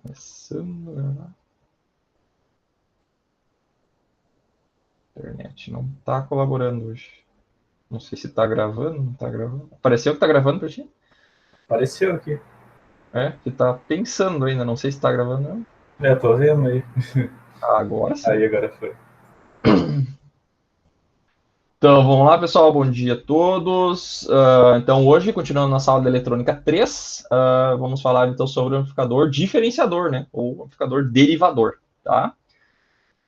Começando. A internet não está colaborando hoje. Não sei se está gravando, não está gravando. Apareceu que está gravando para ti? Apareceu aqui. É, que está pensando ainda, não sei se está gravando não. É, tô vendo aí. Agora sim. Aí agora foi. Então, vamos lá, pessoal. Bom dia a todos. Então, hoje, continuando na sala de eletrônica 3, vamos falar então sobre o amplificador diferenciador, né? Ou amplificador derivador, tá?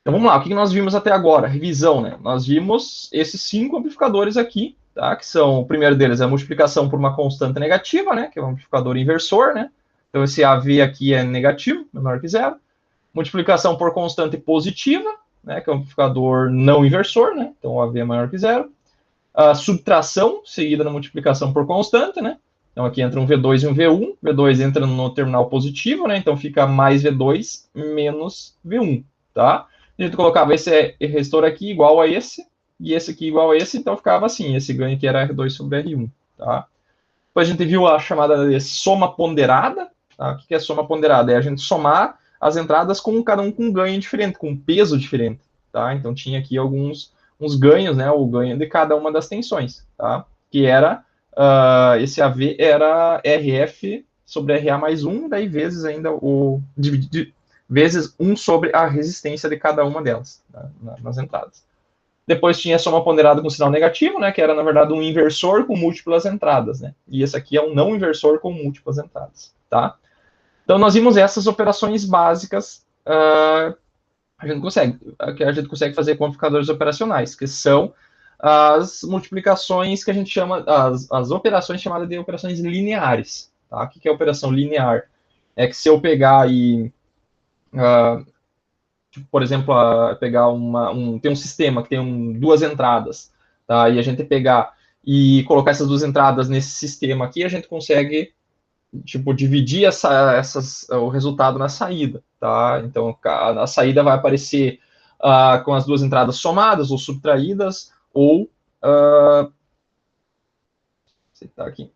Então, vamos lá. O que nós vimos até agora? Revisão, né? Nós vimos esses 5 amplificadores aqui, tá? Que são, o primeiro deles é a multiplicação por uma constante negativa, né? Que é um amplificador inversor, né? Então, esse AV aqui é negativo, menor que zero. Multiplicação por constante positiva, né? Que é um amplificador não inversor, né? Então, o AV é maior que zero. A subtração, seguida da multiplicação por constante, né? Então, aqui entra um V2 e um V1. V2 entra no terminal positivo, né? Então, fica mais V2 menos V1, tá? A gente colocava esse resistor aqui igual a esse, e esse aqui igual a esse, então ficava assim, esse ganho aqui era R2 sobre R1, tá? Depois a gente viu a chamada de soma ponderada, tá? O que é soma ponderada? É a gente somar as entradas com cada um com um ganho diferente, com um peso diferente, tá? Então tinha aqui alguns uns ganhos, né? O ganho de cada uma das tensões, tá? Que era, esse AV era RF sobre RA mais 1, daí vezes ainda vezes 1 sobre a resistência de cada uma delas, tá? Nas entradas. Depois tinha soma ponderada com sinal negativo, né, que era, na verdade, um inversor com múltiplas entradas, né? E esse aqui é um não inversor com múltiplas entradas, tá? Então, nós vimos essas operações básicas que a gente consegue fazer com amplificadores operacionais, que são as multiplicações que a gente chama, as operações chamadas de operações lineares, tá? O que é operação linear? É que se eu pegar e por exemplo, pegar tem um sistema que tem duas entradas, tá? E a gente pegar e colocar essas duas entradas nesse sistema aqui, a gente consegue tipo dividir o resultado na saída, tá? Então a saída vai aparecer com as duas entradas somadas ou subtraídas ou você tá aqui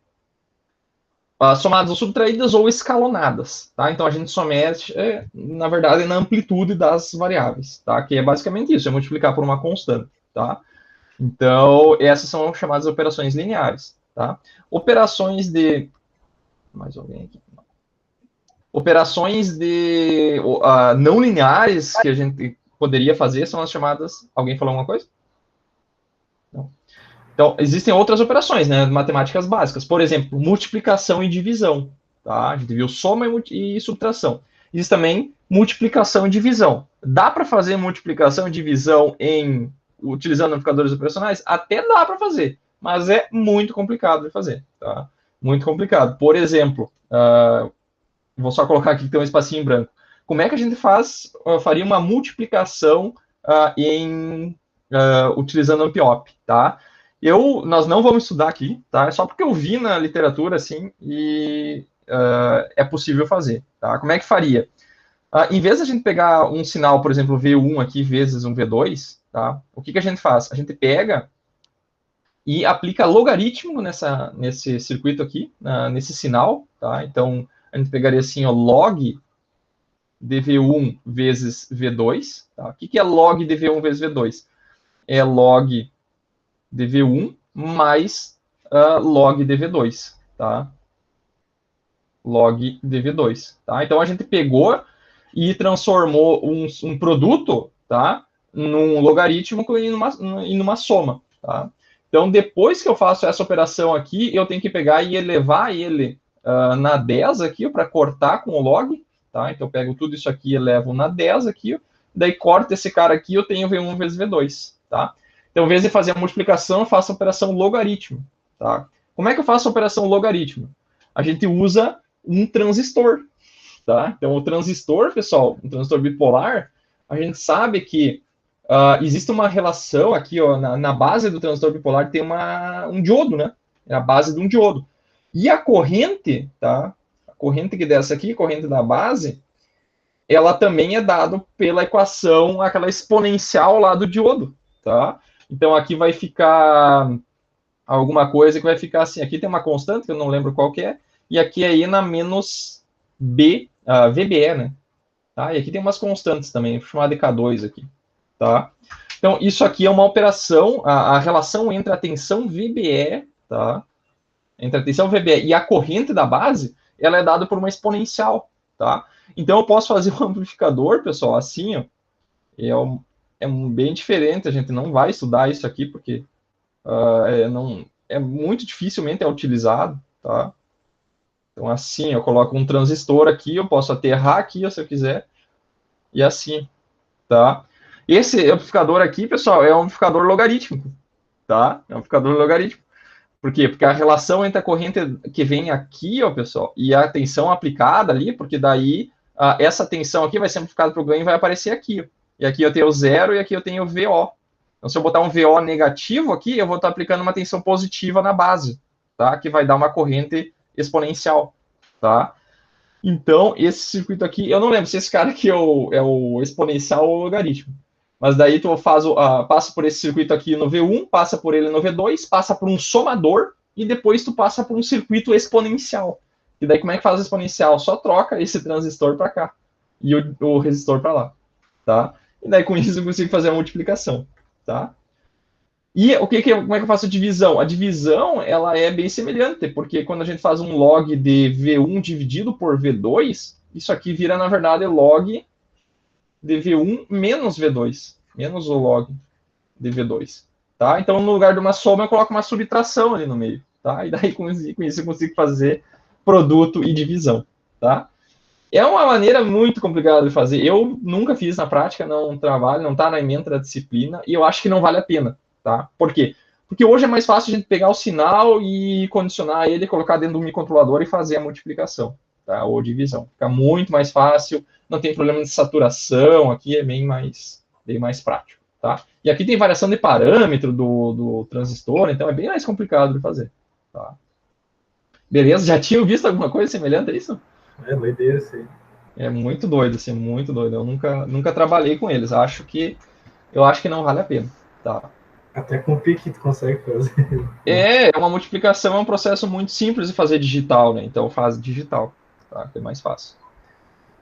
somadas ou subtraídas ou escalonadas, tá? Então a gente só mexe, na verdade, na amplitude das variáveis, tá? Que é basicamente isso, é multiplicar por uma constante, tá? Então essas são chamadas operações lineares, tá? Operações de mais alguém aqui. Operações de não lineares que a gente poderia fazer são as chamadas. Alguém falou alguma coisa? Não. Então, existem outras operações, né? Matemáticas básicas. Por exemplo, multiplicação e divisão. Tá? A gente viu soma e subtração. Existe também multiplicação e divisão. Dá para fazer multiplicação e divisão utilizando amplificadores operacionais? Até dá para fazer, mas é muito complicado de fazer. Tá? Muito complicado. Por exemplo, vou só colocar aqui que tem um espacinho em branco. Como é que a gente faria uma multiplicação utilizando Ampiop, tá? Nós não vamos estudar aqui, tá? É só porque eu vi na literatura, assim, e é possível fazer, tá? Como é que faria? Em vez de a gente pegar um sinal, por exemplo, V1 aqui vezes um V2, tá? O que a gente faz? A gente pega e aplica logaritmo nesse circuito aqui, nesse sinal, tá? Então, a gente pegaria assim, ó, log de V1 vezes V2. Tá? O que é log de V1 vezes V2? É log de V1 mais log de V2. Tá? Log de V2. Tá? Então a gente pegou e transformou um produto, tá, num logaritmo e numa soma. Tá? Então, depois que eu faço essa operação aqui, eu tenho que pegar e elevar ele na 10 aqui para cortar com o log. Tá? Então, eu pego tudo isso aqui e elevo na 10 aqui. Daí, corto esse cara aqui, eu tenho V1 vezes V2. Tá? Então, em vez de fazer a multiplicação, eu faço a operação logaritmo. Tá? Como é que eu faço a operação logaritmo? A gente usa um transistor. Tá? Então, o transistor, pessoal, um transistor bipolar, a gente sabe que existe uma relação aqui, ó, na base do transistor bipolar tem um diodo, né? É a base de um diodo. E a corrente, tá? A corrente que dessa aqui, a corrente da base, ela também é dada pela equação, aquela exponencial lá do diodo, tá? Então, aqui vai ficar alguma coisa que vai ficar assim. Aqui tem uma constante, que eu não lembro qual que é, e aqui é I na menos VBE, né? Tá? E aqui tem umas constantes também, vou chamar de K2 aqui, tá? Então, isso aqui é uma operação, a relação entre a tensão VBE, tá? Entre a tensão VBE e a corrente da base, ela é dada por uma exponencial, tá? Então, eu posso fazer um amplificador, pessoal, assim, ó, é bem diferente, a gente não vai estudar isso aqui, porque muito dificilmente é utilizado, tá? Então, assim, eu coloco um transistor aqui, eu posso aterrar aqui, se eu quiser, e assim, tá? Esse amplificador aqui, pessoal, é um amplificador logarítmico, tá? É um amplificador logarítmico. Por quê? Porque a relação entre a corrente que vem aqui, ó, pessoal, e a tensão aplicada ali, porque daí essa tensão aqui vai ser amplificada para o ganho e vai aparecer aqui. Ó. E aqui eu tenho zero e aqui eu tenho VO. Então, se eu botar um VO negativo aqui, eu vou estar aplicando uma tensão positiva na base, tá? Que vai dar uma corrente exponencial, tá? Então, esse circuito aqui, eu não lembro se esse cara aqui é o exponencial ou o logaritmo. Mas daí tu passa por esse circuito aqui no V1, passa por ele no V2, passa por um somador e depois tu passa por um circuito exponencial. E daí como é que faz o exponencial? Só troca esse transistor para cá e o resistor para lá, tá? E daí com isso eu consigo fazer a multiplicação, tá? E como é que eu faço a divisão? A divisão, ela é bem semelhante, porque quando a gente faz um log de V1 dividido por V2, isso aqui vira, na verdade, log de V1 menos V2, menos o log de V2, tá? Então, no lugar de uma soma, eu coloco uma subtração ali no meio, tá? E daí, com isso, eu consigo fazer produto e divisão, tá? É uma maneira muito complicada de fazer. Eu nunca fiz na prática, não trabalho, não está na ementa da disciplina, e eu acho que não vale a pena, tá? Por quê? Porque hoje é mais fácil a gente pegar o sinal e condicionar ele, colocar dentro do microcontrolador e fazer a multiplicação, tá? Ou divisão. Fica muito mais fácil, não tem problema de saturação, aqui é bem mais prático, tá? E aqui tem variação de parâmetro do transistor, então é bem mais complicado de fazer, tá? Beleza? Já tinham visto alguma coisa semelhante a isso? É doideira, sim. É muito doido, assim, muito doido. Eu nunca trabalhei com eles. Eu acho que não vale a pena, tá? Até com pique tu consegue fazer. Uma multiplicação, é um processo muito simples de fazer digital, né? Então faz digital, tá? Que é mais fácil.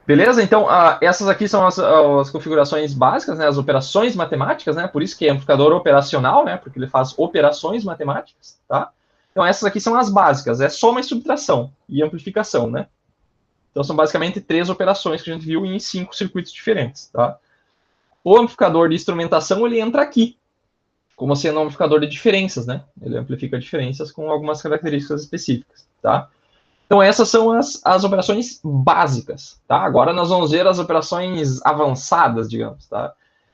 Beleza? Então, essas aqui são as configurações básicas, né? As operações matemáticas, né? Por isso que é amplificador operacional, né? Porque ele faz operações matemáticas, tá? Então, essas aqui são as básicas. É soma e subtração e amplificação, né? Então, são basicamente 3 operações que a gente viu em 5 circuitos diferentes, tá? O amplificador de instrumentação, ele entra aqui, como sendo um amplificador de diferenças, né? Ele amplifica diferenças com algumas características específicas, tá? Então, essas são as operações básicas, tá? Agora nós vamos ver as operações avançadas, digamos, tá?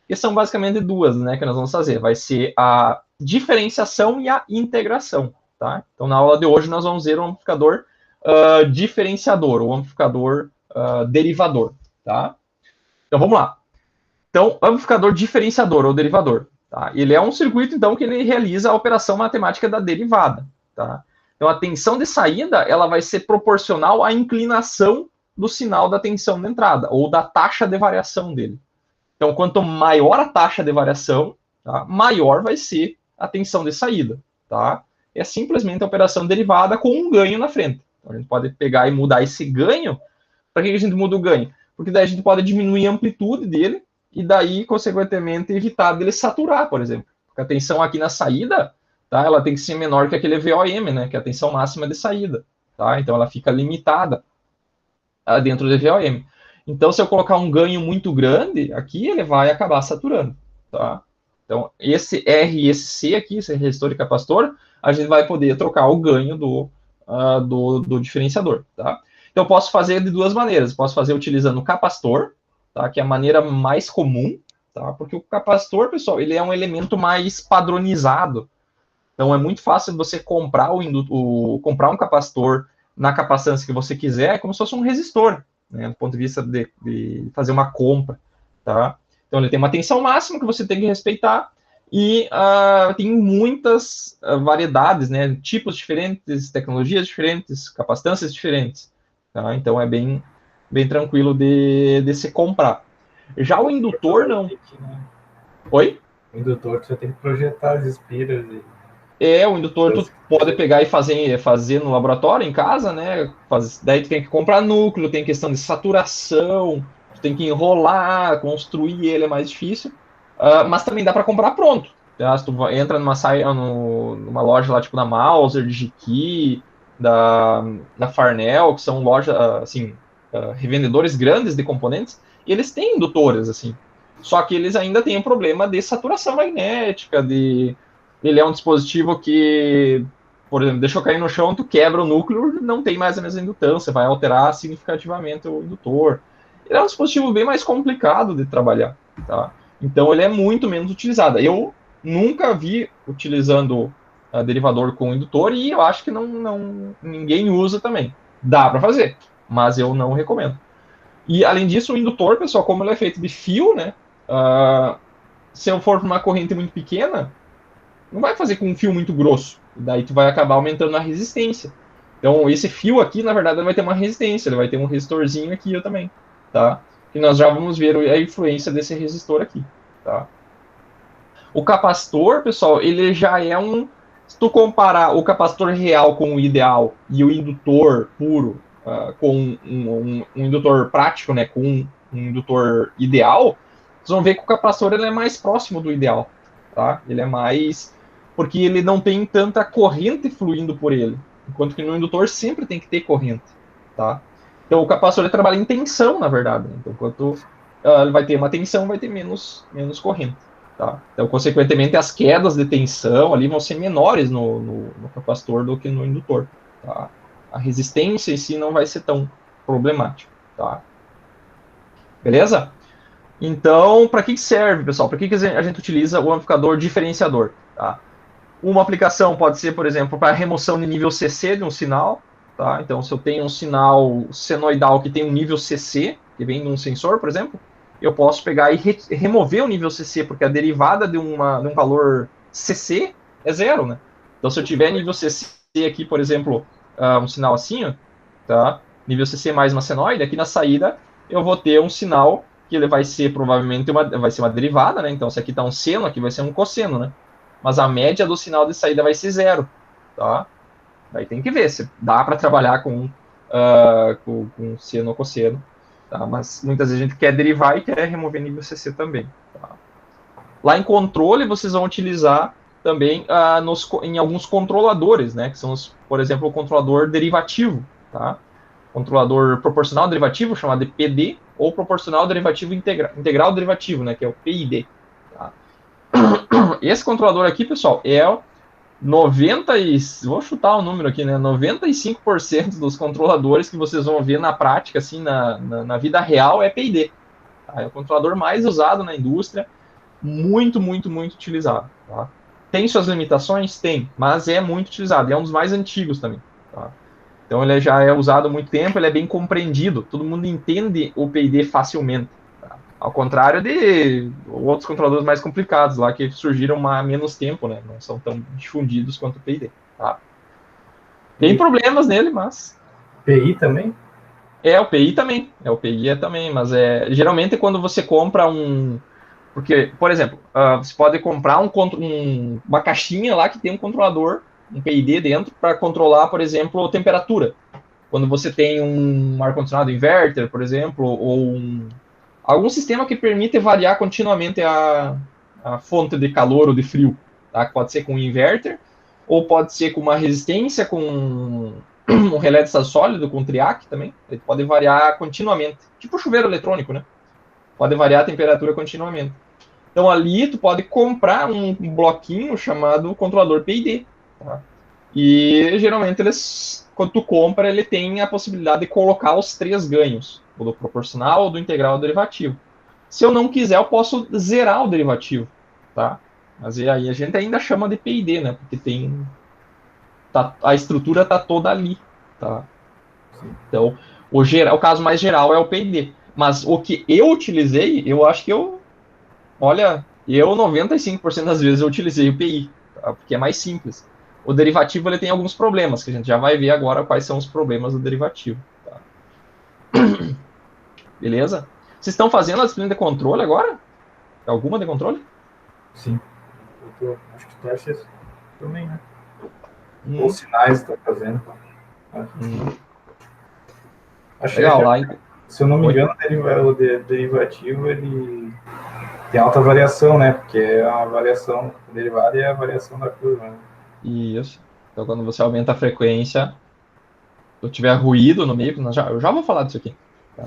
Que são basicamente 2, né, que nós vamos fazer. Vai ser a diferenciação e a integração, tá? Então, na aula de hoje, nós vamos ver o amplificador diferenciador, o amplificador derivador, tá? Então, vamos lá. Então, amplificador diferenciador ou derivador, tá? Ele é um circuito, então, que ele realiza a operação matemática da derivada, tá? Então, a tensão de saída, ela vai ser proporcional à inclinação do sinal da tensão de entrada, ou da taxa de variação dele. Então, quanto maior a taxa de variação, tá, maior vai ser a tensão de saída, tá? É simplesmente a operação derivada com um ganho na frente. Então, a gente pode pegar e mudar esse ganho. Para que a gente muda o ganho? Porque daí a gente pode diminuir a amplitude dele e daí, consequentemente, evitar dele saturar, por exemplo. Porque a tensão aqui na saída, tá, ela tem que ser menor que aquele VOM, né, que é a tensão máxima de saída. Tá? Então, ela fica limitada dentro do VOM. Então, se eu colocar um ganho muito grande, aqui ele vai acabar saturando. Tá? Então, esse R e esse C aqui, esse resistor e capacitor, a gente vai poder trocar o ganho do diferenciador, tá? Então, eu posso fazer de 2 maneiras. Posso fazer utilizando o capacitor, tá? Que é a maneira mais comum, tá? Porque o capacitor, pessoal, ele é um elemento mais padronizado. Então, é muito fácil você comprar comprar um capacitor na capacitância que você quiser, é como se fosse um resistor, né? Do ponto de vista de fazer uma compra, tá? Então, ele tem uma tensão máxima que você tem que respeitar, e tem muitas variedades, né? Tipos diferentes, tecnologias diferentes, capacitâncias diferentes. Tá? Então é bem tranquilo de se comprar. Já o indutor não. Oi? O indutor você tem que projetar as espiras. O indutor tu pode pegar e fazer no laboratório, em casa, né? Daí tu tem que comprar núcleo, tem questão de saturação, tu tem que enrolar, construir ele é mais difícil. Mas também dá para comprar pronto. Tá? Se tu entra numa loja lá, tipo da Mauser, de Jiqui, da Farnell, que são lojas, assim, revendedores grandes de componentes, e eles têm indutores, assim. Só que eles ainda têm um problema de saturação magnética, ele é um dispositivo que, por exemplo, deixa eu cair no chão, tu quebra o núcleo, não tem mais a mesma indutância, vai alterar significativamente o indutor. Ele é um dispositivo bem mais complicado de trabalhar, tá? Então ele é muito menos utilizado. Eu nunca vi utilizando derivador com indutor e eu acho que ninguém usa também. Dá para fazer, mas eu não recomendo. E além disso, o indutor, pessoal, como ele é feito de fio, né? Se eu for para uma corrente muito pequena, não vai fazer com um fio muito grosso. Daí tu vai acabar aumentando a resistência. Então, esse fio aqui, na verdade, não vai ter uma resistência, ele vai ter um resistorzinho aqui também, tá? E nós já vamos ver a influência desse resistor aqui, tá? O capacitor, pessoal, ele já é se tu comparar o capacitor real com o ideal e o indutor puro com um indutor prático, né, com um indutor ideal, vocês vão ver que o capacitor ele é mais próximo do ideal, tá? Ele é mais porque ele não tem tanta corrente fluindo por ele, enquanto que no indutor sempre tem que ter corrente, tá? Então o capacitor ele trabalha em tensão, na verdade. Então, enquanto ele vai ter uma tensão, vai ter menos corrente. Tá? Então, consequentemente, as quedas de tensão ali vão ser menores no capacitor do que no indutor. Tá? A resistência em si não vai ser tão problemática. Tá? Beleza? Então, para que serve, pessoal? Para que a gente utiliza o amplificador diferenciador? Tá? Uma aplicação pode ser, por exemplo, para remoção de nível CC de um sinal. Tá? Então, se eu tenho um sinal senoidal que tem um nível CC, que vem de um sensor, por exemplo, eu posso pegar e remover o nível CC, porque a derivada de um valor CC é zero, né? Então, se eu tiver nível CC aqui, por exemplo, um sinal assim, ó, tá? Nível CC mais uma senoide, aqui na saída eu vou ter um sinal que ele vai ser provavelmente vai ser uma derivada, né? Então, se aqui está um seno, aqui vai ser um cosseno, né? Mas a média do sinal de saída vai ser zero, tá? Daí tem que ver se dá para trabalhar com seno ou cosseno. Tá? Mas muitas vezes a gente quer derivar e quer remover nível CC também. Tá? Lá em controle, vocês vão utilizar também em alguns controladores, né? Que são, por exemplo, o controlador derivativo. Tá? Controlador proporcional derivativo, chamado de PD, ou proporcional derivativo integral derivativo, né? Que é o PID. Tá? Esse controlador aqui, pessoal, vou chutar o número aqui, né? 95% dos controladores que vocês vão ver na prática, assim, na vida real, é PID. Tá? É o controlador mais usado na indústria, muito, muito, muito utilizado. Tá? Tem suas limitações? Tem, mas é muito utilizado. E é um dos mais antigos também. Tá? Então ele já é usado há muito tempo, ele é bem compreendido. Todo mundo entende o PID facilmente. Tá? Ao contrário de outros controladores mais complicados lá, que surgiram há menos tempo, né? Não são tão difundidos quanto o PID. Tá? Tem problemas nele, mas... PI também? O PI também. O PI também, mas geralmente quando você compra Porque, por exemplo, você pode comprar uma caixinha lá que tem um controlador, um PID dentro, para controlar, por exemplo, a temperatura. Quando você tem um ar-condicionado inverter, por exemplo, ou algum sistema que permite variar continuamente a fonte de calor ou de frio. Tá? Pode ser com um inverter, ou pode ser com uma resistência, com um relé de estado sólido, com triac também. Ele pode variar continuamente. Tipo chuveiro eletrônico, né? Pode variar a temperatura continuamente. Então ali tu pode comprar um bloquinho chamado controlador PID. Tá? E geralmente quando tu compra, ele tem a possibilidade de colocar os três ganhos, o do proporcional, o do integral e o derivativo. Se eu não quiser, eu posso zerar o derivativo, tá? Mas aí a gente ainda chama de PID, né? Porque a estrutura tá toda ali, tá? Então, o caso mais geral é o PID. Mas o que eu utilizei, eu acho que olha, 95% das vezes eu utilizei o PI, tá? Porque é mais simples. O derivativo ele tem alguns problemas, que a gente já vai ver agora quais são os problemas do derivativo. Tá? Beleza? Vocês estão fazendo a disciplina de controle agora? Alguma de controle? Sim. Acho que testes. também, né? Os sinais está fazendo. Achei, Legal, lá em... se eu não me Oi? engano, o derivativo ele tem alta variação, né? Porque é uma variação derivada e é a variação da curva, né? Isso. Então, quando você aumenta a frequência, se tiver ruído no meio, eu já vou falar disso aqui. Tá?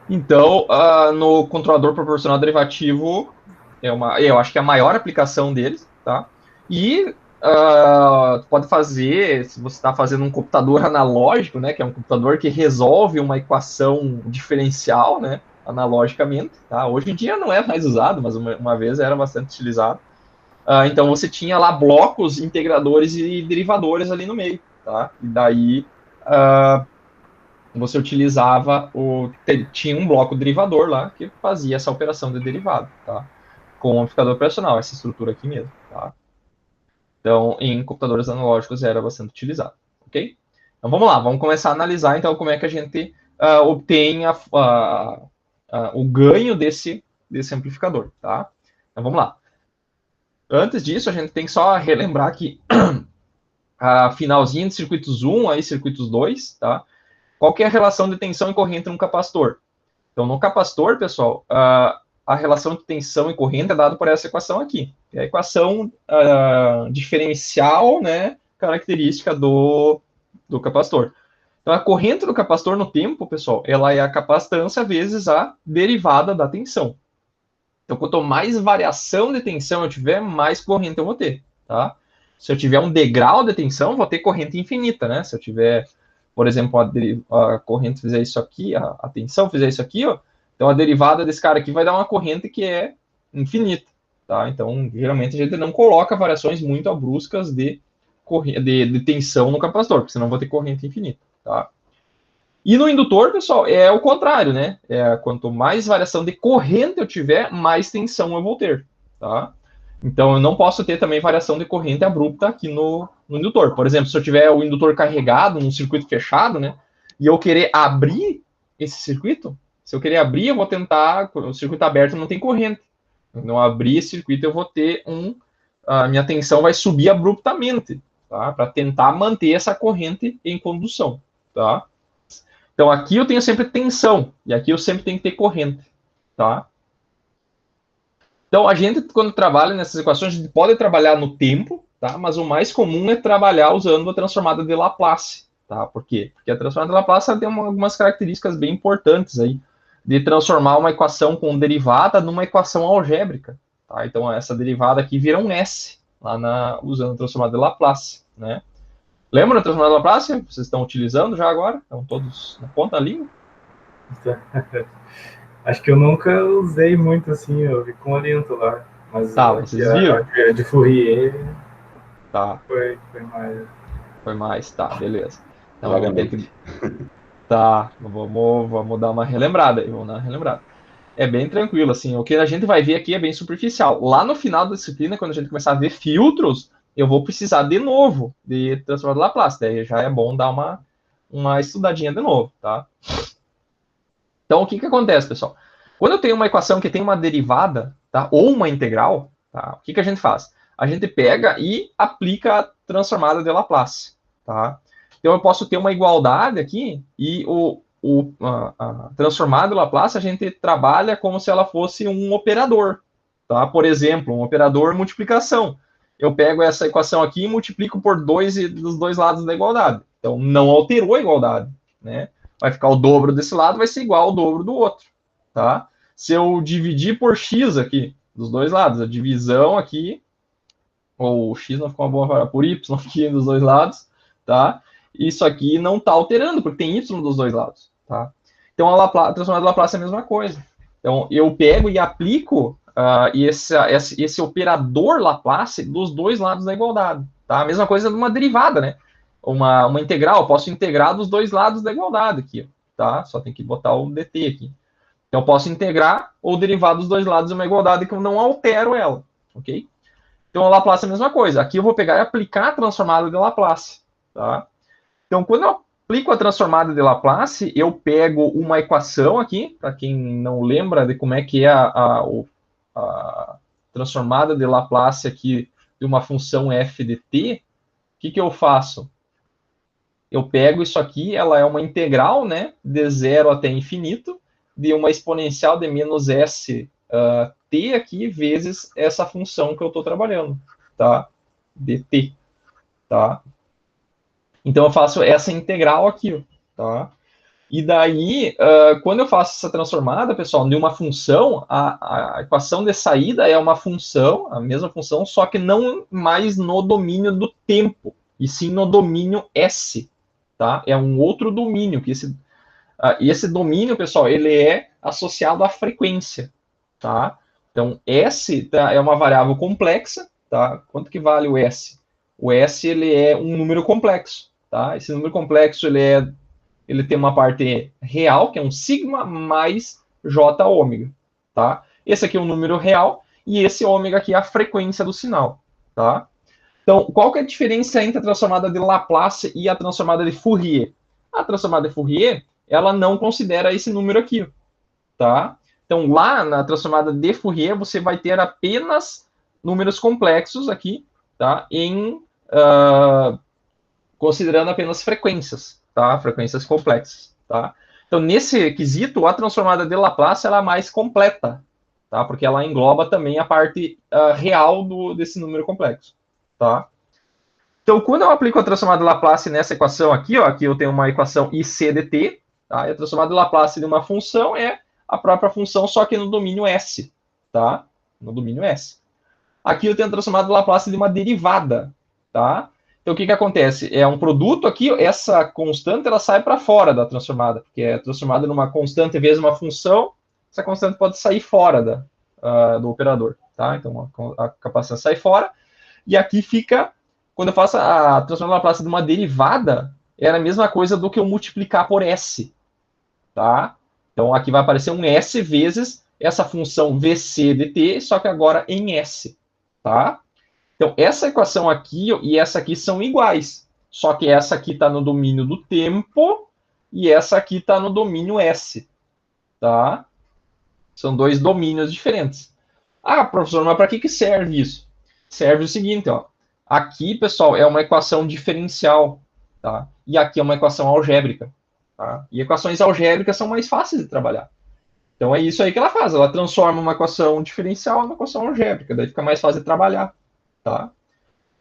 Então, no controlador proporcional derivativo, eu acho que é a maior aplicação deles, tá? E pode fazer, se você está fazendo um computador analógico, né, que é um computador que resolve uma equação diferencial, né, analogicamente, tá? Hoje em dia não é mais usado, mas uma vez era bastante utilizado. Então você tinha lá blocos integradores e derivadores ali no meio, tá? E daí você utilizava tinha um bloco derivador lá que fazia essa operação de derivado, tá? Com o amplificador operacional, essa estrutura aqui mesmo, tá? Então, em computadores analógicos era bastante utilizado, ok? Então vamos lá, vamos começar a analisar então como é que a gente obtém o ganho desse amplificador, tá? Então vamos lá. Antes disso, a gente tem que só relembrar que a finalzinha de circuitos 1, aí circuitos 2, tá? Qual que é a relação de tensão e corrente no capacitor? Então, no capacitor, pessoal, a relação de tensão e corrente é dada por essa equação aqui. É a equação diferencial, né, característica do capacitor. Então, a corrente do capacitor no tempo, pessoal, ela é a capacitância vezes a derivada da tensão. Então, quanto mais variação de tensão eu tiver, mais corrente eu vou ter, tá? Se eu tiver um degrau de tensão, vou ter corrente infinita, né? Se eu tiver, por exemplo, a corrente fizer isso aqui, a tensão fizer isso aqui, ó, então a derivada desse cara aqui vai dar uma corrente que é infinita, tá? Então, geralmente a gente não coloca variações muito bruscas de tensão no capacitor, porque senão vou ter corrente infinita, tá? E no indutor, pessoal, é o contrário, né? Quanto mais variação de corrente eu tiver, mais tensão eu vou ter, tá? Então, eu não posso ter também variação de corrente abrupta aqui no indutor. Por exemplo, se eu tiver o indutor carregado num circuito fechado, né? E eu querer abrir esse circuito, se eu querer abrir, eu vou tentar... O circuito aberto não tem corrente. Não abrir esse circuito, eu vou ter a minha tensão vai subir abruptamente, tá? Para tentar manter essa corrente em condução, tá? Então aqui eu tenho sempre tensão e aqui eu sempre tenho que ter corrente, tá? Então a gente quando trabalha nessas equações a gente pode trabalhar no tempo, tá? Mas o mais comum é trabalhar usando a transformada de Laplace, tá? Por quê? Porque a transformada de Laplace tem algumas características bem importantes aí de transformar uma equação com derivada numa equação algébrica, tá? Então essa derivada aqui vira um S lá usando a transformada de Laplace, né? Lembra da transformada de Laplace? Vocês estão utilizando já agora? Estão todos na ponta da língua? Acho que eu nunca usei muito assim, eu vi com aliento lá. Mas Tá, vocês viram? a de Fourier Tá, foi mais. foi mais, tá, beleza. Então vamos ter Vagamente. que. Tá, vamos dar uma relembrada aí, vamos dar uma relembrada. É bem tranquilo, assim, o que a gente vai ver aqui é bem superficial. Lá no final da disciplina, quando a gente começar a ver filtros, eu vou precisar de novo de transformador de Laplace, daí já é bom dar uma estudadinha de novo, tá? Então, o que que acontece, pessoal? Quando eu tenho uma equação que tem uma derivada, tá, ou uma integral, tá, o que que a gente faz? A gente pega e aplica a transformada de Laplace, tá? Então, eu posso ter uma igualdade aqui e a transformada de Laplace a gente trabalha como se ela fosse um operador, tá? Por exemplo, um operador multiplicação. Eu pego essa equação aqui e multiplico por 2 dos dois lados da igualdade. Então, não alterou a igualdade, né? Vai ficar o dobro desse lado, vai ser igual ao dobro do outro, tá? Se eu dividir por x aqui, dos dois lados, a divisão aqui, ou x não ficou uma boa palavra, por y aqui dos dois lados, tá? Isso aqui não está alterando, porque tem y dos dois lados, tá? Então, a transformada de Laplace é a mesma coisa. Então, eu pego e aplico esse operador Laplace dos dois lados da igualdade, tá? A mesma coisa de uma derivada, né? Uma integral, eu posso integrar dos dois lados da igualdade aqui, tá? Só tem que botar o dt aqui. Então, eu posso integrar ou derivar dos dois lados de uma igualdade que eu não altero ela, ok? Então, a Laplace é a mesma coisa. Aqui eu vou pegar e aplicar a transformada de Laplace, tá? Então, quando eu aplico a transformada de Laplace, eu pego uma equação aqui, para quem não lembra de como é que é a transformada de Laplace aqui de uma função f de t, o que eu faço? Eu pego isso aqui, ela é uma integral, né, de 0 até infinito, de uma exponencial de menos s t aqui, vezes essa função que eu estou trabalhando, tá? De t, tá? Então, eu faço essa integral aqui, tá? E daí, quando eu faço essa transformada, pessoal, de uma função, a equação de saída é uma função, a mesma função, só que não mais no domínio do tempo, e sim no domínio S, tá? É um outro domínio, que esse domínio, pessoal, ele é associado à frequência, tá? Então, S é uma variável complexa, tá? Quanto que vale o S? O S, ele é um número complexo, tá? Esse número complexo, ele tem uma parte real, que é um sigma, mais j ômega, tá? Esse aqui é um número real, e esse ômega aqui é a frequência do sinal, tá? Então, qual que é a diferença entre a transformada de Laplace e a transformada de Fourier? A transformada de Fourier, ela não considera esse número aqui, tá? Então, lá na transformada de Fourier, você vai ter apenas números complexos aqui, tá? Considerando apenas frequências, tá? Frequências complexas, tá? Então, nesse quesito, a transformada de Laplace ela é mais completa, tá? Porque ela engloba também a parte real desse número complexo, tá? Então, quando eu aplico a transformada de Laplace nessa equação aqui, ó, aqui eu tenho uma equação IC de t, tá? E a transformada de Laplace de uma função é a própria função, só que no domínio S, tá? No domínio S. Aqui eu tenho a transformada de Laplace de uma derivada, tá? Então, o que acontece? É um produto aqui, essa constante, ela sai para fora da transformada, porque é transformada numa constante vezes uma função, essa constante pode sair fora do operador, tá? Então, a capacidade sai fora, e aqui fica, quando eu faço a transformada de Laplace de uma derivada, é a mesma coisa do que eu multiplicar por S, tá? Então, aqui vai aparecer um S vezes essa função VC de t, só que agora em S, tá? Então, essa equação aqui e essa aqui são iguais, só que essa aqui está no domínio do tempo e essa aqui está no domínio S, tá? São dois domínios diferentes. Ah, professor, mas para que serve isso? Serve o seguinte, ó. Aqui, pessoal, é uma equação diferencial, tá? E aqui é uma equação algébrica, tá? E equações algébricas são mais fáceis de trabalhar. Então, é isso aí que ela faz. Ela transforma uma equação diferencial em uma equação algébrica. Daí fica mais fácil de trabalhar, tá?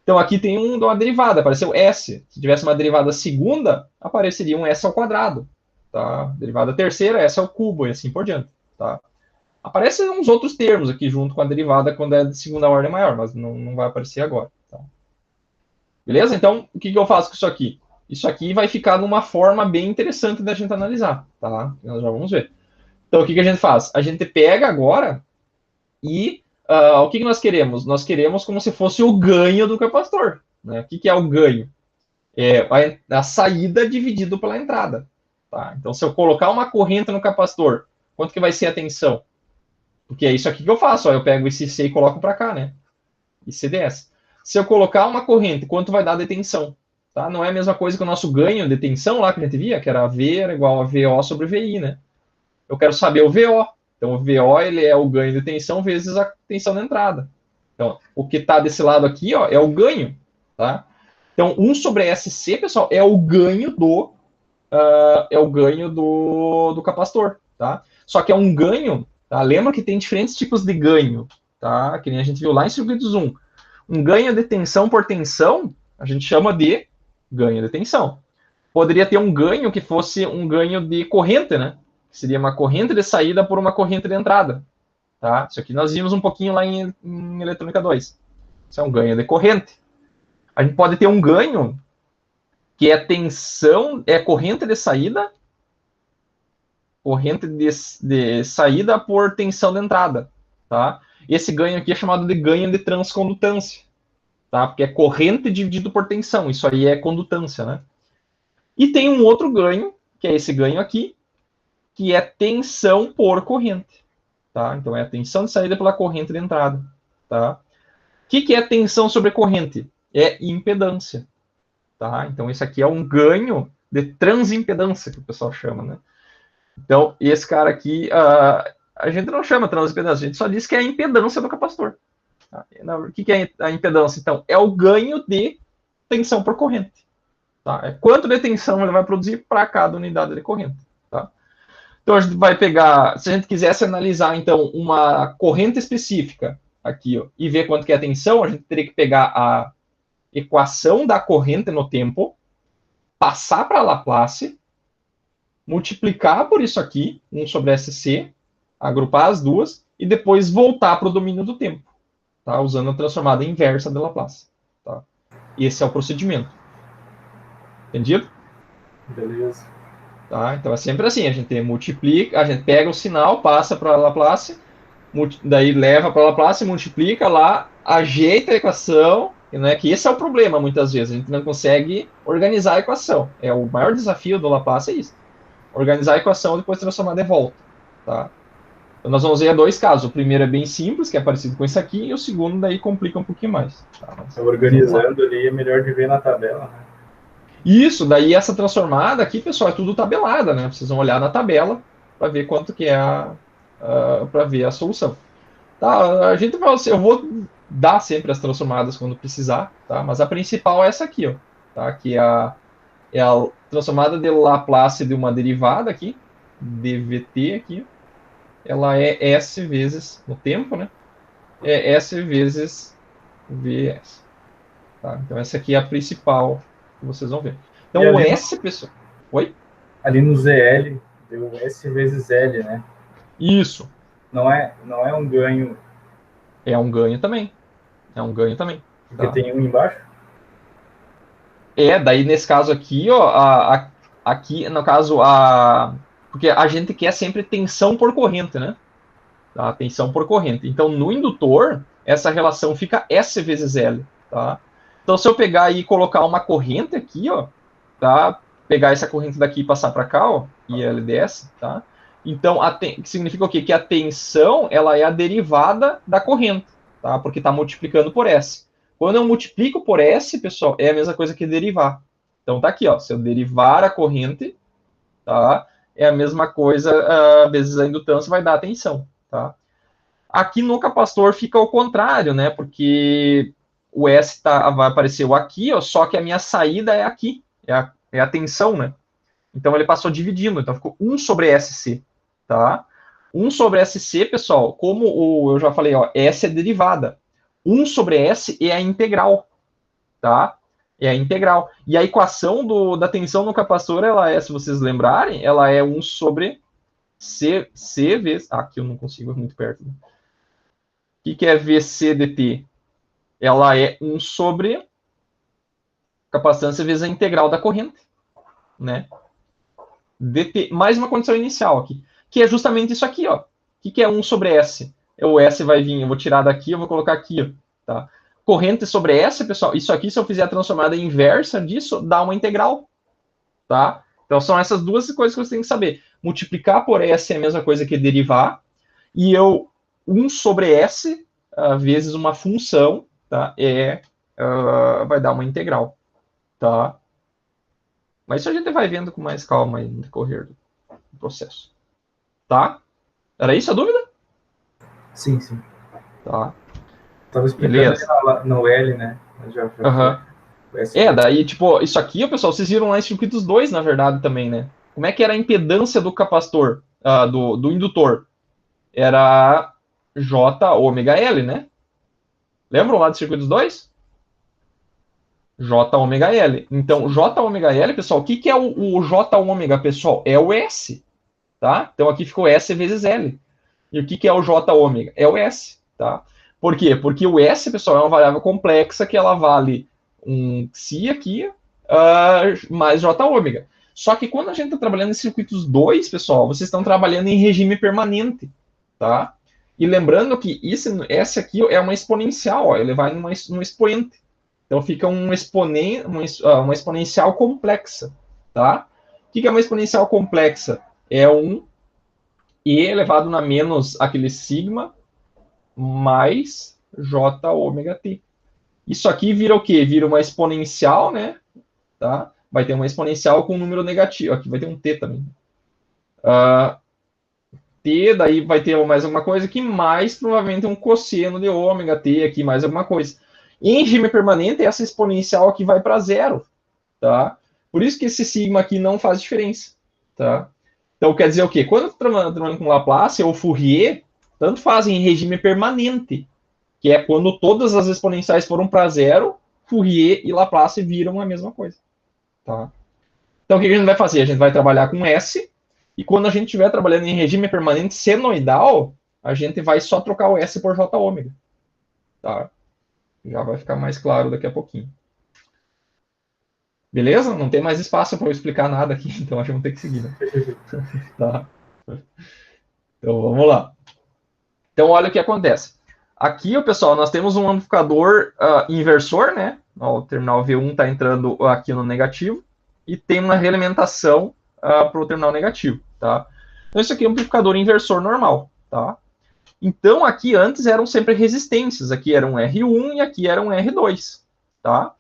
Então, aqui tem uma derivada, apareceu S. Se tivesse uma derivada segunda, apareceria um S ao quadrado. Tá? Derivada terceira, S ao cubo, e assim por diante. Tá? Aparecem uns outros termos aqui junto com a derivada quando é de segunda ordem maior, mas não vai aparecer agora. Tá? Beleza? Então, o que eu faço com isso aqui? Isso aqui vai ficar numa forma bem interessante da gente analisar. Tá? Nós já vamos ver. Então, o que a gente faz? A gente pega agora e o que nós queremos? Nós queremos como se fosse o ganho do capacitor. Né? O que é o ganho? É a saída dividido pela entrada. Tá? Então, se eu colocar uma corrente no capacitor, quanto que vai ser a tensão? Porque é isso aqui que eu faço. Ó, eu pego esse C e coloco para cá, né? ICDS. Se eu colocar uma corrente, quanto vai dar de tensão? Tá? Não é a mesma coisa que o nosso ganho de tensão lá que a gente via, que era V era igual a VO sobre VI, né? Eu quero saber o VO. Então, o VO ele é o ganho de tensão vezes a tensão da entrada. Então, o que está desse lado aqui ó, é o ganho. Tá? Então, 1 sobre SC, pessoal, é o ganho do capacitor. Tá? Só que é um ganho, tá? Lembra que tem diferentes tipos de ganho. Tá? Que nem a gente viu lá em circuitos 1. Um ganho de tensão por tensão, a gente chama de ganho de tensão. Poderia ter um ganho que fosse um ganho de corrente, né? Seria uma corrente de saída por uma corrente de entrada. Tá? Isso aqui nós vimos um pouquinho lá em Eletrônica 2. Isso é um ganho de corrente. A gente pode ter um ganho que é tensão, é corrente de saída por tensão de entrada. Tá? Esse ganho aqui é chamado de ganho de transcondutância. Tá? Porque é corrente dividido por tensão. Isso aí é condutância. Né? E tem um outro ganho, que é esse ganho aqui, que é tensão por corrente. Tá? Então, é a tensão de saída pela corrente de entrada. Tá? O que é tensão sobre corrente? É impedância. Tá? Então, isso aqui é um ganho de transimpedância, que o pessoal chama. Né? Então, esse cara aqui, a gente não chama transimpedância, a gente só diz que é a impedância do capacitor. Tá? O que é a impedância, então? É o ganho de tensão por corrente. Tá? É quanto de tensão ele vai produzir para cada unidade de corrente. Tá? Então, a gente vai pegar, se a gente quisesse analisar, então, uma corrente específica aqui, ó, e ver quanto que é a tensão, a gente teria que pegar a equação da corrente no tempo, passar para Laplace, multiplicar por isso aqui, 1 sobre SC, agrupar as duas, e depois voltar para o domínio do tempo, tá? Usando a transformada inversa de Laplace. Tá? Esse é o procedimento. Entendido? Beleza. Tá? Então é sempre assim, a gente multiplica, a gente pega o sinal, passa para Laplace, daí leva para Laplace, multiplica lá, ajeita a equação, né, que esse é o problema muitas vezes, a gente não consegue organizar a equação. É o maior desafio do Laplace é isso. Organizar a equação e depois transformar de volta. Tá? Então nós vamos ver dois casos. O primeiro é bem simples, que é parecido com esse aqui, e o segundo daí complica um pouquinho mais. Tá? Organizando ali é melhor de ver na tabela, né? Isso, daí essa transformada aqui, pessoal, é tudo tabelada, né? Vocês vão olhar na tabela para ver quanto que é para ver a solução. Tá? A gente vai, eu vou dar sempre as transformadas quando precisar, tá? Mas a principal é essa aqui, ó, tá? Que é a transformada de Laplace de uma derivada aqui, dvt aqui, ela é S vezes, no tempo, né? É S vezes Vs. Tá? Então essa aqui é a principal que vocês vão ver. Então o S, pessoal... Oi? Ali no ZL, deu S vezes L, né? Isso. Não é um ganho... É um ganho também. É um ganho também. Porque Tá? tem um embaixo? Daí nesse caso aqui, ó, aqui no caso, porque a gente quer sempre tensão por corrente, né? Tá? Tensão por corrente. Então no indutor, essa relação fica S vezes L, tá? Então se eu pegar e colocar uma corrente aqui, ó, tá? Pegar essa corrente daqui e passar para cá, ó, ILDS, tá? Então, significa o quê? Que a tensão, ela é a derivada da corrente, tá? Porque está multiplicando por S. Quando eu multiplico por S, pessoal, é a mesma coisa que derivar. Então, tá aqui, ó. Se eu derivar a corrente, tá? É a mesma coisa, vezes a indutância vai dar a tensão, tá? Aqui no capacitor fica o contrário, né? Porque o S vai aparecer aqui, ó, só que a minha saída é aqui. É a tensão, né? Então ele passou dividindo, então ficou 1 sobre SC, tá? 1 sobre SC, pessoal, como eu já falei, ó, S é derivada. 1 sobre S é a integral, tá? É a integral. E a equação da tensão no capacitor, ela é, se vocês lembrarem, ela é 1 sobre C vezes... aqui eu não consigo, muito perto. O que é VC dt? Ela é 1 sobre capacitância vezes a integral da corrente, né? dt, mais uma condição inicial aqui, que é justamente isso aqui, ó. O que é 1 sobre S? O S vai vir, eu vou tirar daqui, eu vou colocar aqui, ó, tá? Corrente sobre S, pessoal, isso aqui, se eu fizer a transformada inversa disso, dá uma integral, tá? Então, são essas duas coisas que você tem que saber. Multiplicar por S é a mesma coisa que derivar, e 1 sobre S, vezes uma função, tá? Vai dar uma integral, tá? Mas isso a gente vai vendo com mais calma aí no decorrer do processo. Tá? Era isso a dúvida? Sim, sim. Tá. Tava explicando no L, né? Daí, tipo, isso aqui, pessoal, vocês viram lá em circuitos 2, na verdade, também, né? Como é que era a impedância do capacitor, do indutor? Era J ômega L, né? Lembram lá de circuitos 2? J ômega L. Então, J ômega L, pessoal, o que é o J ômega, pessoal? É o S, tá? Então, aqui ficou S vezes L. E o que é o J ômega? É o S, tá? Por quê? Porque o S, pessoal, é uma variável complexa que ela vale um psi aqui mais J ômega. Só que quando a gente está trabalhando em circuitos 2, pessoal, vocês estão trabalhando em regime permanente, tá? E lembrando que esse aqui é uma exponencial, ó, ele vai num expoente. Então fica uma exponencial complexa, tá? O que é uma exponencial complexa? É um E elevado na menos aquele sigma mais J ômega t. Isso aqui vira o quê? Vira uma exponencial, né? Tá? Vai ter uma exponencial com um número negativo. Aqui vai ter um t também. T, daí vai ter mais alguma coisa aqui, mais provavelmente um cosseno de ômega T aqui, mais alguma coisa. Em regime permanente, essa exponencial aqui vai para zero, tá? Por isso que esse sigma aqui não faz diferença, tá? Então, quer dizer o quê? Quando eu estou trabalhando com Laplace ou Fourier, tanto fazem em regime permanente, que é quando todas as exponenciais foram para zero, Fourier e Laplace viram a mesma coisa, tá? Então, o que a gente vai fazer? A gente vai trabalhar com S, e quando a gente estiver trabalhando em regime permanente senoidal, a gente vai só trocar o S por J ômega, tá? Já vai ficar mais claro daqui a pouquinho. Beleza? Não tem mais espaço para eu explicar nada aqui, então acho que vamos ter que seguir, né? Tá. Então, vamos lá. Então, olha o que acontece. Aqui, pessoal, nós temos um amplificador inversor, né? Ó, o terminal V1 está entrando aqui no negativo, e tem uma realimentação para o terminal negativo, tá? Então, isso aqui é um amplificador inversor normal, tá? Então, aqui antes eram sempre resistências. Aqui era um R1 e aqui era um R2, tá?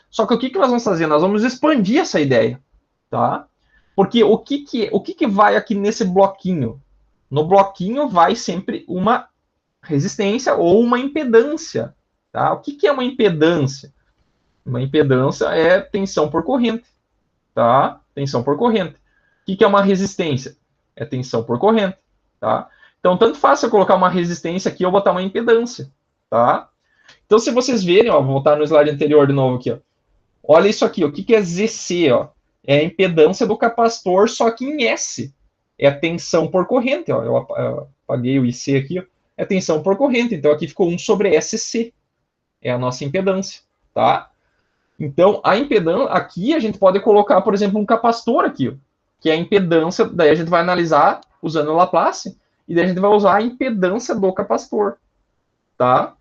Só que o que nós vamos fazer? Nós vamos expandir essa ideia, tá? Porque o que vai aqui nesse bloquinho? No bloquinho vai sempre uma resistência ou uma impedância, tá? O que é uma impedância? Uma impedância é tensão por corrente, tá? Tensão por corrente. O que é uma resistência? É tensão por corrente, tá? Então, tanto faz eu colocar uma resistência aqui ou botar uma impedância, tá? Então, se vocês verem, ó, vou voltar no slide anterior de novo aqui, ó. Olha isso aqui, ó. O que é ZC, ó? É a impedância do capacitor, só que em S. É a tensão por corrente, ó. Eu apaguei o IC aqui, ó. É tensão por corrente. Então, aqui ficou 1 sobre SC. É a nossa impedância, tá? Então, a impedância, aqui a gente pode colocar, por exemplo, um capacitor aqui, ó, que é a impedância, daí a gente vai analisar usando o Laplace, e daí a gente vai usar a impedância do capacitor, tá?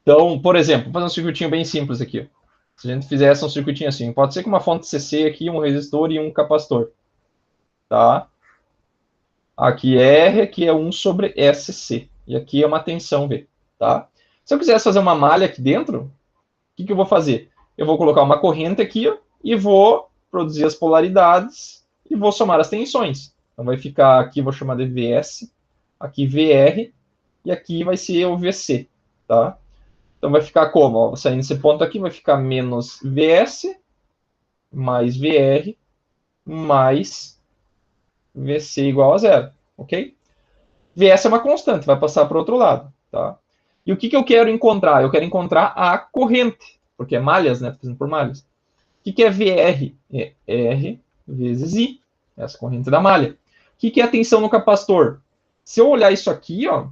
Então, por exemplo, vou fazer um circuitinho bem simples aqui, ó. Se a gente fizesse um circuitinho assim, pode ser com uma fonte CC aqui, um resistor e um capacitor, tá? Aqui R, aqui é 1 sobre SC, e aqui é uma tensão V, tá? Se eu quisesse fazer uma malha aqui dentro, o que eu vou fazer? Eu vou colocar uma corrente aqui, ó, e vou produzir as polaridades e vou somar as tensões. Então vai ficar aqui, vou chamar de VS, aqui VR, e aqui vai ser o VC, tá? Então vai ficar como? Ó, saindo desse ponto aqui, vai ficar menos VS, mais VR, mais VC igual a zero, ok? VS é uma constante, vai passar para o outro lado, tá? E o que eu quero encontrar? Eu quero encontrar a corrente, porque é malhas, né? Fazendo por malhas. O que é VR? É R vezes I, essa corrente da malha. O que é a tensão no capacitor? Se eu olhar isso aqui, ó,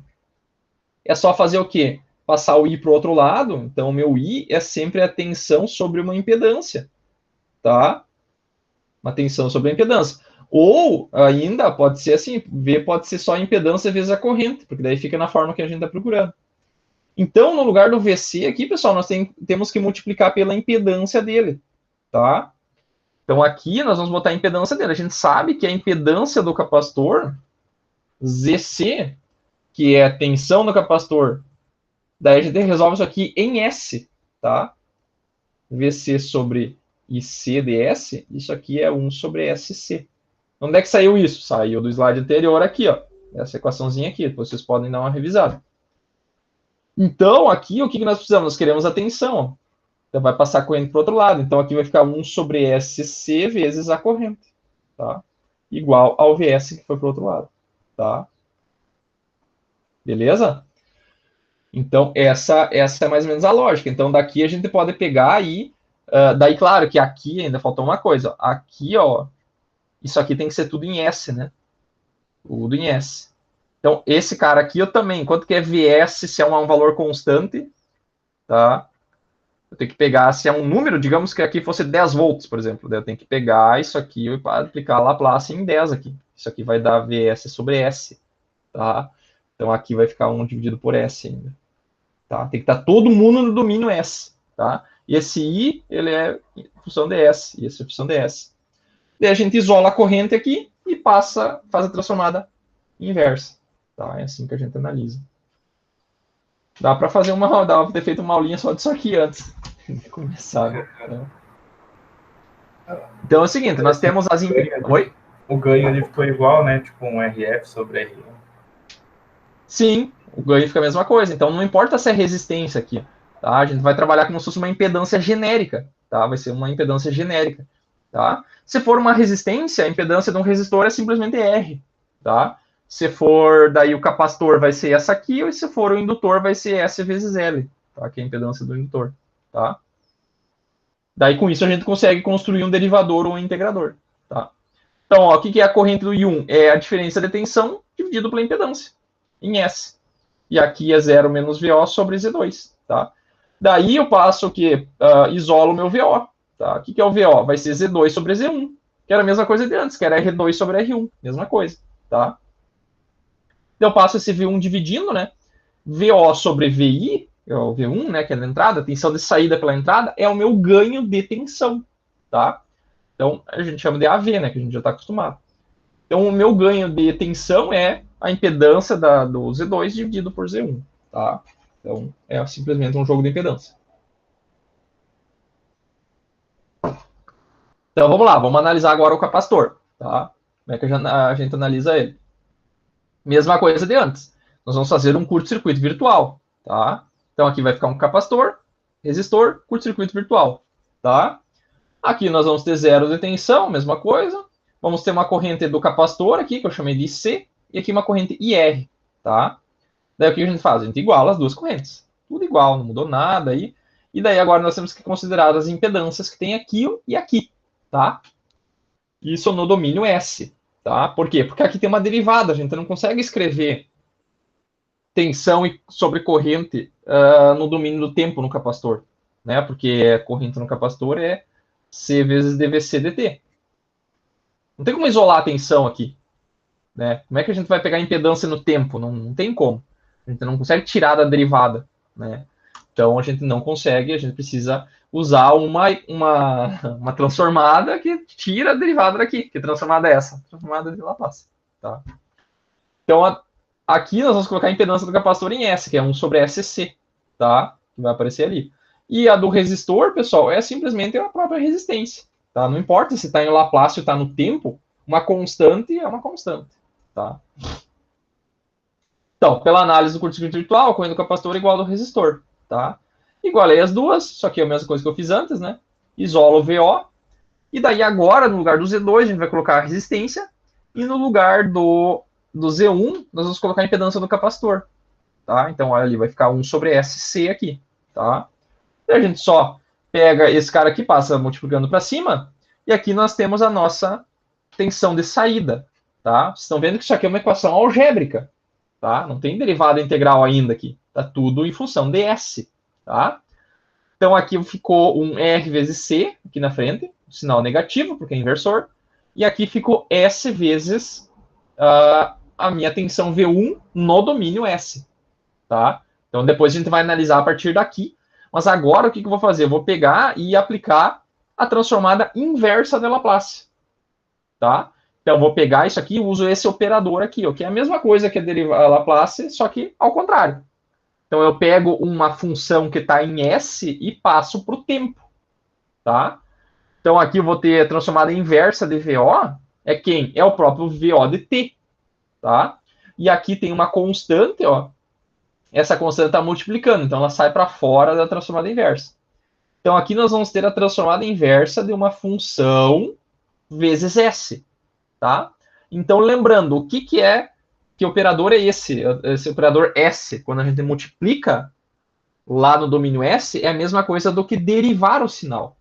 é só fazer o quê? Passar o I para o outro lado. Então, o meu I é sempre a tensão sobre uma impedância, tá? Uma tensão sobre a impedância. Ou, ainda, pode ser assim, V pode ser só a impedância vezes a corrente, porque daí fica na forma que a gente está procurando. Então, no lugar do VC aqui, pessoal, nós temos que multiplicar pela impedância dele, tá? Então, aqui nós vamos botar a impedância dele. A gente sabe que a impedância do capacitor, ZC, que é a tensão do capacitor, daí a gente resolve isso aqui em S, tá? VC sobre IC ds, isso aqui é 1 sobre SC. Onde é que saiu isso? Saiu do slide anterior aqui, ó. Essa equaçãozinha aqui, vocês podem dar uma revisada. Então, aqui, o que nós precisamos? Nós queremos a tensão, ó. Então, vai passar a corrente para o outro lado. Então, aqui vai ficar 1 sobre SC vezes a corrente, tá? Igual ao VS que foi para o outro lado, tá? Beleza? Então, essa é mais ou menos a lógica. Então, daqui a gente pode pegar aí... daí, claro que aqui ainda faltou uma coisa. Aqui, ó, isso aqui tem que ser tudo em S, né? Tudo em S. Então, esse cara aqui eu também, quanto que é VS, se é um valor constante, tá? Eu tenho que pegar, se é um número, digamos que aqui fosse 10 volts, por exemplo, daí eu tenho que pegar isso aqui e aplicar Laplace em 10 aqui. Isso aqui vai dar VS sobre S, tá? Então, aqui vai ficar 1 dividido por S ainda, tá? Tem que estar todo mundo no domínio S, tá? E esse I, ele é função de S, e esse é função de S. Daí a gente isola a corrente aqui e faz a transformada inversa, tá? É assim que a gente analisa. Dá para fazer dá para ter feito uma aulinha só disso aqui antes de começar. Né? Então é o seguinte, nós temos as... Oi? o ganho ali ficou igual, né? Tipo um RF sobre R1. Sim, o ganho fica a mesma coisa. Então não importa se é resistência aqui, tá? A gente vai trabalhar como se fosse uma impedância genérica, tá? Vai ser uma impedância genérica, tá? Se for uma resistência, a impedância de um resistor é simplesmente R, tá? Se for daí o capacitor vai ser essa aqui, e se for o indutor vai ser S vezes L, tá? Que é a impedância do indutor, tá? Daí com isso a gente consegue construir um derivador ou um integrador, tá? Então, ó, o que é a corrente do I1? É a diferença de tensão dividido pela impedância, em S. E aqui é 0 menos VO sobre Z2, tá? Daí eu passo que isolo o meu VO, tá? O que é o VO? Vai ser Z2 sobre Z1, que era a mesma coisa de antes, que era R2 sobre R1, mesma coisa, tá? Eu passo esse V1 dividindo, né? VO sobre VI, é o V1, né, que é a entrada, a tensão de saída pela entrada, é o meu ganho de tensão, tá? Então, a gente chama de AV, né, que a gente já está acostumado. Então, o meu ganho de tensão é a impedância do Z2 dividido por Z1, tá? Então, é simplesmente um jogo de impedância. Então, vamos lá, vamos analisar agora o capacitor, tá? Como é que a gente analisa ele? Mesma coisa de antes. Nós vamos fazer um curto-circuito virtual, tá? Então, aqui vai ficar um capacitor, resistor, curto-circuito virtual, tá? Aqui nós vamos ter zero de tensão, mesma coisa. Vamos ter uma corrente do capacitor aqui, que eu chamei de IC, e aqui uma corrente IR, tá? Daí o que a gente faz? A gente iguala as duas correntes. Tudo igual, não mudou nada aí. E daí agora nós temos que considerar as impedâncias que tem aqui e aqui, tá? Isso no domínio S, tá? Por quê? Porque aqui tem uma derivada, a gente não consegue escrever tensão sobre corrente no domínio do tempo no capacitor, né? Porque a corrente no capacitor é C vezes dVc dt. Não tem como isolar a tensão aqui, né? Como é que a gente vai pegar a impedância no tempo? Não tem como. A gente não consegue tirar da derivada, né? Então a gente não consegue, a gente precisa usar uma transformada que tira a derivada daqui. Que transformada é essa? Transformada de Laplace, tá? Então aqui nós vamos colocar a impedância do capacitor em S, que é 1 sobre SC, tá? Que vai aparecer ali. E a do resistor, pessoal, é simplesmente a própria resistência, tá? Não importa se está em Laplace ou está no tempo, uma constante é uma constante, tá? Então, pela análise do curto-circuito virtual, a corrente do capacitor é igual ao do resistor, tá? Igualei as duas, só que é a mesma coisa que eu fiz antes, né? Isolo o VO, e daí agora, no lugar do Z2, a gente vai colocar a resistência, e no lugar do Z1, nós vamos colocar a impedância do capacitor, tá? Então, olha ali, vai ficar 1 sobre SC aqui, tá? E a gente só pega esse cara aqui, passa multiplicando para cima, e aqui nós temos a nossa tensão de saída, tá? Vocês estão vendo que isso aqui é uma equação algébrica, tá? Não tem derivada integral ainda aqui, tá tudo em função de S, tá? Então aqui ficou um R vezes C aqui na frente, sinal negativo, porque é inversor, e aqui ficou S vezes a minha tensão V1 no domínio S, tá? Então depois a gente vai analisar a partir daqui, mas agora o que eu vou fazer? Eu vou pegar e aplicar a transformada inversa de Laplace, tá? Então eu vou pegar isso aqui e uso esse operador aqui, ó, que é a mesma coisa que a Laplace, só que ao contrário. Então eu pego uma função que está em S e passo para o tempo, tá? Então aqui eu vou ter a transformada inversa de VO, é quem? É o próprio VO de t, tá? E aqui tem uma constante, ó. Essa constante está multiplicando, então ela sai para fora da transformada inversa. Então aqui nós vamos ter a transformada inversa de uma função vezes S, tá? Então lembrando, o que é, que operador é esse? Esse operador S, quando a gente multiplica lá no domínio S, é a mesma coisa do que derivar o sinal,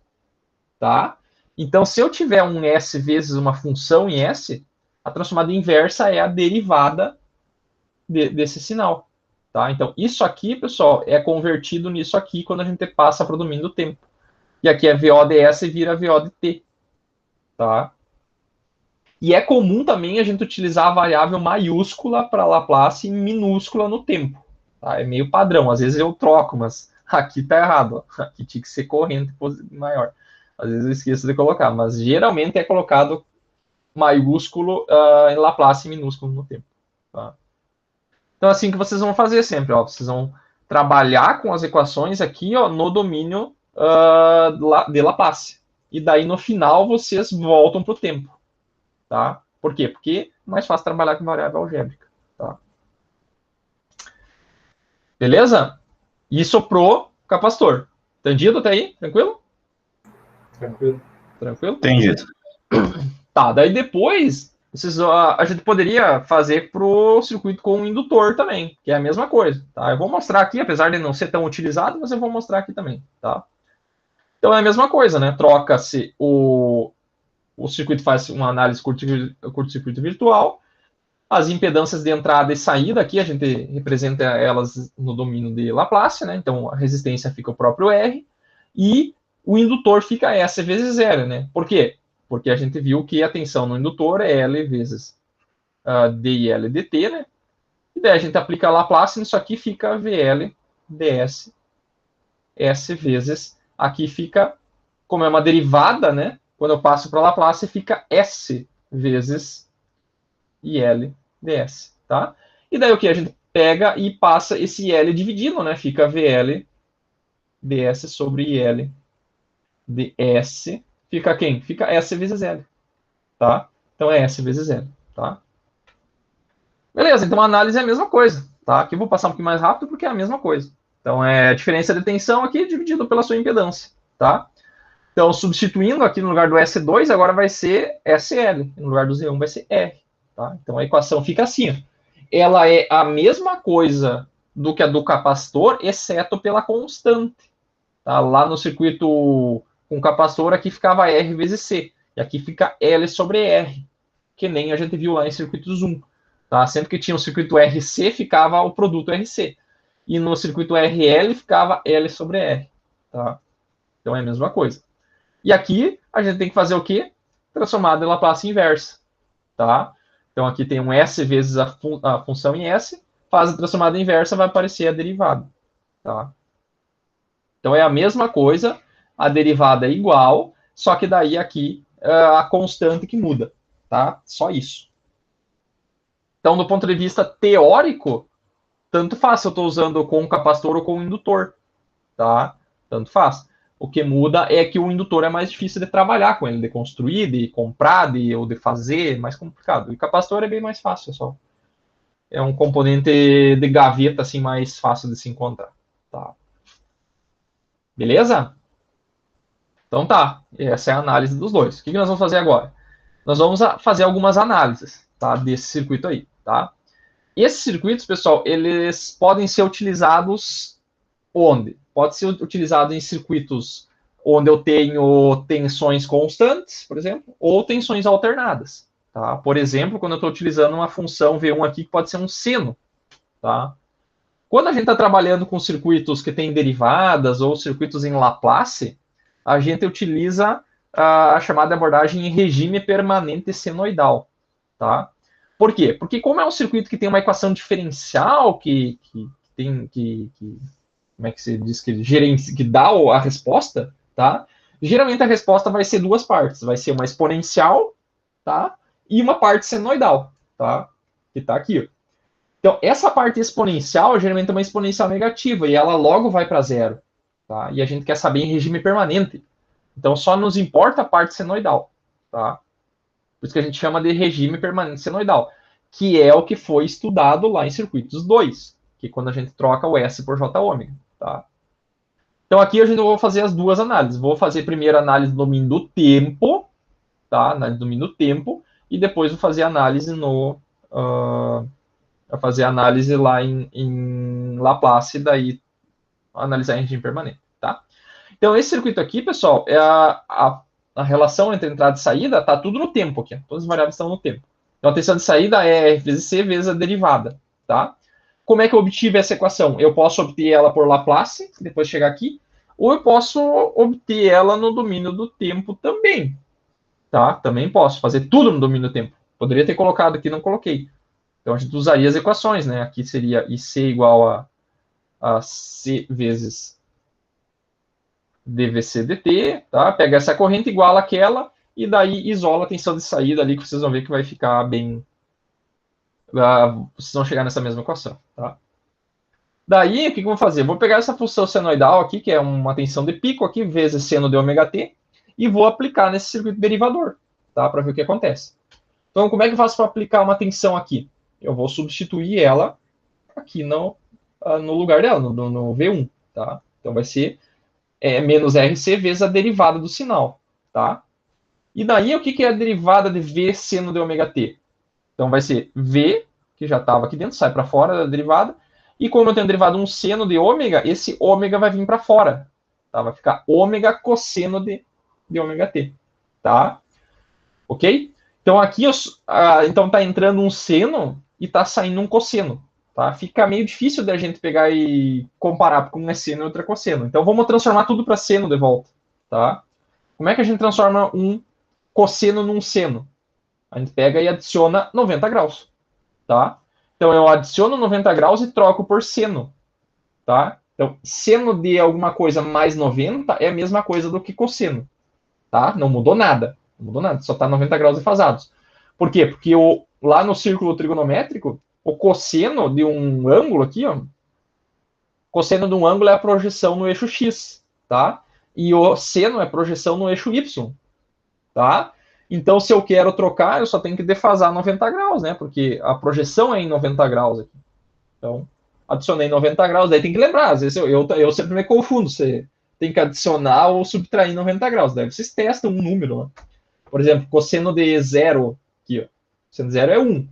tá? Então, se eu tiver um S vezes uma função em S, a transformada inversa é a derivada desse sinal, tá? Então, isso aqui, pessoal, é convertido nisso aqui quando a gente passa para o domínio do tempo. E aqui é VO de S e vira VO de T, tá? E é comum também a gente utilizar a variável maiúscula para Laplace e minúscula no tempo, tá? É meio padrão, às vezes eu troco, mas aqui tá errado, ó. Aqui tinha que ser corrente maior. Às vezes eu esqueço de colocar, mas geralmente é colocado maiúsculo em Laplace e minúsculo no tempo, tá? Então, assim que vocês vão fazer sempre, ó, vocês vão trabalhar com as equações aqui, ó, no domínio de Laplace. E daí, no final, vocês voltam para o tempo, tá? Por quê? Porque é mais fácil trabalhar com variável algébrica. Tá? Beleza? Isso pro capacitor. Entendido até aí? Tranquilo? Tranquilo. Tranquilo? Entendido. Tá, daí depois a gente poderia fazer pro circuito com indutor também, que é a mesma coisa. Tá? Eu vou mostrar aqui, apesar de não ser tão utilizado, mas eu vou mostrar aqui também. Tá? Então é a mesma coisa, né? Troca-se o circuito, faz uma análise curto-circuito virtual. As impedâncias de entrada e saída, aqui a gente representa elas no domínio de Laplace, né? Então a resistência fica o próprio R e o indutor fica S vezes zero, né? Por quê? Porque a gente viu que a tensão no indutor é L vezes DIL dt, né? E daí a gente aplica Laplace, nisso aqui fica VL ds S vezes, aqui fica, como é uma derivada, né? Quando eu passo para Laplace, fica S vezes IL ds, tá? E daí o que? A gente pega e passa esse L dividindo, né? Fica VL ds sobre IL ds. Fica quem? Fica S vezes L, tá? Então é S vezes L, tá? Beleza, então a análise é a mesma coisa, tá? Aqui eu vou passar um pouquinho mais rápido porque é a mesma coisa. Então é a diferença de tensão aqui dividido pela sua impedância, tá? Então substituindo aqui no lugar do S2, agora vai ser SL, no lugar do Z1 vai ser R, tá? Então a equação fica assim, ó. Ela é a mesma coisa do que a do capacitor, exceto pela constante, tá? Lá no circuito com capacitor, aqui ficava R vezes C, e aqui fica L sobre R, que nem a gente viu lá em circuito Zoom. Tá? Sempre que tinha o circuito RC, ficava o produto RC. E no circuito RL, ficava L sobre R. Tá? Então é a mesma coisa. E aqui, a gente tem que fazer o quê? Transformada em Laplace inversa. Tá? Então aqui tem um S vezes a função em S. Faz a transformada inversa, vai aparecer a derivada. Tá? Então é a mesma coisa, a derivada é igual, só que daí aqui a constante que muda. Tá? Só isso. Então, do ponto de vista teórico, tanto faz se eu estou usando com um capacitor ou com um indutor, tá? Tanto faz. O que muda é que o indutor é mais difícil de trabalhar com ele, de construir, de comprar, ou de fazer, mais complicado. E o capacitor é bem mais fácil, só. É um componente de gaveta, assim, mais fácil de se encontrar, tá? Beleza? Então tá, essa é a análise dos dois. O que nós vamos fazer agora? Nós vamos fazer algumas análises, tá? Desse circuito aí, tá? Esses circuitos, pessoal, eles podem ser utilizados onde? Pode ser utilizado em circuitos onde eu tenho tensões constantes, por exemplo, ou tensões alternadas. Tá? Por exemplo, quando eu estou utilizando uma função V1 aqui, que pode ser um seno. Tá? Quando a gente está trabalhando com circuitos que têm derivadas ou circuitos em Laplace, a gente utiliza a chamada abordagem em regime permanente senoidal. Tá? Por quê? Porque como é um circuito que tem uma equação diferencial que tem como é que se diz que dá a resposta, tá? Geralmente a resposta vai ser duas partes, vai ser uma exponencial, tá? E uma parte senoidal, tá? Que tá aqui. Ó. Então essa parte exponencial geralmente é uma exponencial negativa e ela logo vai para zero, tá? E a gente quer saber em regime permanente. Então só nos importa a parte senoidal, tá? Por isso que a gente chama de regime permanente senoidal, que é o que foi estudado lá em circuitos 2, que é quando a gente troca o S por J ômega. Tá? Então aqui a gente vai fazer as duas análises. Vou fazer primeiro a análise do domínio do tempo, tá? Análise do domínio do tempo, e depois vou fazer a análise lá em Laplace, daí analisar em regime permanente, tá? Então esse circuito aqui, pessoal, é a relação entre entrada e saída, tá tudo no tempo aqui. Todas as variáveis estão no tempo. Então a tensão de saída é R vezes C vezes a derivada, tá? Como é que eu obtive essa equação? Eu posso obter ela por Laplace, depois chegar aqui, ou eu posso obter ela no domínio do tempo também, tá? Também posso fazer tudo no domínio do tempo. Poderia ter colocado aqui, não coloquei. Então a gente usaria as equações, né? Aqui seria IC igual a C vezes dVc dt, tá? Pega essa corrente igual àquela e daí isola a tensão de saída ali, que vocês vão ver que vai ficar bem... vocês vão chegar nessa mesma equação, tá? Daí, o que eu vou fazer? Vou pegar essa função senoidal aqui, que é uma tensão de pico aqui, vezes seno de ômega t, e vou aplicar nesse circuito derivador, tá? Para ver o que acontece. Então, como é que eu faço para aplicar uma tensão aqui? Eu vou substituir ela aqui no lugar dela, no V1, tá? Então, vai ser menos RC vezes a derivada do sinal, tá? E daí, o que é a derivada de V seno de ômega t? Então, vai ser V, que já estava aqui dentro, sai para fora da derivada, e como eu tenho derivado um seno de ômega, esse ômega vai vir para fora, tá? Vai ficar ômega cosseno de ômega t, tá? Ok? Então, aqui então tá entrando um seno e tá saindo um cosseno, tá? Fica meio difícil da gente pegar e comparar, porque um é seno e outro é cosseno. Então, vamos transformar tudo para seno de volta, tá? Como é que a gente transforma um cosseno num seno? A gente pega e adiciona 90 graus, tá? Então, eu adiciono 90 graus e troco por seno, tá? Então, seno de alguma coisa mais 90 é a mesma coisa do que cosseno, tá? Não mudou nada. Não mudou nada, só está 90 graus defasados. Por quê? Porque lá no círculo trigonométrico, o cosseno de um ângulo aqui, ó, cosseno de um ângulo é a projeção no eixo X, tá? E o seno é a projeção no eixo Y, tá? Então, se eu quero trocar, eu só tenho que defasar 90 graus, né? Porque a projeção é em 90 graus aqui. Então, adicionei 90 graus, daí tem que lembrar, às vezes eu sempre me confundo, você tem que adicionar ou subtrair 90 graus, daí vocês testam um número, né? Por exemplo, cosseno de zero, aqui, ó. Seno de zero é 1.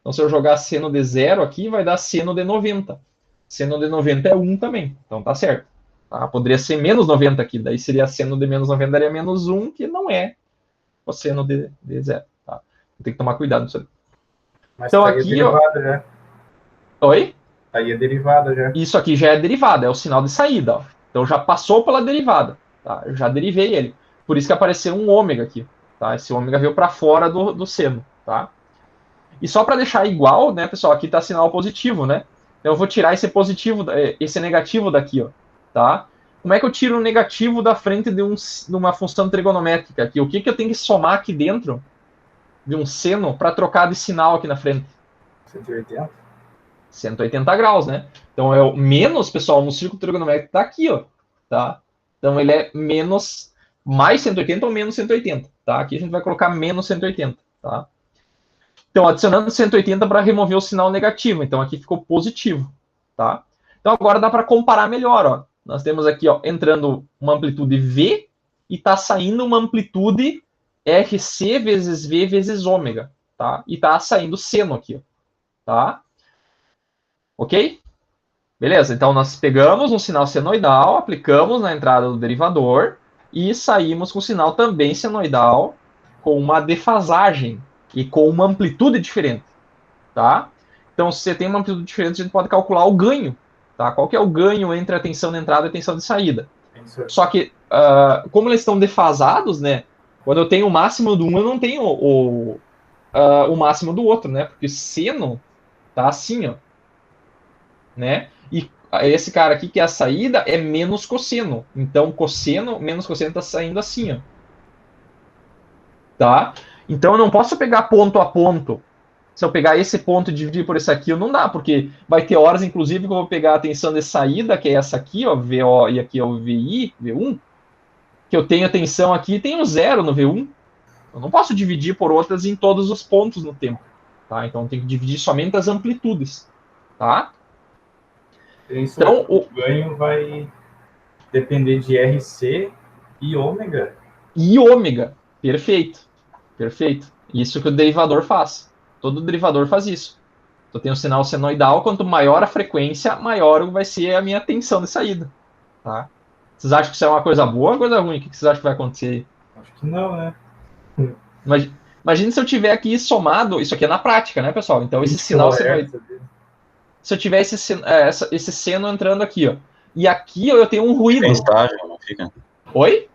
Então, se eu jogar seno de zero aqui, vai dar seno de 90. Seno de 90 é 1 também. Então, tá certo. Tá? Poderia ser menos 90 aqui. Daí seria seno de menos 90, daria menos 1, que não é cosseno de zero. Tá? Tem que tomar cuidado nisso aí. Mas então, tá aqui, aí a derivada já. Oi? Tá aí a derivada já. Isso aqui já é derivada, é o sinal de saída. Ó. Então, já passou pela derivada. Tá? Eu já derivei ele. Por isso que apareceu um ômega aqui. Tá? Esse ômega veio para fora do seno, tá? E só para deixar igual, né, pessoal, aqui está sinal positivo, né? Então eu vou tirar esse positivo, esse negativo daqui, ó, tá? Como é que eu tiro o negativo da frente de uma função trigonométrica aqui? O que eu tenho que somar aqui dentro de um seno para trocar de sinal aqui na frente? 180. 180 graus, né? Então é o menos, pessoal, no círculo trigonométrico está aqui, ó, tá? Então ele é menos mais 180 ou menos 180, tá? Aqui a gente vai colocar menos 180, tá? Então, adicionando 180 para remover o sinal negativo. Então, aqui ficou positivo, tá? Então, agora dá para comparar melhor, ó. Nós temos aqui, ó, entrando uma amplitude V e está saindo uma amplitude RC vezes V vezes ômega, tá? E está saindo seno aqui, ó, tá? Ok? Beleza, então nós pegamos um sinal senoidal, aplicamos na entrada do derivador e saímos com o sinal também senoidal com uma defasagem e com uma amplitude diferente, tá? Então, se você tem uma amplitude diferente, a gente pode calcular o ganho, tá? Qual que é o ganho entre a tensão de entrada e a tensão de saída? Só que, como eles estão defasados, né? Quando eu tenho o máximo do um, eu não tenho o máximo do outro, né? Porque seno tá assim, ó, né? E esse cara aqui, que é a saída, é menos cosseno. Então, cosseno menos cosseno tá saindo assim, ó. Tá? Então, eu não posso pegar ponto a ponto. Se eu pegar esse ponto e dividir por esse aqui, não dá, porque vai ter horas, inclusive, que eu vou pegar a tensão de saída, que é essa aqui, ó, VO, e aqui é o VI, V1, que eu tenho a tensão aqui e tenho zero no V1. Eu não posso dividir por outras em todos os pontos no tempo. Tá? Então, eu tenho que dividir somente as amplitudes. Tá? Então, o ganho vai depender de RC e ômega. E ômega. Perfeito. Perfeito. Isso que o derivador faz. Todo derivador faz isso. Eu tenho um sinal senoidal, quanto maior a frequência, maior vai ser a minha tensão de saída. Tá? Vocês acham que isso é uma coisa boa ou uma coisa ruim? O que vocês acham que vai acontecer? Acho que não, né? Imagina se eu tiver aqui somado, isso aqui é na prática, né, pessoal? Então esse sinal senoidal, se eu tiver esse seno entrando aqui, ó, e aqui eu tenho um ruído. Fica instável, não fica? Oi?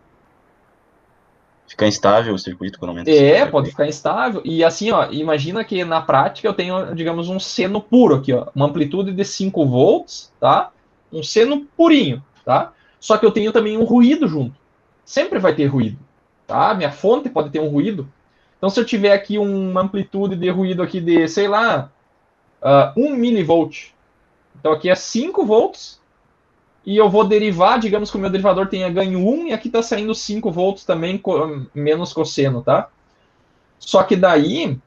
Fica instável o circuito quando aumenta. Pode ficar instável. E assim, ó, imagina que na prática eu tenho, digamos, um seno puro aqui, ó, uma amplitude de 5 volts, tá? Um seno purinho, tá? Só que eu tenho também um ruído junto. Sempre vai ter ruído, tá? Minha fonte pode ter um ruído. Então, se eu tiver aqui uma amplitude de ruído aqui de, sei lá, 1 milivolt. Então, aqui é 5 volts. E eu vou derivar, digamos que o meu derivador tenha ganho 1 e aqui está saindo 5 volts também, menos cosseno, tá? Só que daí,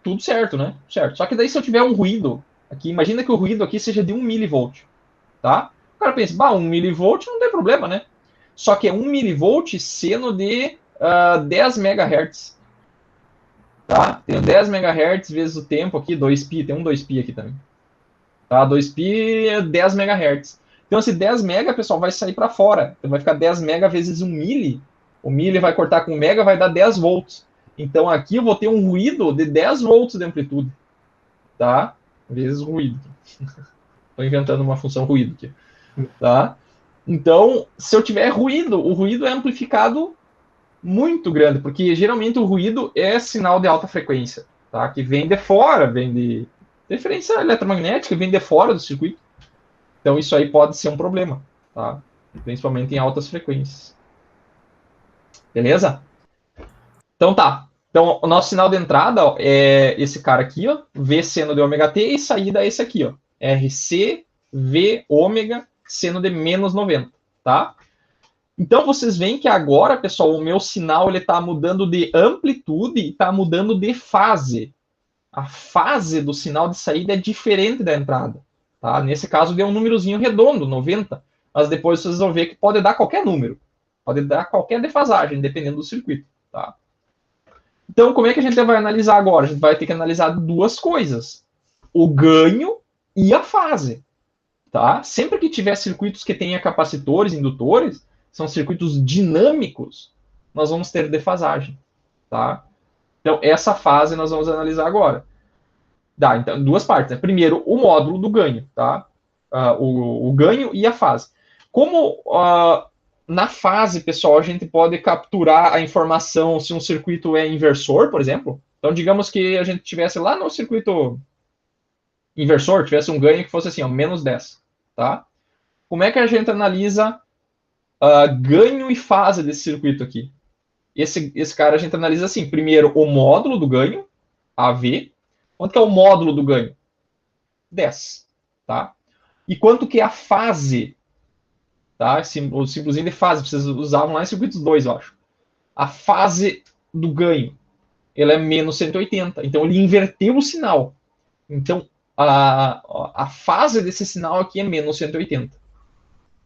tudo certo, né? Certo. Só que daí se eu tiver um ruído aqui, imagina que o ruído aqui seja de 1 milivolt, tá? O cara pensa, 1 milivolt não tem problema, né? Só que é 1 milivolt sendo de 10 megahertz, tá? Tem 10 megahertz vezes o tempo aqui, 2π, tem um 2π aqui também. Tá? 2π é 10 megahertz. Então esse 10 mega, pessoal, vai sair para fora. Então vai ficar 10 mega vezes 1 mili. O mili vai cortar com mega, vai dar 10 volts. Então aqui eu vou ter um ruído de 10 volts de amplitude, tá? Vezes ruído. Estou inventando uma função ruído aqui, tá? Então, se eu tiver ruído, o ruído é amplificado muito grande, porque geralmente o ruído é sinal de alta frequência, tá? Que vem de fora, vem de interferência eletromagnética, vem de fora do circuito. Então isso aí pode ser um problema, tá? Principalmente em altas frequências. Beleza? Então tá. Então o nosso sinal de entrada ó, é esse cara aqui, ó, V seno de ômega t, e saída é esse aqui, ó, RC V ômega seno de menos 90, tá? Então vocês veem que agora, pessoal, o meu sinal ele está mudando de amplitude e está mudando de fase. A fase do sinal de saída é diferente da entrada. Tá? Nesse caso, deu um númerozinho redondo, 90, mas depois vocês vão ver que pode dar qualquer número. Pode dar qualquer defasagem, dependendo do circuito. Tá? Então, como é que a gente vai analisar agora? A gente vai ter que analisar duas coisas. O ganho e a fase. Tá? Sempre que tiver circuitos que tenha capacitores, indutores, são circuitos dinâmicos, nós vamos ter defasagem. Tá? Então, essa fase nós vamos analisar agora. Dá, então, duas partes. Né? Primeiro, o módulo do ganho, tá? O ganho e a fase. Como na fase, pessoal, a gente pode capturar a informação se um circuito é inversor, por exemplo. Então, digamos que a gente tivesse lá no circuito inversor, tivesse um ganho que fosse assim, ó, menos 10, tá? Como é que a gente analisa ganho e fase desse circuito aqui? Esse cara a gente analisa assim, primeiro o módulo do ganho, AV. Quanto que é o módulo do ganho? 10, tá? E quanto que é a fase, tá? O símbolozinho de fase, vocês usavam lá em circuitos 2, eu acho. A fase do ganho, ela é menos 180, então ele inverteu o sinal. Então, a fase desse sinal aqui é menos 180,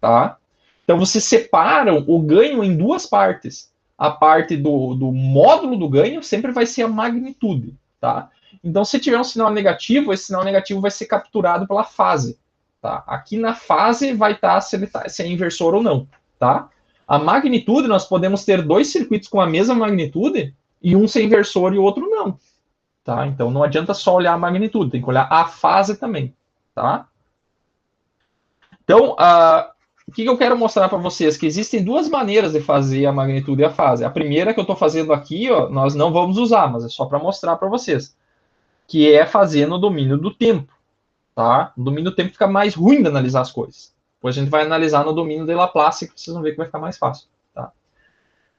tá? Então, vocês separam o ganho em duas partes. A parte do módulo do ganho sempre vai ser a magnitude, tá? Então, se tiver um sinal negativo, esse sinal negativo vai ser capturado pela fase. Tá? Aqui na fase vai estar se é inversor ou não. Tá? A magnitude, nós podemos ter dois circuitos com a mesma magnitude e um ser inversor e o outro não. Tá? Então, não adianta só olhar a magnitude, tem que olhar a fase também. Tá? Então, o que eu quero mostrar para vocês? Que existem duas maneiras de fazer a magnitude e a fase. A primeira que eu estou fazendo aqui, ó, nós não vamos usar, mas é só para mostrar para vocês. Que é fazer no domínio do tempo. Tá? No domínio do tempo fica mais ruim de analisar as coisas. Depois a gente vai analisar no domínio de Laplace, que vocês vão ver que vai ficar mais fácil. Tá?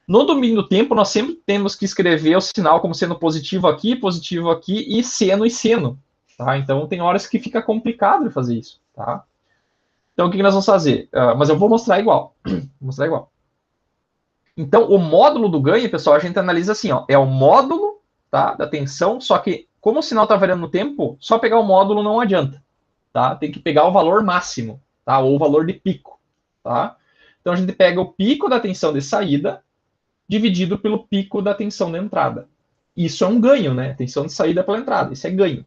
No domínio do tempo, nós sempre temos que escrever o sinal como sendo positivo aqui e seno. Tá? Então, tem horas que fica complicado de fazer isso. Tá? Então, o que nós vamos fazer? Mas eu vou mostrar igual. Vou mostrar igual. Então, o módulo do ganho, pessoal, a gente analisa assim, ó, é o módulo, tá, da tensão, só que como o sinal está variando no tempo, só pegar o módulo não adianta. Tá? Tem que pegar o valor máximo, tá? Ou o valor de pico. Tá? Então a gente pega o pico da tensão de saída dividido pelo pico da tensão de entrada. Isso é um ganho, né? Tensão de saída pela entrada, isso é ganho.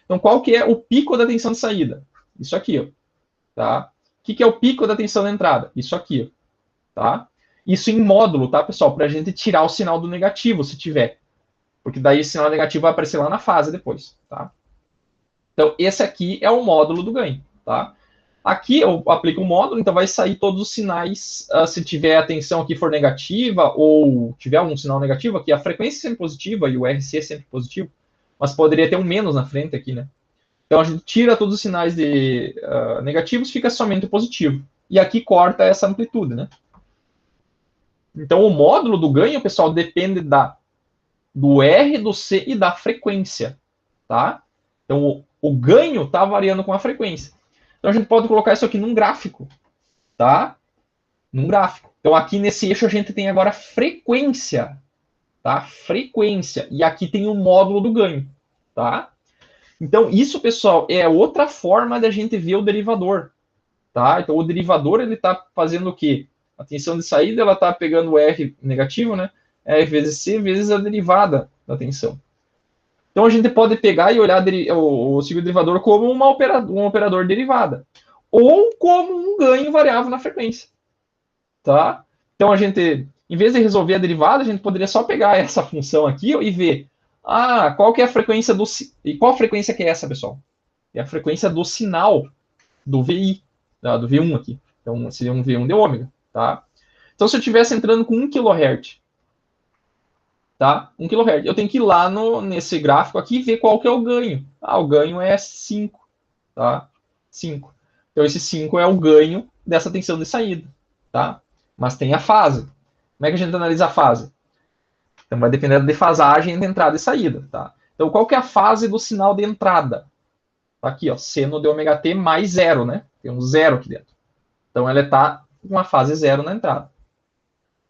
Então qual que é o pico da tensão de saída? Isso aqui, ó. Tá? O que é o pico da tensão de entrada? Isso aqui, ó. Tá? Isso em módulo, tá, pessoal? Para a gente tirar o sinal do negativo, se tiver. Porque daí o sinal negativo vai aparecer lá na fase depois, tá? Então, esse aqui é o módulo do ganho, tá? Aqui eu aplico o módulo, então vai sair todos os sinais, se tiver a tensão aqui for negativa, ou tiver algum sinal negativo aqui, a frequência é sempre positiva e o RC é sempre positivo, mas poderia ter um menos na frente aqui, né? Então, a gente tira todos os sinais negativos, fica somente o positivo. E aqui corta essa amplitude, né? Então, o módulo do ganho, pessoal, depende do R, do C e da frequência, tá? Então, o ganho está variando com a frequência. Então, a gente pode colocar isso aqui num gráfico, tá? Num gráfico. Então, aqui nesse eixo, a gente tem agora frequência, tá? Frequência. E aqui tem o módulo do ganho, tá? Então, isso, pessoal, é outra forma da gente ver o derivador, tá? Então, o derivador, ele está fazendo o quê? A tensão de saída, ela está pegando o R negativo, né? R vezes C vezes a derivada da tensão. Então, a gente pode pegar e olhar o ciclo derivador como um operador derivada, ou como um ganho variável na frequência, tá? Então, a gente, em vez de resolver a derivada, a gente poderia só pegar essa função aqui e ver, qual que é a frequência do... E qual frequência que é essa, pessoal? É a frequência do sinal do VI, tá? Do V1 aqui. Então, seria um V1 de ômega, tá? Então, se eu estivesse entrando com 1 kHz, tá? 1 kHz, eu tenho que ir lá nesse gráfico aqui e ver qual que é o ganho. O ganho é 5, tá? 5. Então, esse 5 é o ganho dessa tensão de saída, tá? Mas tem a fase. Como é que a gente analisa a fase? Então, vai depender da defasagem entre entrada e saída, tá? Então, qual que é a fase do sinal de entrada? Tá aqui, ó, seno de ômega t mais 0, né? Tem um 0 aqui dentro. Então, ela está com a fase 0 na entrada.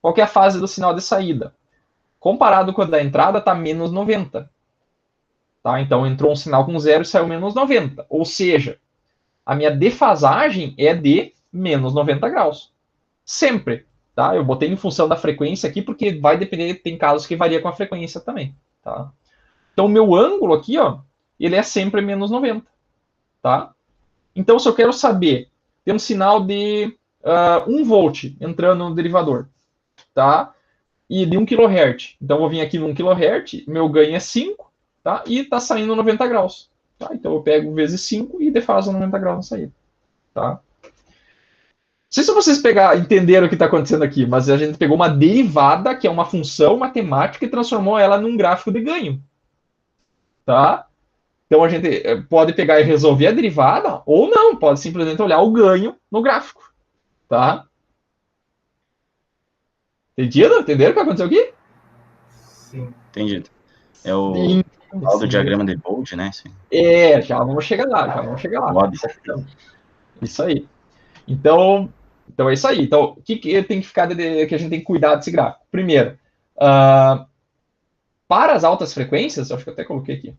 Qual que é a fase do sinal de saída? Comparado com a da entrada, está menos 90. Tá? Então, entrou um sinal com 0 e saiu menos 90. Ou seja, a minha defasagem é de menos 90 graus. Sempre. Tá? Eu botei em função da frequência aqui, porque vai depender, tem casos que varia com a frequência também. Tá? Então, o meu ângulo aqui, ó, ele é sempre menos 90. Tá? Então, se eu quero saber, tem um sinal de 1 volt entrando no derivador, tá? E de 1 kHz. Então, eu vou vir aqui no 1 kHz, meu ganho é 5, tá? E está saindo 90 graus. Tá? Então, eu pego vezes 5 e defaso 90 graus na saída. Tá? Não sei se vocês entenderam o que está acontecendo aqui, mas a gente pegou uma derivada, que é uma função matemática, e transformou ela num gráfico de ganho. Tá? Então, a gente pode pegar e resolver a derivada, ou não, pode simplesmente olhar o ganho no gráfico. Tá? Entendido? Entenderam o que aconteceu aqui? Sim. Entendido. É o Sim, tal do sim. diagrama de Bode, né? Sim. Já vamos chegar lá, Pode. Isso aí. Então é isso aí. Então, o que tem que ficar que a gente tem que cuidar desse gráfico? Primeiro, para as altas frequências, acho que eu até coloquei aqui,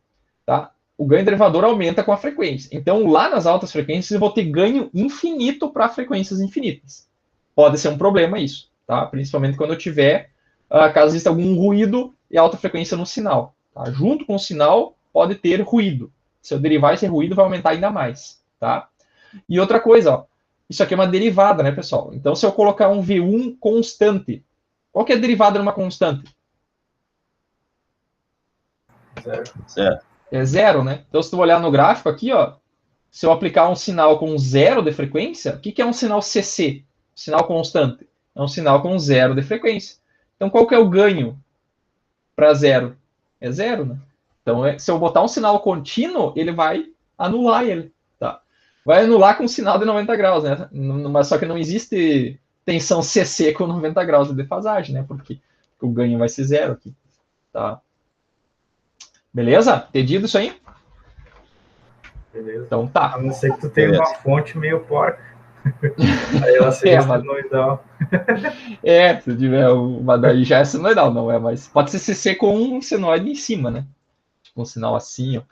tá? O ganho derivador aumenta com a frequência. Então, lá nas altas frequências, eu vou ter ganho infinito para frequências infinitas. Pode ser um problema isso, tá? Principalmente quando eu tiver, caso exista algum ruído e alta frequência no sinal. Tá? Junto com o sinal, pode ter ruído. Se eu derivar esse ruído, vai aumentar ainda mais, tá? E outra coisa, ó, isso aqui é uma derivada, né, pessoal? Então, se eu colocar um V1 constante, qual que é a derivada de uma constante? Zero. É 0, né? Então, se tu olhar no gráfico aqui, ó, se eu aplicar um sinal com 0 de frequência, o que é um sinal CC? Sinal constante. É um sinal com 0 de frequência. Então, qual que é o ganho para 0? É 0, né? Então, se eu botar um sinal contínuo, ele vai anular ele. Tá? Vai anular com um sinal de 90 graus, né? Mas só que não existe tensão CC com 90 graus de defasagem, né? Porque o ganho vai ser 0 aqui. Tá? Beleza? Entendido isso aí? Beleza. Então tá. A não ser que tu tenha uma fonte meio porca. Aí ela seria senoidal. Se tiver uma daí já é senoidal, não é? Mas pode ser CC com um senoide em cima, né? Tipo um sinal assim, ó.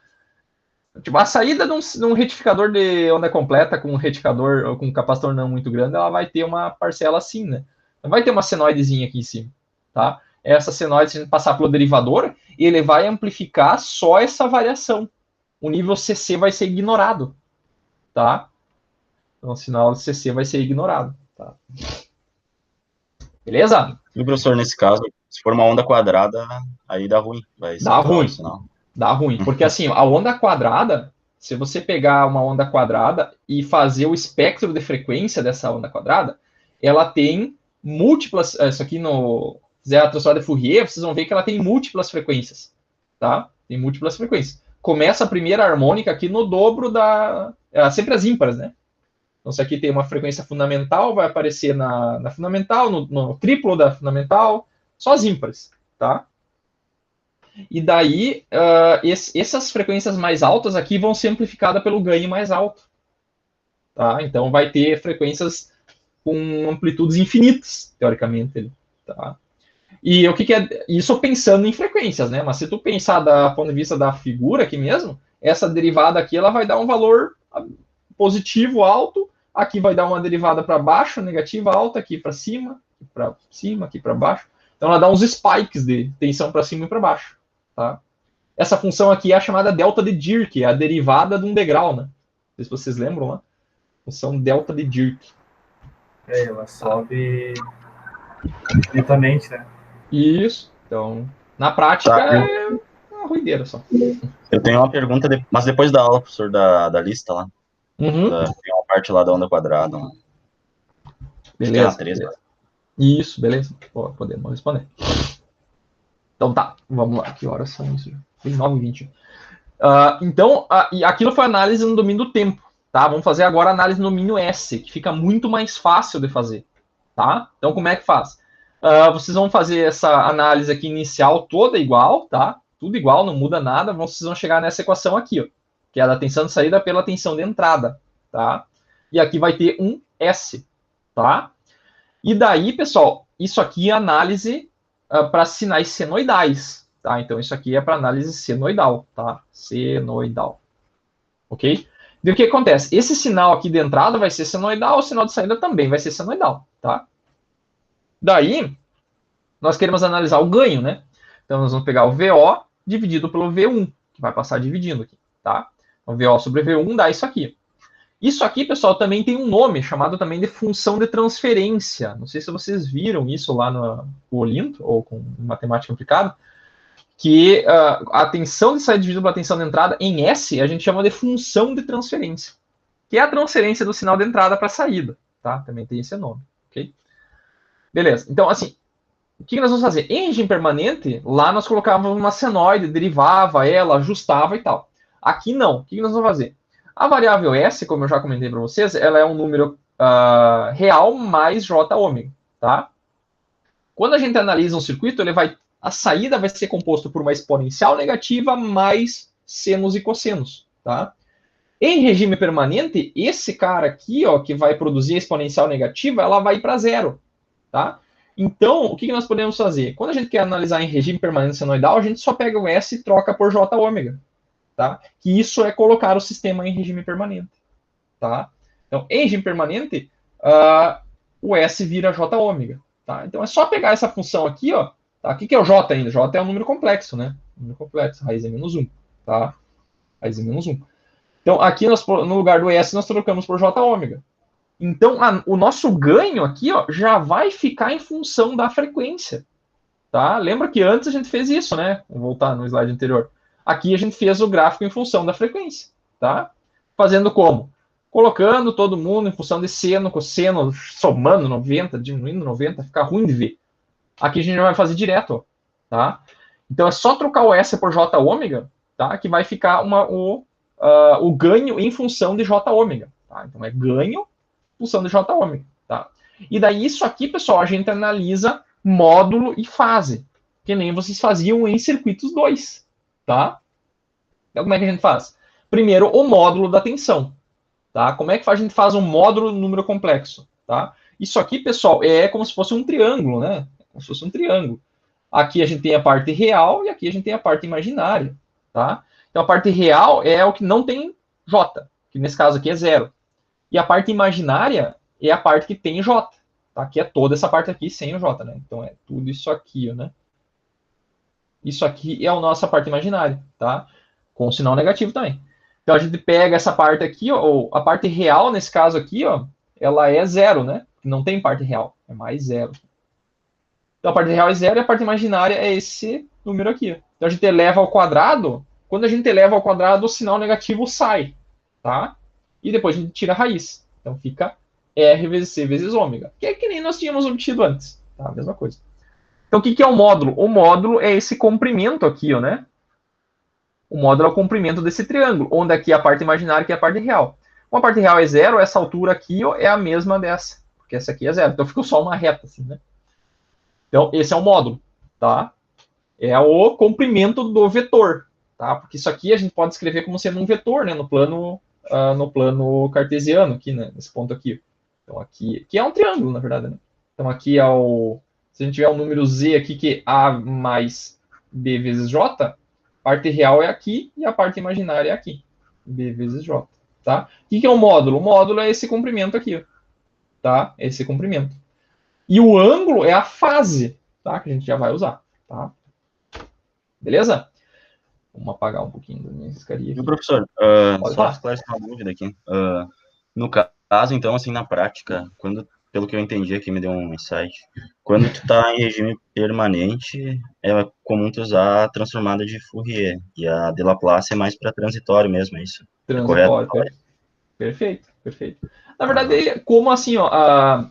Tipo, a saída de um retificador de onda completa com um retificador ou com um capacitor não muito grande, ela vai ter uma parcela assim, né? Não vai ter uma senoidezinha aqui em cima, tá? Essa senoide, se a gente passar pelo derivador, ele vai amplificar só essa variação. O nível CC vai ser ignorado, tá? Então, o sinal de CC vai ser ignorado, tá? Beleza? E, professor, nesse caso, se for uma onda quadrada, aí dá ruim. Vai Dá ruim. Sinal. Dá ruim, porque assim, a onda quadrada, se você pegar uma onda quadrada e fazer o espectro de frequência dessa onda quadrada, ela tem múltiplas, isso aqui no a transformada de Fourier, vocês vão ver que ela tem múltiplas frequências, tá? Tem múltiplas frequências. Começa a primeira harmônica aqui no dobro sempre as ímpares, né? Então, se aqui tem uma frequência fundamental, vai aparecer na fundamental, no triplo da fundamental, só as ímpares, tá? E daí, essas frequências mais altas aqui vão ser amplificadas pelo ganho mais alto. Tá? Então, vai ter frequências com amplitudes infinitas, teoricamente. Tá? E o que é isso pensando em frequências, né? Mas se tu pensar do ponto de vista da figura aqui mesmo, essa derivada aqui ela vai dar um valor positivo alto, aqui vai dar uma derivada para baixo, negativa alta, aqui para cima, aqui para baixo. Então ela dá uns spikes de tensão para cima e para baixo, tá? Essa função aqui é a chamada delta de Dirac, é a derivada de um degrau, né? Não sei se vocês lembram lá. Função delta de Dirac. Ela sobe infinitamente, né? Isso. Então, na prática, é uma ruideira só. Eu tenho uma pergunta, mas depois da aula, professor, da lista lá. Uhum. Tem uma parte lá da onda quadrada. Beleza. 13. Isso, beleza. Podemos responder. Então tá, vamos lá. Que horas são isso? 9h20. Então, e aquilo foi análise no domínio do tempo. Tá? Vamos fazer agora análise no domínio S, que fica muito mais fácil de fazer. Tá? Então, como é que faz? Vocês vão fazer essa análise aqui inicial toda igual, tá? Tudo igual, não muda nada. Vocês vão chegar nessa equação aqui, ó, que é a da tensão de saída pela tensão de entrada, tá? E aqui vai ter um S, tá? E daí, pessoal, isso aqui é análise para sinais senoidais, tá? Então, isso aqui é para análise senoidal, tá? Senoidal, ok? E o que acontece? Esse sinal aqui de entrada vai ser senoidal, o sinal de saída também vai ser senoidal, tá? Daí, nós queremos analisar o ganho, né? Então, nós vamos pegar o VO dividido pelo V1, que vai passar dividindo aqui, tá? Então, VO sobre V1 dá isso aqui. Isso aqui, pessoal, também tem um nome, chamado também de função de transferência. Não sei se vocês viram isso lá no Olinto, ou com matemática aplicada, que a tensão de saída dividida pela tensão de entrada em S, a gente chama de função de transferência, que é a transferência do sinal de entrada para a saída, tá? Também tem esse nome, ok? Beleza, então, assim, o que nós vamos fazer? Em regime permanente, lá nós colocávamos uma senoide, derivava ela, ajustava e tal. Aqui não. O que nós vamos fazer? A variável S, como eu já comentei para vocês, ela é um número real mais J ômega, tá? Quando a gente analisa um circuito, a saída vai ser composta por uma exponencial negativa mais senos e cossenos, tá? Em regime permanente, esse cara aqui, ó, que vai produzir a exponencial negativa, ela vai para zero, tá? Então, o que nós podemos fazer? Quando a gente quer analisar em regime permanente senoidal, a gente só pega o S e troca por J ômega, tá? Que isso é colocar o sistema em regime permanente, tá? Então, em regime permanente, o S vira J ômega, tá? Então, é só pegar essa função aqui, ó, tá? O que é o J ainda? J é um número complexo, né? Número complexo, raiz é menos 1, tá? Raiz é menos 1. Então, aqui no lugar do S, nós trocamos por J ômega. Então, o nosso ganho aqui, ó, já vai ficar em função da frequência, tá? Lembra que antes a gente fez isso, né? Vou voltar no slide anterior. Aqui a gente fez o gráfico em função da frequência, tá? Fazendo como? Colocando todo mundo em função de seno, cosseno, somando 90, diminuindo 90, fica ruim de ver. Aqui a gente vai fazer direto, ó, tá? Então é só trocar o S por J ômega, tá? Que vai ficar o ganho em função de J ômega, tá? Então é ganho função de J ômega, tá? E daí isso aqui, pessoal, a gente analisa módulo e fase, que nem vocês faziam em circuitos 2, tá? Então como é que a gente faz? Primeiro, o módulo da tensão, tá? Como é que a gente faz um módulo no número complexo, tá? Isso aqui, pessoal, é como se fosse um triângulo, né? Como se fosse um triângulo. Aqui a gente tem a parte real e aqui a gente tem a parte imaginária, tá? Então a parte real é o que não tem J, que nesse caso aqui é 0. E a parte imaginária é a parte que tem J, tá? Que é toda essa parte aqui sem o J, né? Então é tudo isso aqui, né? Isso aqui é a nossa parte imaginária, tá? Com sinal negativo também. Então a gente pega essa parte aqui, ó, ou a parte real nesse caso aqui, ó, ela é 0, né? Não tem parte real, é mais 0. Então a parte real é 0 e a parte imaginária é esse número aqui. Então a gente eleva ao quadrado. Quando a gente eleva ao quadrado, o sinal negativo sai, tá? E depois a gente tira a raiz. Então fica R vezes C vezes ômega, que é que nem nós tínhamos obtido antes, tá? A mesma coisa. Então o que é o módulo? O módulo é esse comprimento aqui, ó, né? O módulo é o comprimento desse triângulo, onde aqui é a parte imaginária, que é a parte real. Como a parte real é 0, essa altura aqui, ó, é a mesma dessa, porque essa aqui é 0. Então ficou só uma reta, assim, né? Então esse é o módulo, tá? É o comprimento do vetor, tá? Porque isso aqui a gente pode escrever como sendo um vetor, né? No plano cartesiano, aqui, né? Nesse ponto aqui. Então aqui é um triângulo, na verdade, né? Então aqui é o se a gente tiver o número Z aqui, que é A mais B vezes J, a parte real é aqui e a parte imaginária é aqui. B vezes J, tá? O que é o módulo? O módulo é esse comprimento aqui, ó, tá? Esse comprimento. E o ângulo é a fase, tá? Que a gente já vai usar, tá? Beleza? Vamos apagar um pouquinho da minha riscaria aqui. E, professor, Pode só falar. esclarecer uma dúvida aqui. No caso, então, assim, na prática, pelo que eu entendi aqui, me deu um insight, quando tu tá em regime permanente, é comum tu usar a transformada de Fourier, e a de Laplace é mais para transitório mesmo, é isso? É correto? Transitório, perfeito, perfeito. Na verdade, como assim, ó,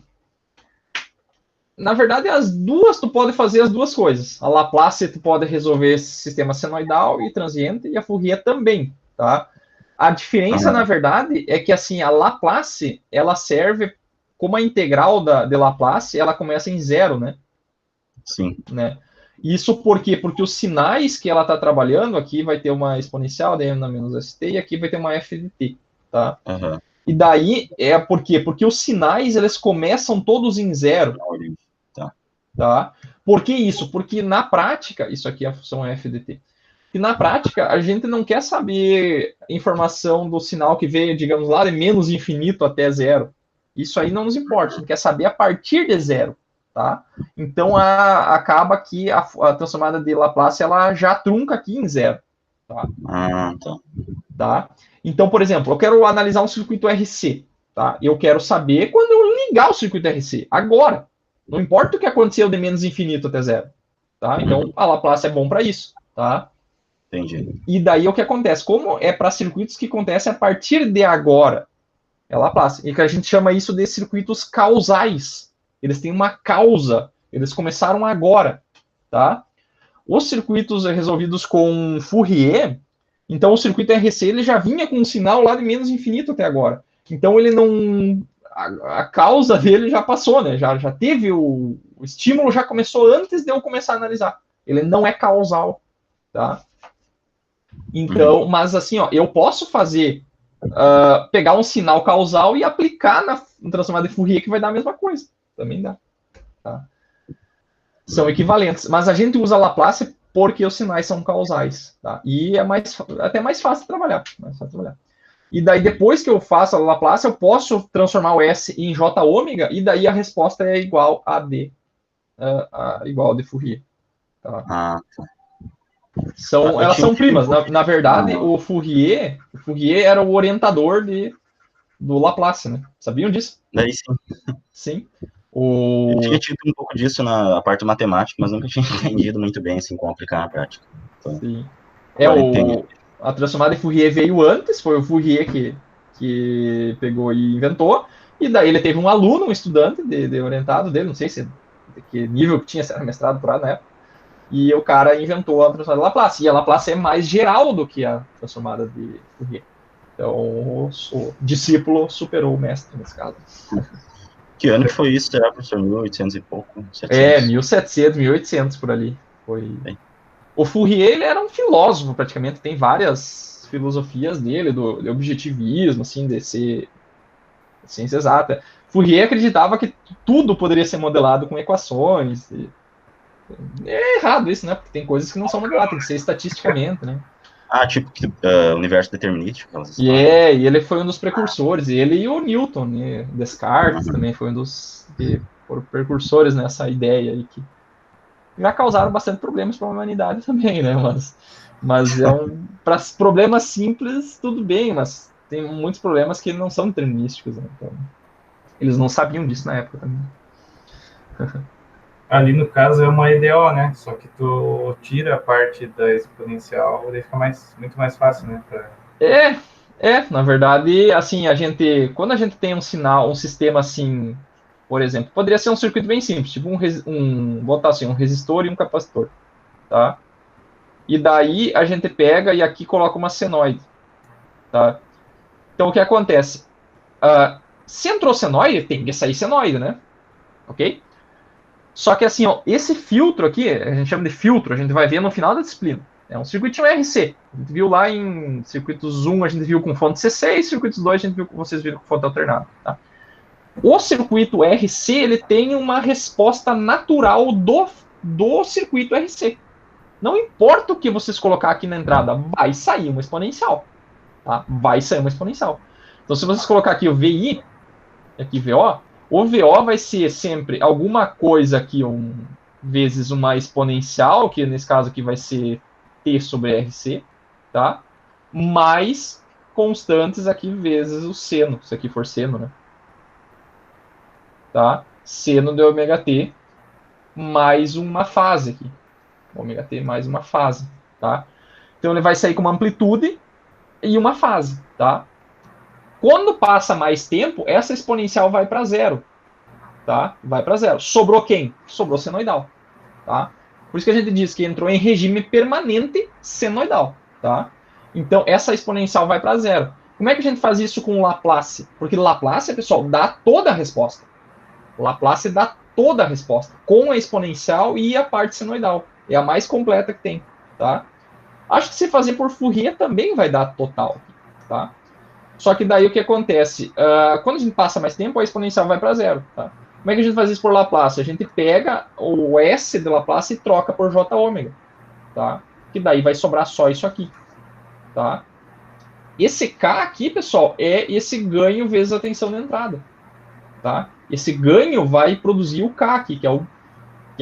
na verdade, as duas, tu pode fazer as duas coisas. A Laplace, tu pode resolver esse sistema senoidal e transiente, e a Fourier também, tá? A diferença, na verdade, é que, assim, a Laplace, ela serve, como a integral de Laplace, ela começa em zero, né? Sim. Né? Isso por quê? Porque os sinais que ela está trabalhando, aqui vai ter uma exponencial, dm na menos st, e aqui vai ter uma f de t, tá? Uhum. E daí, é por quê? Porque os sinais, eles começam todos em zero. Tá? Por que isso? Porque na prática, isso aqui é a função f de t. E na prática, a gente não quer saber informação do sinal que veio, digamos, lá de menos infinito até zero. Isso aí não nos importa, a gente quer saber a partir de zero. Tá? Então, acaba que a transformada de Laplace ela já trunca aqui em zero. Tá? Tá? Então, por exemplo, eu quero analisar um circuito RC. Tá? Eu quero saber quando eu ligar o circuito RC. Agora. Não importa o que aconteceu de menos infinito até zero. Tá? Então, a Laplace é bom para isso. Tá? Entendi. E daí o que acontece? Como é para circuitos que acontecem a partir de agora, é Laplace. E que a gente chama isso de circuitos causais. Eles têm uma causa. Eles começaram agora. Tá? Os circuitos resolvidos com Fourier, então o circuito RC ele já vinha com um sinal lá de menos infinito até agora. Então ele não... A causa dele já passou, né? Já teve o estímulo, já começou antes de eu começar a analisar. Ele não é causal, tá? Então, mas assim, ó, eu posso fazer, pegar um sinal causal e aplicar na transformada de Fourier que vai dar a mesma coisa. Também dá. Tá? São equivalentes. Mas a gente usa Laplace porque os sinais são causais, tá? E é até mais fácil de trabalhar. E daí, depois que eu faço a Laplace, eu posso transformar o S em J ômega, e daí a resposta é igual a D, igual a de Fourier. Tá? Elas são primas. Na verdade, o Fourier era o orientador do Laplace, né? Sabiam disso? Daí sim. Sim. Eu tinha tido um pouco disso na parte matemática, mas nunca tinha entendido muito bem assim, como aplicar na prática. Então, sim. A transformada de Fourier veio antes, foi o Fourier que pegou e inventou, e daí ele teve um aluno, um estudante de orientado dele, não sei se de que nível que tinha, se era mestrado por aí na época, e o cara inventou a transformada de Laplace, e a Laplace é mais geral do que a transformada de Fourier. Então, o discípulo superou o mestre, nesse caso. Que ano que foi isso? Será, professor? 1800 e pouco? 700? 1700, 1800, por ali. Foi... Bem. O Fourier, ele era um filósofo, praticamente, tem várias filosofias dele, do objetivismo, assim, de ser ciência exata. Fourier acreditava que tudo poderia ser modelado com equações. É errado isso, né? Porque tem coisas que não são modeladas, tem que ser estatisticamente, né? Tipo universo determinístico. E ele foi um dos precursores, ele e o Newton, né? Descartes também foi um dos que foram precursores nessa ideia aí que já causaram bastante problemas para a humanidade também, né? Mas para problemas simples, tudo bem, mas tem muitos problemas que não são determinísticos, né? Então, eles não sabiam disso na época também. Ali no caso é uma EDO, né? Só que tu tira a parte da exponencial, daí fica muito mais fácil, né? Na verdade, assim, quando a gente tem um sistema assim, por exemplo, poderia ser um circuito bem simples, tipo botar assim, um resistor e um capacitor, tá? E daí a gente pega e aqui coloca uma senoide, tá? Então o que acontece? Se entrou senoide, tem que sair senoide, né? Ok? Só que assim, ó, esse filtro aqui, a gente chama de filtro, a gente vai ver no final da disciplina. É um circuitinho RC. A gente viu lá em circuitos 1, a gente viu com fonte C6, circuitos 2, vocês viram com fonte alternada. Tá? O circuito RC, ele tem uma resposta natural do circuito RC. Não importa o que vocês colocar aqui na entrada, vai sair uma exponencial. Tá? Vai sair uma exponencial. Então, se vocês colocar aqui o VI, aqui VO, o VO vai ser sempre alguma coisa aqui, vezes uma exponencial, que nesse caso aqui vai ser T sobre RC, tá? Mais constantes aqui vezes o seno, se aqui for seno, né? Tá? Seno de ômega t mais uma fase aqui. Ômega t mais uma fase, tá? Então ele vai sair com uma amplitude e uma fase, tá? Quando passa mais tempo, essa exponencial vai para zero, tá? Vai para zero. Sobrou quem? Sobrou senoidal, tá? Por isso que a gente diz que entrou em regime permanente senoidal, tá? Então essa exponencial vai para zero. Como é que a gente faz isso com o Laplace? Porque Laplace, pessoal, dá toda a resposta. O Laplace dá toda a resposta, com a exponencial e a parte senoidal. É a mais completa que tem, tá? Acho que se fazer por Fourier também vai dar total, tá? Só que daí o que acontece? Quando a gente passa mais tempo, a exponencial vai para zero, tá? Como é que a gente faz isso por Laplace? A gente pega o S de Laplace e troca por J ômega, tá? Que daí vai sobrar só isso aqui, tá? Esse K aqui, pessoal, é esse ganho vezes a tensão de entrada, tá? Esse ganho vai produzir o K aqui, que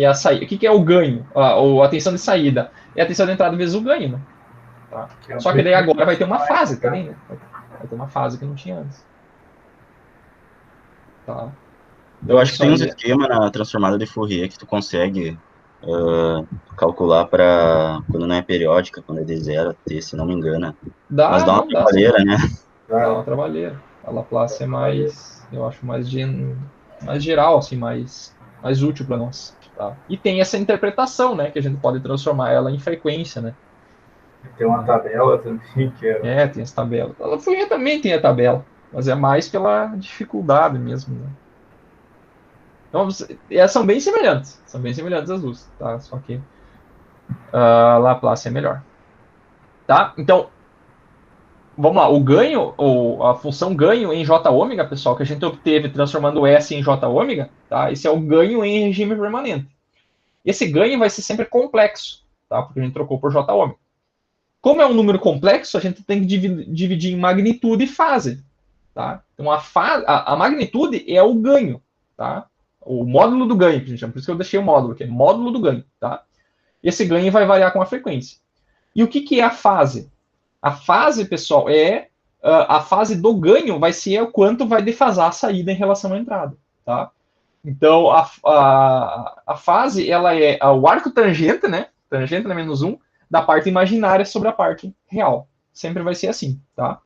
é a saída. O que é o ganho? A tensão de saída é a tensão de entrada vezes o ganho, né? Tá? Só que daí agora vai ter uma fase também, né? Vai ter uma fase que não tinha antes. Tá? Eu acho que tem uns esquemas na transformada de Fourier que tu consegue calcular para quando não é periódica, quando é de 0 a t, se não me engano. Mas dá uma trabalheira, né? Dá uma trabalheira. A Laplace é mais, eu acho, mais geral, assim, mais útil para nós. Tá? E tem essa interpretação, né, que a gente pode transformar ela em frequência, né? Tem uma tabela também que é... tem essa tabela. A Fourier também tem a tabela, mas é mais pela dificuldade mesmo, né? Então, são bem semelhantes as duas, tá? Só que a Laplace é melhor. Tá? Então, vamos lá, o ganho, ou a função ganho em J ômega, pessoal, que a gente obteve transformando S em J ômega, tá? Esse é o ganho em regime permanente. Esse ganho vai ser sempre complexo, tá? Porque a gente trocou por J ômega. Como é um número complexo, a gente tem que dividir em magnitude e fase, tá? Então, a magnitude é o ganho, tá? O módulo do ganho, que a gente chama. Por isso que eu deixei o módulo, que é módulo do ganho, tá? Esse ganho vai variar com a frequência. E o que é a fase? A fase, pessoal, é a fase do ganho vai ser o quanto vai defasar a saída em relação à entrada, tá? Então, a fase, ela é o arco tangente, né? Tangente na menos 1, da parte imaginária sobre a parte real. Sempre vai ser assim, tá?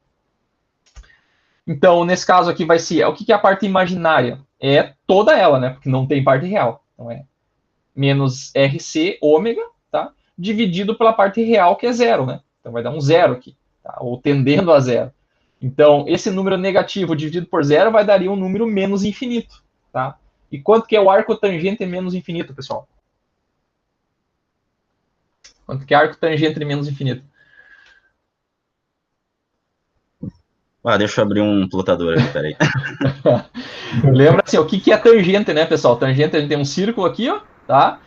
Então, nesse caso aqui vai ser, o que é a parte imaginária? É toda ela, né? Porque não tem parte real. Então, é menos RC ômega, tá? Dividido pela parte real, que é zero, né? Então, vai dar um zero aqui, tá? Ou tendendo a zero. Então, esse número negativo dividido por zero vai dar um número menos infinito, tá? E quanto que é o arco tangente menos infinito, pessoal? Quanto que é arco tangente menos infinito? Deixa eu abrir um plotador aqui, peraí. Lembra assim, o que é tangente, né, pessoal? Tangente, a gente tem um círculo aqui, ó, tá?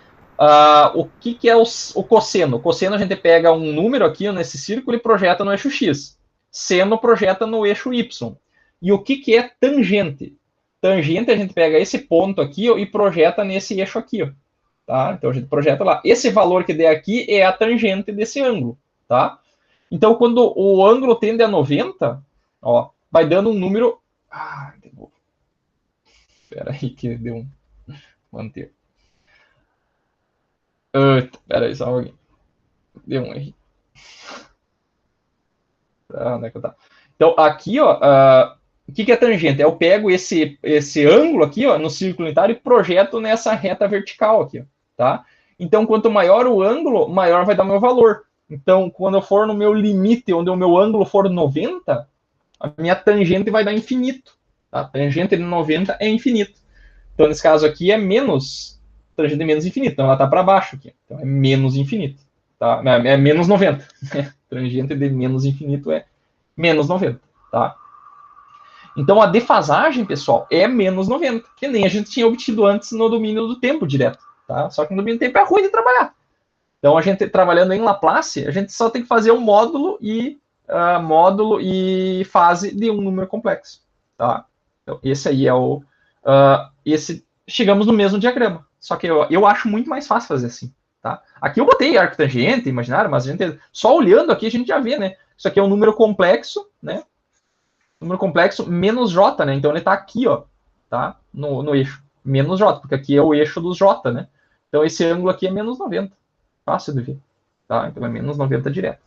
O que é o cosseno? O cosseno a gente pega um número aqui ó, nesse círculo e projeta no eixo X. Seno projeta no eixo Y. E o que é tangente? Tangente a gente pega esse ponto aqui ó, e projeta nesse eixo aqui, ó. Tá? Então a gente projeta lá. Esse valor que der aqui é a tangente desse ângulo, tá? Então quando o ângulo tende a 90, ó, vai dando um número... Espera aí que deu um... Manter. Espera aí, só um pouquinho. Deu um R. Onde é que eu tá? Então aqui, ó, o que é tangente? Eu pego esse ângulo aqui, ó, no círculo unitário e projeto nessa reta vertical aqui, ó, tá? Então, quanto maior o ângulo, maior vai dar o meu valor. Então, quando eu for no meu limite, onde o meu ângulo for 90, a minha tangente vai dar infinito. Tá? A tangente de 90 é infinito. Então, nesse caso aqui, é menos, tangente é menos infinito. Então, ela está para baixo aqui. Então, é menos infinito. Tá? É menos 90. Tangente de menos infinito é menos 90. Tá? Então, a defasagem, pessoal, é menos 90, que nem a gente tinha obtido antes no domínio do tempo direto, tá? Só que no domínio do tempo é ruim de trabalhar. Então, a gente trabalhando em Laplace, a gente só tem que fazer um módulo e fase de um número complexo, tá? Então, esse aí é o... chegamos no mesmo diagrama, só que eu acho muito mais fácil fazer assim, tá? Aqui eu botei arco tangente, imaginário, mas a gente, só olhando aqui a gente já vê, né? Isso aqui é um número complexo, né? Número complexo menos J, né? Então ele está aqui, ó, tá? No eixo. Menos J, porque aqui é o eixo dos J, né? Então esse ângulo aqui é menos 90. Fácil de ver. Tá? Então é menos 90 direto.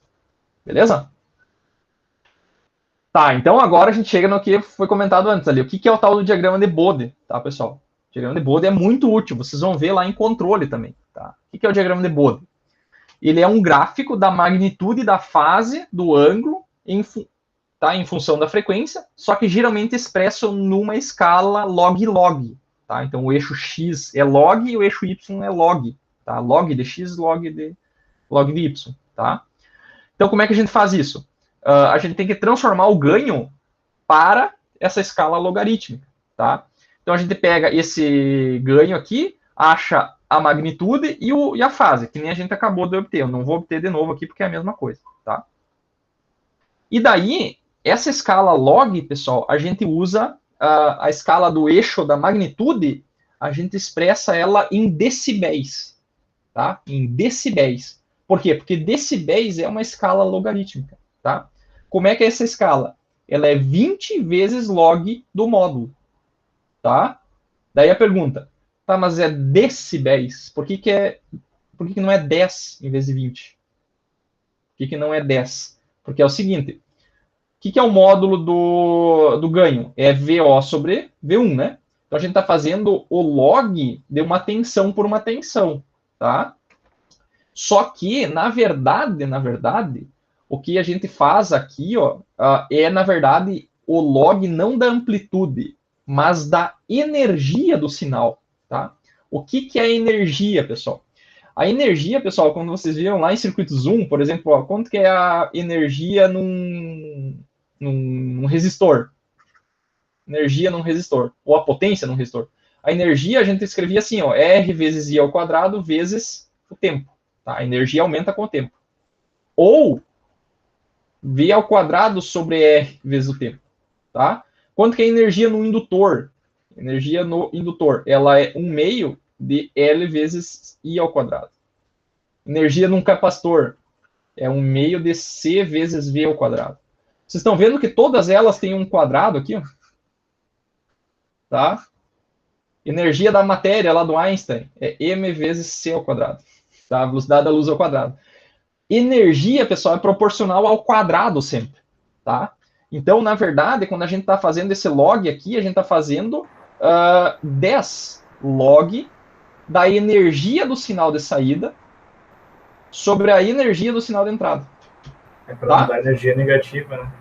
Beleza? Tá, então agora a gente chega no que foi comentado antes ali. O que é o tal do diagrama de Bode, tá, pessoal? O diagrama de Bode é muito útil. Vocês vão ver lá em controle também, tá? O que é o diagrama de Bode? Ele é um gráfico da magnitude da fase do ângulo em função da frequência, só que geralmente expresso numa escala log-log. Tá? Então, o eixo x é log e o eixo y é log. Tá? Log de x, log de y. Tá? Então, como é que a gente faz isso? A gente tem que transformar o ganho para essa escala logarítmica. Tá? Então, a gente pega esse ganho aqui, acha a magnitude e a fase, que nem a gente acabou de obter. Eu não vou obter de novo aqui, porque é a mesma coisa. Tá? E daí, essa escala log, pessoal, a gente usa a escala do eixo da magnitude, a gente expressa ela em decibéis, tá? Em decibéis. Por quê? Porque decibéis é uma escala logarítmica, tá? Como é que é essa escala? Ela é 20 vezes log do módulo, tá? Daí a pergunta, tá, mas é decibéis, por que não é 10 em vez de 20? Por que não é 10? Porque é o seguinte, o que é o módulo do ganho? É VO sobre V1, né? Então, a gente está fazendo o log de uma tensão por uma tensão, tá? Só que, na verdade, o que a gente faz aqui, ó, é, na verdade, o log não da amplitude, mas da energia do sinal, tá? O que é a energia, pessoal? A energia, pessoal, quando vocês viram lá em circuito Zoom, por exemplo, ó, quanto que é a energia num resistor? Energia num resistor, ou a potência num resistor. A energia a gente escrevia assim, ó, R vezes I ao quadrado vezes o tempo. Tá? A energia aumenta com o tempo. Ou V ao quadrado sobre R vezes o tempo. Tá? Quanto que é a energia no indutor? Energia no indutor, ela é 1/2 de L vezes I ao quadrado. Energia num capacitor é 1/2 de C vezes V ao quadrado. Vocês estão vendo que todas elas têm um quadrado aqui, ó? Tá? Energia da matéria lá do Einstein é m vezes c ao quadrado. Tá? A velocidade da luz ao quadrado. Energia, pessoal, é proporcional ao quadrado sempre. Tá? Então, na verdade, quando a gente está fazendo esse log aqui, a gente está fazendo 10 log da energia do sinal de saída sobre a energia do sinal de entrada. É para não dar energia negativa, né?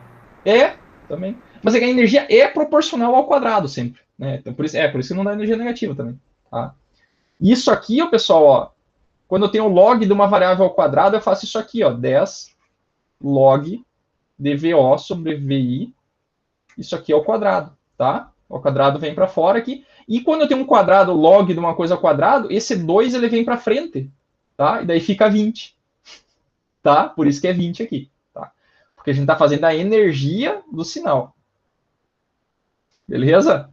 É, também. Mas é que a energia é proporcional ao quadrado sempre. Né? Então, por isso que não dá energia negativa também. Tá? Isso aqui, ó, pessoal, ó, quando eu tenho log de uma variável ao quadrado, eu faço isso aqui, ó, 10 log de VO sobre VI. Isso aqui é o quadrado, tá? O quadrado vem para fora aqui. E quando eu tenho um quadrado log de uma coisa ao quadrado, esse 2 ele vem para frente, tá? E daí fica 20. Tá? Por isso que é 20 aqui, tá? Porque a gente está fazendo a energia do sinal. Beleza?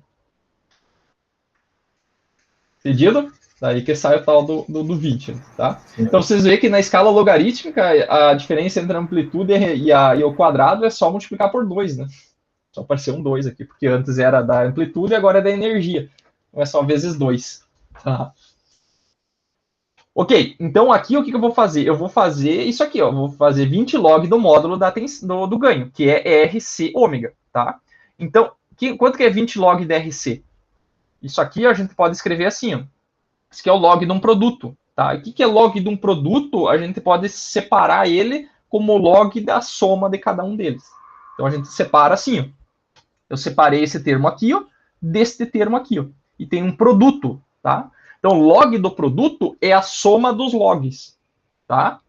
Entendido? Daí que sai o tal do 20, tá? Então, vocês veem que na escala logarítmica, a diferença entre a amplitude e o quadrado é só multiplicar por 2, né? Só apareceu um 2 aqui, porque antes era da amplitude e agora é da energia. Então, é só vezes 2. Tá? Ok, então aqui o que eu vou fazer? Eu vou fazer isso aqui, ó. Vou fazer 20 log do módulo do ganho, que é RC ômega, tá? Então, quanto que é 20 log de RC? Isso aqui a gente pode escrever assim, ó. Isso aqui é o log de um produto, tá? E o que é log de um produto? A gente pode separar ele como log da soma de cada um deles. Então, a gente separa assim, ó. Eu separei esse termo aqui, ó, deste termo aqui, ó. E tem um produto, tá? Então, log do produto é a soma dos logs, tá?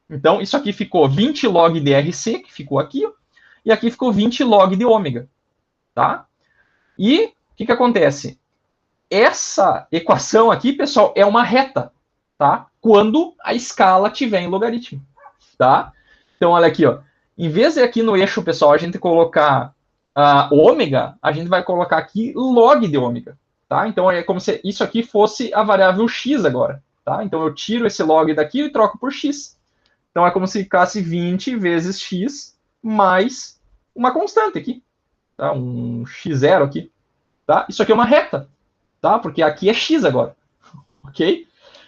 Então, isso aqui ficou 20 log de RC, que ficou aqui, ó, e aqui ficou 20 log de ômega, tá? E o que acontece? Essa equação aqui, pessoal, é uma reta, tá? Quando a escala tiver em logaritmo, tá? Então, olha aqui, ó. Em vez de aqui no eixo, pessoal, a gente colocar ômega, a gente vai colocar aqui log de ômega, tá? Então, é como se isso aqui fosse a variável x agora, tá? Então, eu tiro esse log daqui e troco por x. Então, é como se ficasse 20 vezes x mais uma constante aqui, tá? Um x0 aqui, tá? Isso aqui é uma reta, tá? Porque aqui é x agora, ok?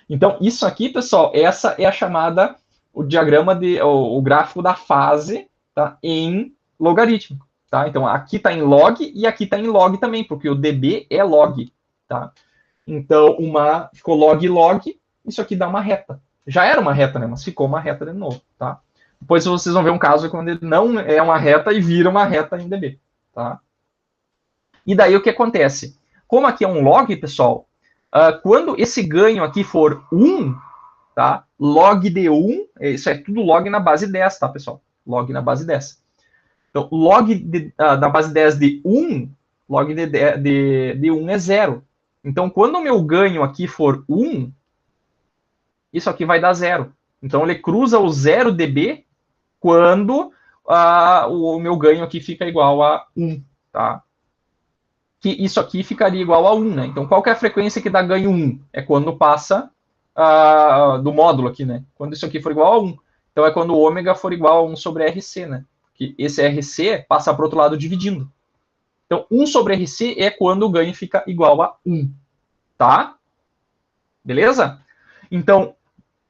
Então, isso aqui, pessoal, essa é a chamada, o diagrama, o gráfico da fase, tá? Em logaritmo, tá? Então, aqui está em log e aqui está em log também, porque o dB é log, tá? Então, ficou log, isso aqui dá uma reta. Já era uma reta, né? Mas ficou uma reta de novo, tá? Depois vocês vão ver um caso quando ele não é uma reta e vira uma reta em dB, tá? E daí o que acontece? Como aqui é um log, pessoal, quando esse ganho aqui for 1, tá? Log de 1, isso é tudo log na base 10, tá, pessoal? Log na base 10. Então, log da base 10 de 1, log de 1 é 0. Então, quando o meu ganho aqui for 1, isso aqui vai dar 0. Então, ele cruza o 0 dB quando o meu ganho aqui fica igual a 1, tá? Que isso aqui ficaria igual a 1, né? Então, qual que é a frequência que dá ganho 1? É quando passa do módulo aqui, né? Quando isso aqui for igual a 1. Então, é quando o ômega for igual a 1 sobre RC, né? Que esse RC passa para o outro lado dividindo. Então, 1 sobre RC é quando o ganho fica igual a 1, tá? Beleza? Então,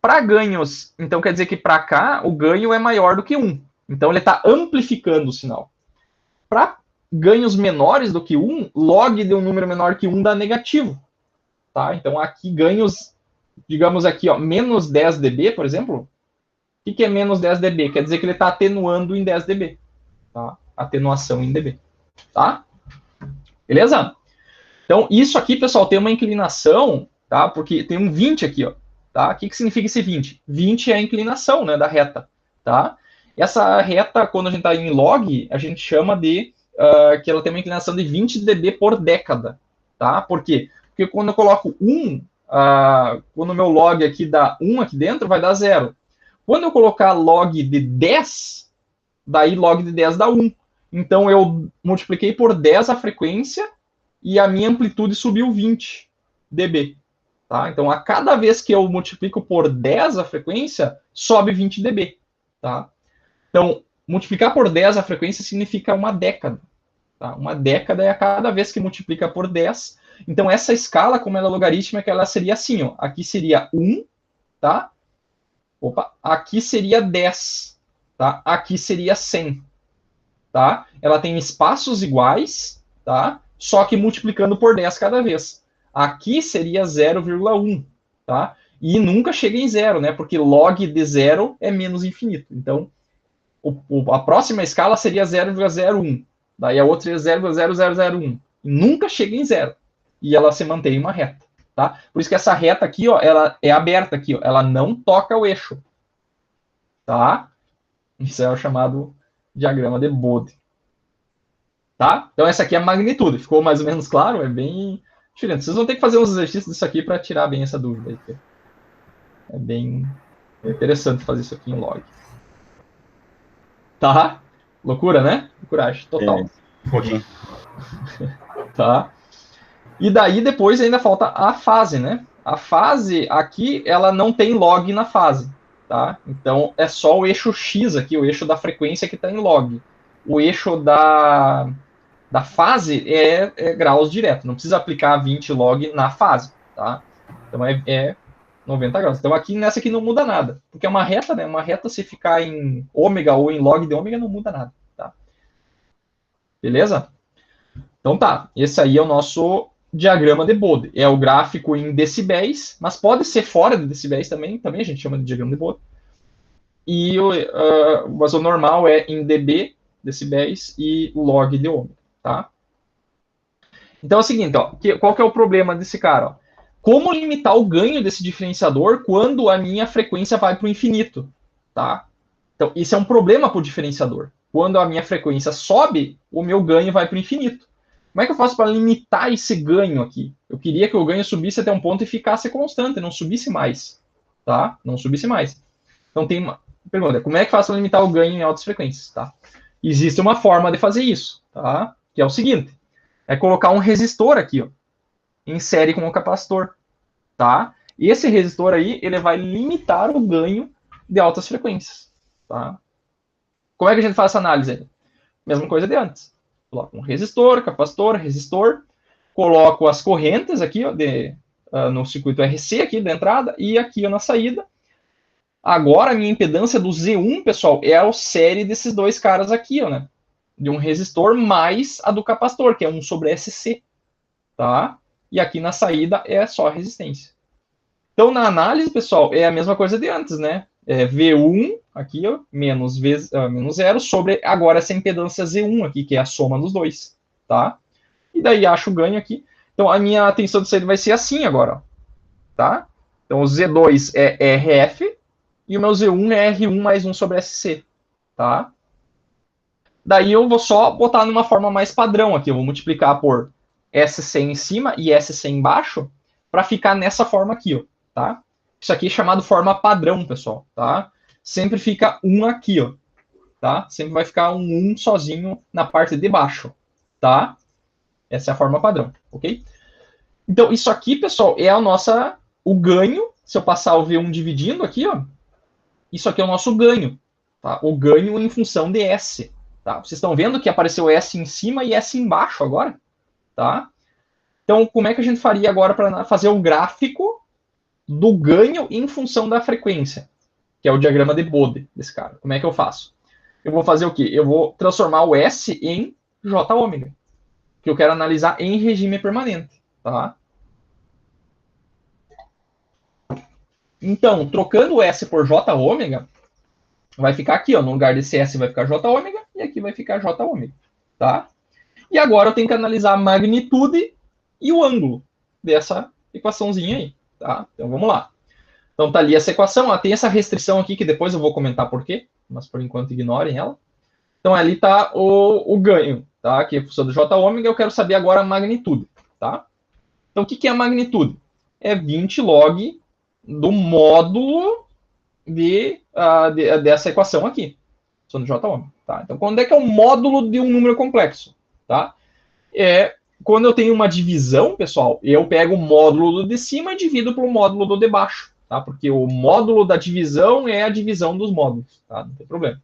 para ganhos, então quer dizer que para cá o ganho é maior do que 1. Então, ele está amplificando o sinal. Para ganhos menores do que 1, log de um número menor que 1 dá negativo, tá? Então, aqui ganhos, digamos aqui, ó, menos 10 dB, por exemplo. O que é menos 10 dB? Quer dizer que ele está atenuando em 10 dB, tá? Atenuação em dB, tá? Beleza? Então, isso aqui, pessoal, tem uma inclinação, tá? Porque tem um 20 aqui, ó, tá? O que significa esse 20? 20 é a inclinação, né, da reta, tá? Essa reta, quando a gente está em log, a gente chama de que ela tem uma inclinação de 20 dB por década, tá? Por quê? Porque quando eu coloco 1, quando o meu log aqui dá 1 aqui dentro, vai dar 0. Quando eu colocar log de 10, daí log de 10 dá 1. Então, eu multipliquei por 10 a frequência e a minha amplitude subiu 20 dB. Tá? Então, a cada vez que eu multiplico por 10 a frequência, sobe 20 dB. Tá? Então, multiplicar por 10 a frequência significa uma década. Tá? Uma década é a cada vez que multiplica por 10. Então, essa escala, como ela é logarítmica, ela seria assim. Ó. Aqui seria 1, tá? Opa, aqui seria 10, tá? Aqui seria 100, tá? Ela tem espaços iguais, tá? Só que multiplicando por 10 cada vez. Aqui seria 0,1, tá? E nunca chega em 0, né? Porque log de 0 é menos infinito. Então, a próxima escala seria 0,01. Daí a outra seria 0,0001. E nunca chega em 0. E ela se mantém uma reta. Tá? Por isso que essa reta aqui, ó, ela é aberta aqui, ó, ela não toca o eixo. Tá? Isso é o chamado diagrama de Bode. Tá? Então essa aqui é a magnitude. Ficou mais ou menos claro? É bem diferente. Vocês vão ter que fazer uns exercícios disso aqui para tirar bem essa dúvida. Aí. É bem interessante fazer isso aqui em log. Tá? Loucura, né? Loucuragem, total. Um pouquinho. Tá? E daí depois ainda falta a fase, né? A fase aqui, ela não tem log na fase, tá? Então é só o eixo X aqui, o eixo da frequência que está em log. O eixo da fase é graus direto, não precisa aplicar 20 log na fase, tá? Então é 90 graus. Então aqui nessa aqui não muda nada, porque é uma reta, né? Uma reta, se ficar em ômega ou em log de ômega, não muda nada, tá? Beleza? Então tá, esse aí é o nosso diagrama de Bode. É o gráfico em decibéis, mas pode ser fora de decibéis também a gente chama de diagrama de Bode. E mas o normal é em dB, decibéis, e log de ômega, tá? Então é o seguinte, ó, qual que é o problema desse cara? Ó? Como limitar o ganho desse diferenciador quando a minha frequência vai para o infinito, tá? Então, isso é um problema para o diferenciador. quando a minha frequência sobe, o meu ganho vai para o infinito. Como é que eu faço para limitar esse ganho aqui? Eu queria que o ganho subisse até um ponto e ficasse constante, não subisse mais, tá? Não subisse mais. Então tem uma pergunta, como é que faço para limitar o ganho em altas frequências, tá? Existe uma forma de fazer isso, tá? Que é o seguinte, é colocar um resistor aqui, ó, em série com o capacitor, tá? E esse resistor aí, ele vai limitar o ganho de altas frequências, tá? Como é que a gente faz essa análise aí? Mesma coisa de antes. Coloco um resistor, capacitor, resistor, coloco as correntes aqui, ó, no circuito RC aqui da entrada e aqui ó, na saída. Agora a minha impedância do Z1, pessoal, é a série desses dois caras aqui, ó, né? De um resistor mais a do capacitor, que é 1/SC, tá? E aqui na saída é só a resistência. Então, na análise, pessoal, é a mesma coisa de antes, né? É V1 aqui, ó, menos 0, sobre agora essa impedância Z1 aqui, que é a soma dos dois, tá? E daí acho o ganho aqui. Então, a minha tensão de saída vai ser assim agora, ó, tá? Então, o Z2 é RF e o meu Z1 é R1 mais 1/SC, tá? Daí eu vou só botar numa forma mais padrão aqui. Eu vou multiplicar por SC em cima e SC embaixo para ficar nessa forma aqui, ó, tá? Isso aqui é chamado forma padrão, pessoal, tá? Sempre fica 1 aqui, ó, tá? Sempre vai ficar um 1 sozinho na parte de baixo, tá? Essa é a forma padrão, ok? Então, isso aqui, pessoal, é o ganho. Se eu passar o V1 dividindo aqui, ó, isso aqui é o nosso ganho, tá? O ganho em função de S, tá? Vocês estão vendo que apareceu S em cima e S embaixo agora, tá? Então, como é que a gente faria agora para fazer o gráfico do ganho em função da frequência, que é o diagrama de Bode desse cara? Como é que eu faço? Eu vou fazer o quê? Eu vou transformar o S em J ômega, que eu quero analisar em regime permanente, tá? Então, trocando o S por J ômega, vai ficar aqui, ó, no lugar desse S vai ficar J ômega e aqui vai ficar J ômega, tá? E agora eu tenho que analisar a magnitude e o ângulo dessa equaçãozinha aí, tá? Então vamos lá. Então tá ali essa equação, ó, tem essa restrição aqui que depois eu vou comentar por quê, mas por enquanto ignorem ela. Então ali tá o ganho, tá? Que é a função do J ômega, eu quero saber agora a magnitude, tá? Então o que é a magnitude? É 20 log do módulo dessa equação aqui, função do J ômega, tá? Então quando é que é o módulo de um número complexo, tá? Quando eu tenho uma divisão, pessoal, eu pego o módulo do de cima e divido pelo módulo do de baixo, tá? Porque o módulo da divisão é a divisão dos módulos, tá? Não tem problema.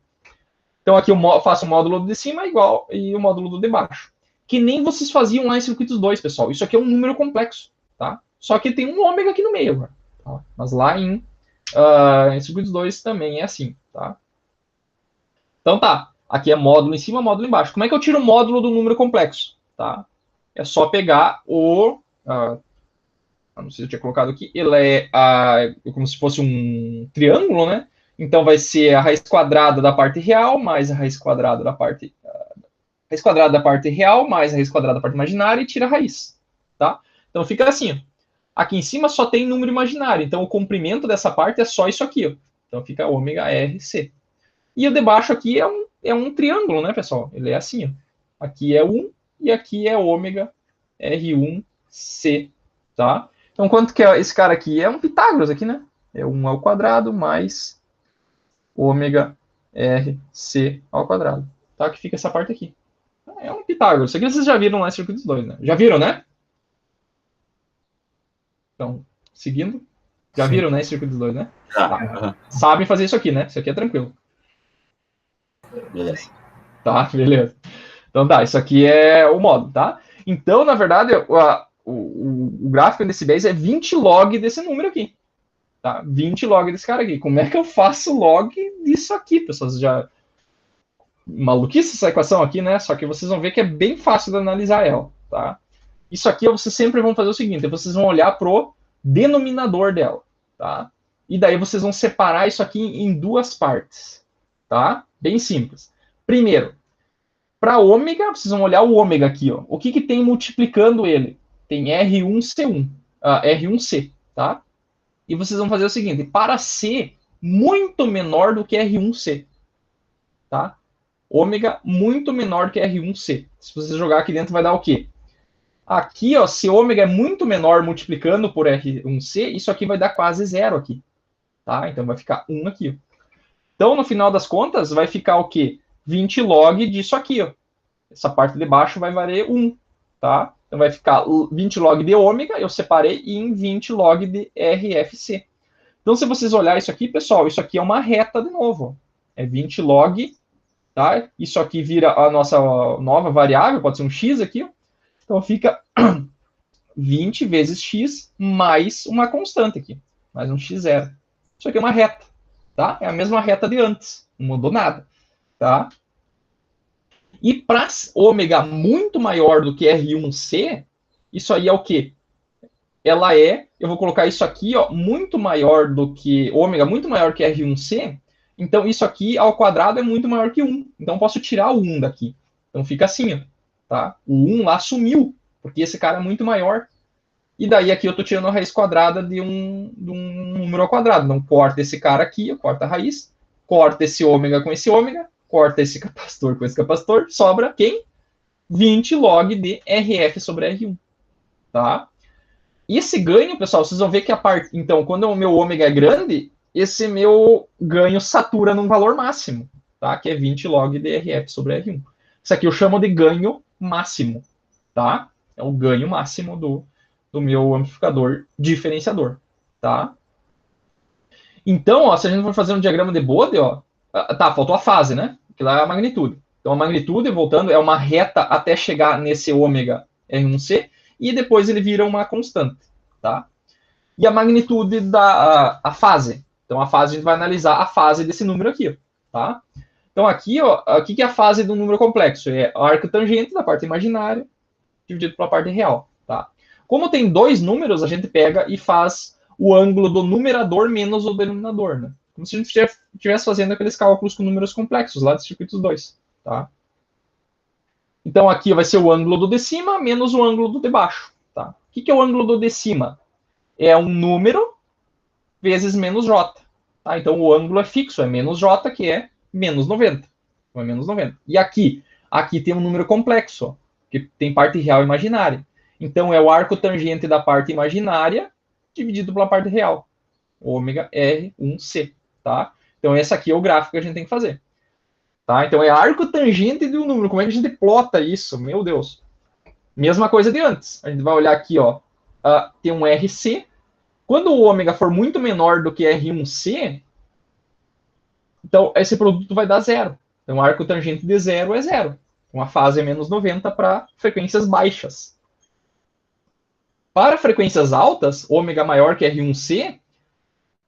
Então aqui eu faço o módulo do de cima igual e o módulo do de baixo. Que nem vocês faziam lá em circuitos 2, pessoal. Isso aqui é um número complexo, tá? Só que tem um ômega aqui no meio agora, tá? Mas lá em circuitos 2 também é assim, tá? Então tá, aqui é módulo em cima, módulo embaixo. Como é que eu tiro o módulo do número complexo, tá? É só pegar não sei se eu tinha colocado aqui, ele é como se fosse um triângulo, né? Então vai ser a raiz quadrada da parte real mais a raiz quadrada da parte real mais a raiz quadrada da parte imaginária e tira a raiz, tá? Então fica assim, ó. Aqui em cima só tem número imaginário, então o comprimento dessa parte é só isso aqui, ó. Então fica ômega RC. E o de baixo aqui é um triângulo, né, pessoal? Ele é assim, ó. Aqui é 1 e aqui é ômega R1C, tá? Então, quanto que é esse cara aqui? É um Pitágoras aqui, né? É 1 ao quadrado mais ômega RC ao quadrado, tá? Que fica essa parte aqui. É um Pitágoras. Isso aqui vocês já viram lá em circuitos 2, né? Já viram, né? Então, seguindo. Já Sim. viram, né, em circuitos 2, né? Tá. Sabem fazer isso aqui, né? Isso aqui é tranquilo. Beleza. Tá, beleza. Então tá, isso aqui é o módulo, tá? Então, na verdade, o gráfico desse base é 20 log desse número aqui. Tá? 20 log desse cara aqui. Como é que eu faço log disso aqui, pessoal? Já maluquice essa equação aqui, né? Só que vocês vão ver que é bem fácil de analisar ela, tá? Isso aqui vocês sempre vão fazer o seguinte, vocês vão olhar pro denominador dela, tá? E daí vocês vão separar isso aqui em duas partes, tá? Bem simples. Primeiro, para ômega, vocês vão olhar o ômega aqui, ó. O que tem multiplicando ele? Tem R1C1, R1C, tá? E vocês vão fazer o seguinte, para C muito menor do que R1C, tá? ômega muito menor que R1C. Se você jogar aqui dentro, vai dar o quê? Aqui, ó, se ômega é muito menor multiplicando por R1C, isso aqui vai dar quase zero aqui. Tá? Então vai ficar 1 aqui. Ó. Então, no final das contas, vai ficar o quê? 20 log disso aqui. Ó. Essa parte de baixo vai valer 1. Tá? Então vai ficar 20 log de ômega, eu separei, em 20 log de RFC. Então, se vocês olharem isso aqui, pessoal, isso aqui é uma reta de novo. É 20 log, tá? Isso aqui vira a nossa nova variável, pode ser um x aqui. Ó. Então, fica 20 vezes x mais uma constante aqui, mais um x0. Isso aqui é uma reta, tá? É a mesma reta de antes, não mudou nada, tá? E para ômega muito maior do que R1C, isso aí é o quê? Ela é, eu vou colocar isso aqui, ó, muito maior do que, ômega muito maior que R1C, então isso aqui ao quadrado é muito maior que 1. Então eu posso tirar o 1 daqui. Então fica assim, ó, tá? O 1 lá sumiu, porque esse cara é muito maior. E daí aqui eu estou tirando a raiz quadrada de um número ao quadrado. Então corta esse cara aqui, eu corto a raiz, corta esse ômega com esse ômega, corta esse capacitor com esse capacitor, sobra quem? 20 log de RF sobre R1. Tá? E esse ganho, pessoal, vocês vão ver que a parte. Então, quando o meu ômega é grande, esse meu ganho satura num valor máximo, tá? Que é 20 log de RF sobre R1. Isso aqui eu chamo de ganho máximo, tá? É o ganho máximo do meu amplificador diferenciador, tá? Então, ó, se a gente for fazer um diagrama de Bode, ó, tá, faltou a fase, né? Que lá é a magnitude. Então, a magnitude, voltando, é uma reta até chegar nesse ômega R1C, e depois ele vira uma constante, tá? E a magnitude a fase. Então, a fase, a gente vai analisar a fase desse número aqui, tá? Então, aqui, ó, o que é a fase do número complexo? É o arco tangente da parte imaginária dividido pela parte real, tá? Como tem dois números, a gente pega e faz o ângulo do numerador menos o denominador, né? Como se a gente estivesse fazendo aqueles cálculos com números complexos lá dos circuitos 2, tá? Então, aqui vai ser o ângulo do de cima menos o ângulo do de baixo, tá? O que é o ângulo do de cima? É um número vezes menos j, tá? Então, o ângulo é fixo, é menos j, que é menos 90. Então, é menos 90. E aqui tem um número complexo, ó, que tem parte real e imaginária. Então, é o arco tangente da parte imaginária dividido pela parte real. Ômega R1C, tá? Então, esse aqui é o gráfico que a gente tem que fazer. Tá? Então, é arco tangente de um número. Como é que a gente plota isso? Meu Deus. Mesma coisa de antes. A gente vai olhar aqui, ó. Tem um RC. Quando o ômega for muito menor do que R1C, então esse produto vai dar zero. Então, o arco tangente de zero é zero. Uma fase é menos 90 para frequências baixas. Para frequências altas, ômega maior que R1C,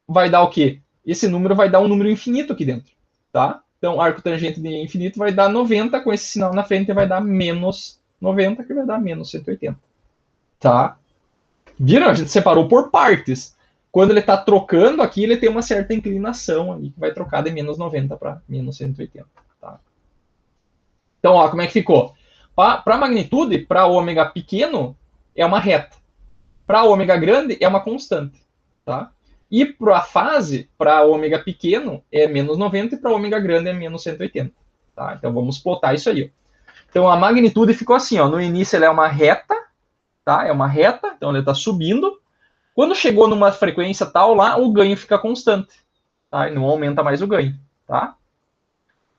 vai dar o quê? Esse número vai dar um número infinito aqui dentro, tá? Então, arco tangente de infinito vai dar 90, com esse sinal na frente vai dar menos 90, que vai dar menos 180, tá? Viram? A gente separou por partes. Quando ele está trocando aqui, ele tem uma certa inclinação ali, que vai trocar de menos 90 para menos 180, tá? Então, ó, como é que ficou? Para magnitude, para ômega pequeno, é uma reta. Para ômega grande, é uma constante, tá? E para a fase, para ômega pequeno, é menos 90 e para ômega grande é menos 180, tá? Então, vamos plotar isso aí. Ó. Então, a magnitude ficou assim, ó. No início, ela é uma reta, tá? É uma reta, então ela está subindo. Quando chegou numa frequência tal lá, o ganho fica constante, tá? E não aumenta mais o ganho, tá?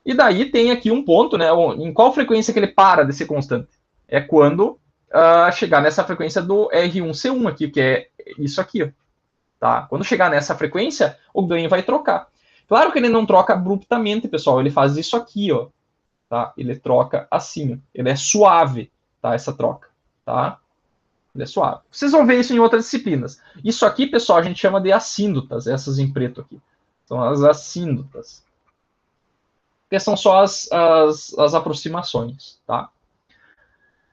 E daí tem aqui um ponto, né? Em qual frequência que ele para de ser constante? É quando chegar nessa frequência do R1C1 aqui, que é isso aqui, ó. Tá? Quando chegar nessa frequência, o ganho vai trocar. Claro que ele não troca abruptamente, pessoal. Ele faz isso aqui, ó. Tá? Ele troca assim. Ó. Ele é suave, tá? Essa troca, tá? Ele é suave. Vocês vão ver isso em outras disciplinas. Isso aqui, pessoal, a gente chama de assíndotas, essas em preto aqui. São as assíndotas. Que são só as aproximações, tá?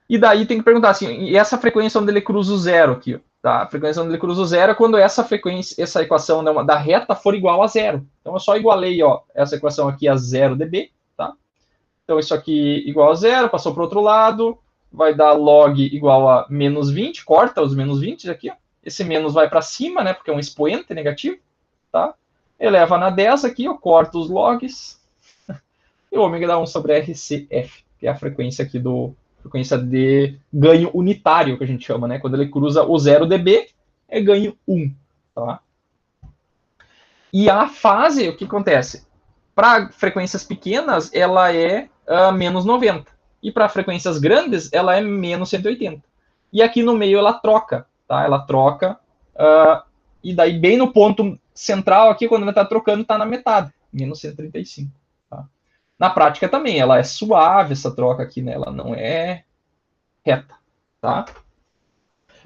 E daí tem que perguntar assim, e essa frequência onde ele cruza o zero aqui, ó, tá? A frequência onde ele cruza o zero é quando essa frequência, essa equação da reta for igual a zero. Então eu só igualei, ó, essa equação aqui a 0 dB, tá? Então isso aqui igual a zero, passou para o outro lado, vai dar log igual a menos 20, corta os menos 20 aqui, ó. Esse menos vai para cima, né, porque é um expoente negativo, tá? Eleva na 10 aqui, ó, corta os logs. e o ômega dá 1 sobre RCF, que é a frequência aqui frequência de ganho unitário, que a gente chama, né? Quando ele cruza o 0 dB, é ganho 1, tá? E a fase, o que acontece? Para frequências pequenas, ela é menos 90. E para frequências grandes, ela é menos 180. E aqui no meio ela troca, tá? Ela troca, e daí bem no ponto central aqui, quando ela está trocando, está na metade, menos 135. Tá? Na prática também, ela é suave, essa troca aqui, né? Ela não é reta, tá?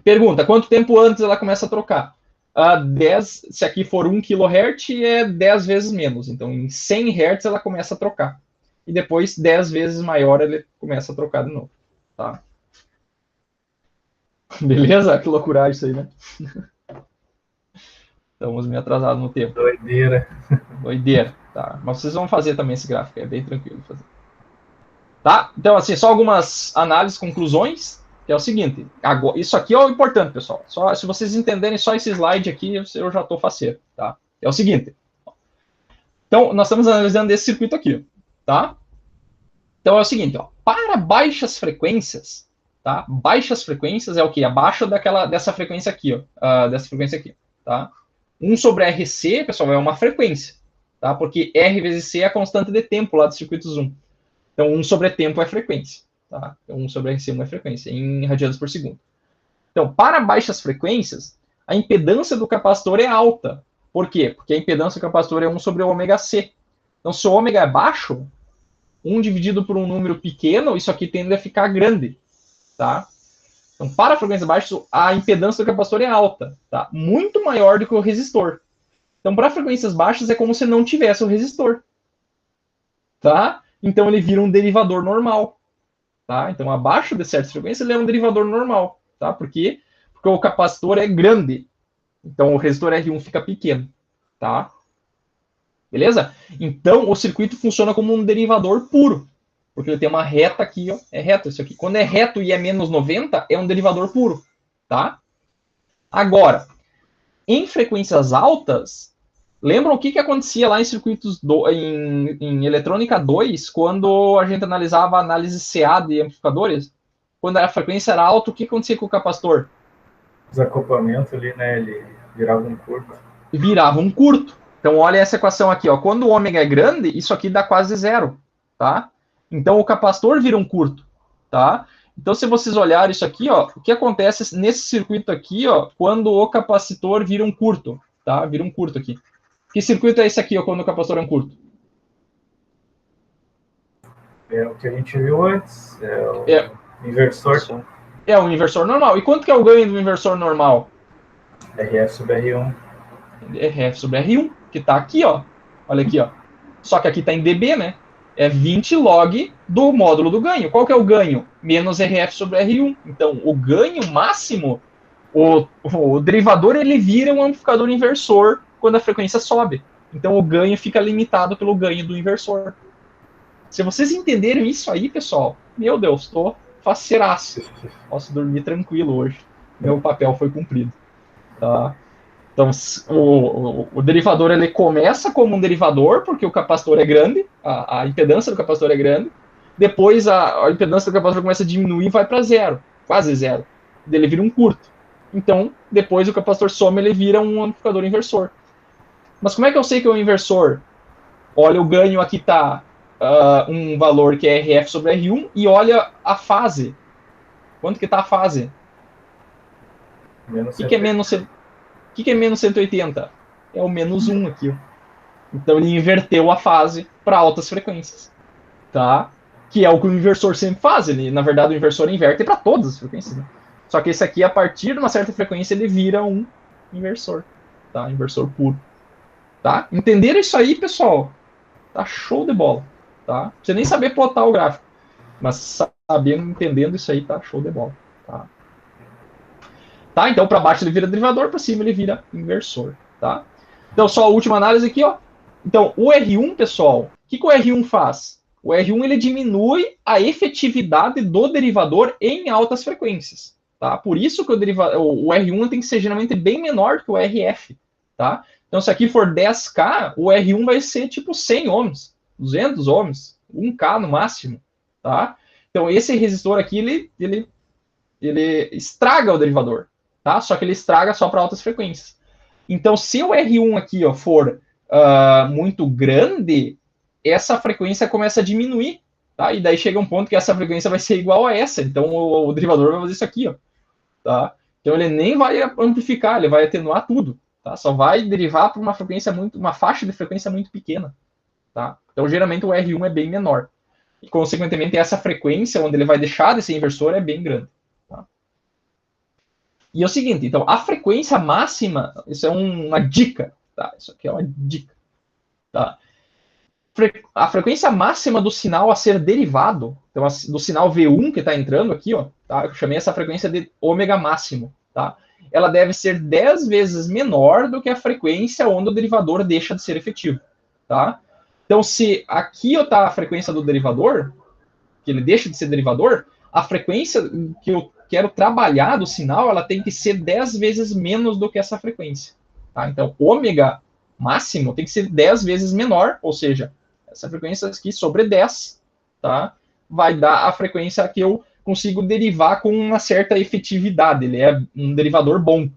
Pergunta, quanto tempo antes ela começa a trocar? 10, se aqui for 1 kHz, é 10 vezes menos. Então, em 100 Hz ela começa a trocar. E depois, 10 vezes maior, ele começa a trocar de novo. Tá? Beleza? Que loucura isso aí, né? Estamos meio atrasados no tempo. Doideira. Doideira. Tá? Mas vocês vão fazer também esse gráfico, é bem tranquilo de fazer. Tá? Então, assim, só algumas análises, conclusões, que é o seguinte. Agora, isso aqui é o importante, pessoal. Só, se vocês entenderem só esse slide aqui, eu já estou faceiro, tá? É o seguinte. Então, nós estamos analisando esse circuito aqui, tá? Então, é o seguinte, ó. Para baixas frequências, tá? Baixas frequências é o quê? Abaixo dessa frequência aqui, ó. Dessa frequência aqui, tá? 1 sobre RC, pessoal, é uma frequência, tá? Porque R vezes C é a constante de tempo lá do circuito Zoom. Então, 1 sobre tempo é frequência. Tá? Então, 1 sobre RC1 é frequência, em radianos por segundo. Então, para baixas frequências, a impedância do capacitor é alta. Por quê? Porque a impedância do capacitor é 1 sobre o ômega C. Então, se o ômega é baixo, 1 dividido por um número pequeno, isso aqui tende a ficar grande. Tá? Então, para frequências baixas, a impedância do capacitor é alta. Tá? Muito maior do que o resistor. Então, para frequências baixas, é como se não tivesse o resistor. Tá? Então, ele vira um derivador normal. Tá? Então, abaixo de certa frequência, ele é um derivador normal. Tá? Por quê? Porque o capacitor é grande. Então, o resistor R1 fica pequeno. Tá? Beleza? Então, o circuito funciona como um derivador puro. Porque ele tem uma reta aqui, ó. É reto isso aqui. Quando é reto e é menos 90, é um derivador puro. Tá? Agora, em frequências altas, lembram o que acontecia lá em circuitos em eletrônica 2, quando a gente analisava a análise CA de amplificadores? Quando a frequência era alta, o que acontecia com o capacitor? Desacoplamento ali, né? Ele virava um curto. Virava um curto. Então, olha essa equação aqui, ó. Quando o ômega é grande, isso aqui dá quase zero, tá? Então, o capacitor vira um curto, tá? Então, se vocês olharem isso aqui, ó, o que acontece nesse circuito aqui, ó, quando o capacitor vira um curto, tá? Vira um curto aqui. Que circuito é esse aqui, ó, quando o capacitor é um curto? É o que a gente viu antes. É o inversor. É o inversor normal. E quanto que é o ganho do inversor normal? RF sobre R1. RF sobre R1, que tá aqui, ó. Olha aqui, ó. Só que aqui tá em dB, né? É 20 log do módulo do ganho. Qual que é o ganho? Menos RF sobre R1. Então, o ganho máximo, o derivador, ele vira um amplificador inversor quando a frequência sobe. Então, o ganho fica limitado pelo ganho do inversor. Se vocês entenderem isso aí, pessoal, meu Deus, tô faceiraço. Posso dormir tranquilo hoje. Meu papel foi cumprido. Tá? Então, o derivador, ele começa como um derivador, porque o capacitor é grande, a impedância do capacitor é grande. Depois, a impedância do capacitor começa a diminuir e vai para zero, quase zero. Ele vira um curto. Então, depois o capacitor some, ele vira um amplificador inversor. Mas como é que eu sei que é um inversor? Olha, o ganho aqui está um valor que é RF sobre R1, e olha a fase. Quanto que está a fase? O que é menos 180? É o menos 1 aqui. Ó. Então ele inverteu a fase para altas frequências. Tá? Que é o que o inversor sempre faz. Ele, na verdade, o inversor inverte para todas as frequências. Né? Só que esse aqui, a partir de uma certa frequência, ele vira um inversor. Tá? Inversor puro. Tá? Entenderam isso aí, pessoal? Tá show de bola. Tá? Não precisa nem saber plotar o gráfico. Mas sabendo, entendendo isso aí, tá show de bola. Tá? Tá? Então, para baixo ele vira derivador, para cima ele vira inversor. Tá? Então, só a última análise aqui. Ó. Então, o R1, pessoal, o que o R1 faz? O R1 ele diminui a efetividade do derivador em altas frequências. Tá? Por isso que o R1 tem que ser geralmente bem menor que o RF. Tá? Então, se aqui for 10K, o R1 vai ser tipo 100 ohms, 200 ohms, 1K no máximo, tá? Então, esse resistor aqui, ele estraga o derivador, tá? Só que ele estraga só para altas frequências. Então, se o R1 aqui, ó, for muito grande, essa frequência começa a diminuir, tá? E daí chega um ponto que essa frequência vai ser igual a essa. Então, o derivador vai fazer isso aqui, ó, tá? Então, ele nem vai amplificar, ele vai atenuar tudo, tá? Só vai derivar para uma faixa de frequência muito pequena, tá? Então, geralmente, o R1 é bem menor. E, consequentemente, essa frequência onde ele vai deixar de ser inversor é bem grande. Tá? E é o seguinte, então, a frequência máxima, isso é uma dica, tá? Isso aqui é uma dica, tá? A frequência máxima do sinal a ser derivado, então, do sinal V1 que está entrando aqui, ó, tá? Eu chamei essa frequência de ômega máximo, tá? Ela deve ser 10 vezes menor do que a frequência onde o derivador deixa de ser efetivo, tá? Então, se aqui está a frequência do derivador, que ele deixa de ser derivador, a frequência que eu quero trabalhar do sinal, ela tem que ser 10 vezes menos do que essa frequência, tá? Então, ômega máximo tem que ser 10 vezes menor, ou seja, essa frequência aqui sobre 10, tá? Vai dar a frequência que eu consigo derivar com uma certa efetividade. Ele é um derivador bom.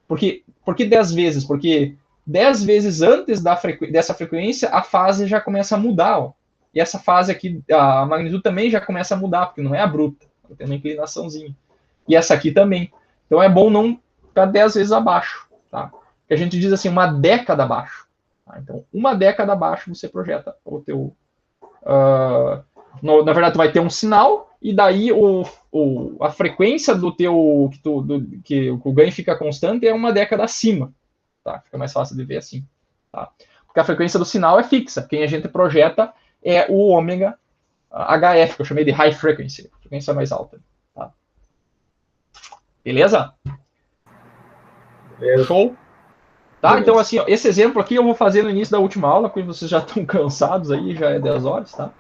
Por que 10 vezes? Porque 10 vezes antes dessa frequência, a fase já começa a mudar. Ó. E essa fase aqui, a magnitude também já começa a mudar, porque não é a bruta. Tem uma inclinaçãozinha. E essa aqui também. Então é bom não ficar 10 vezes abaixo. Tá? Que a gente diz assim, uma década abaixo. Tá? Então, uma década abaixo você projeta o teu... na verdade, tu vai ter um sinal, e daí a frequência do teu... que o ganho fica constante é uma década acima. Tá? Fica mais fácil de ver assim. Tá? Porque a frequência do sinal é fixa. Quem a gente projeta é o ômega HF, que eu chamei de high frequency, frequência mais alta. Tá? Beleza? Show? Tá? Beleza. Então, assim, ó, esse exemplo aqui eu vou fazer no início da última aula, porque vocês já estão cansados aí, já é 10 horas, tá?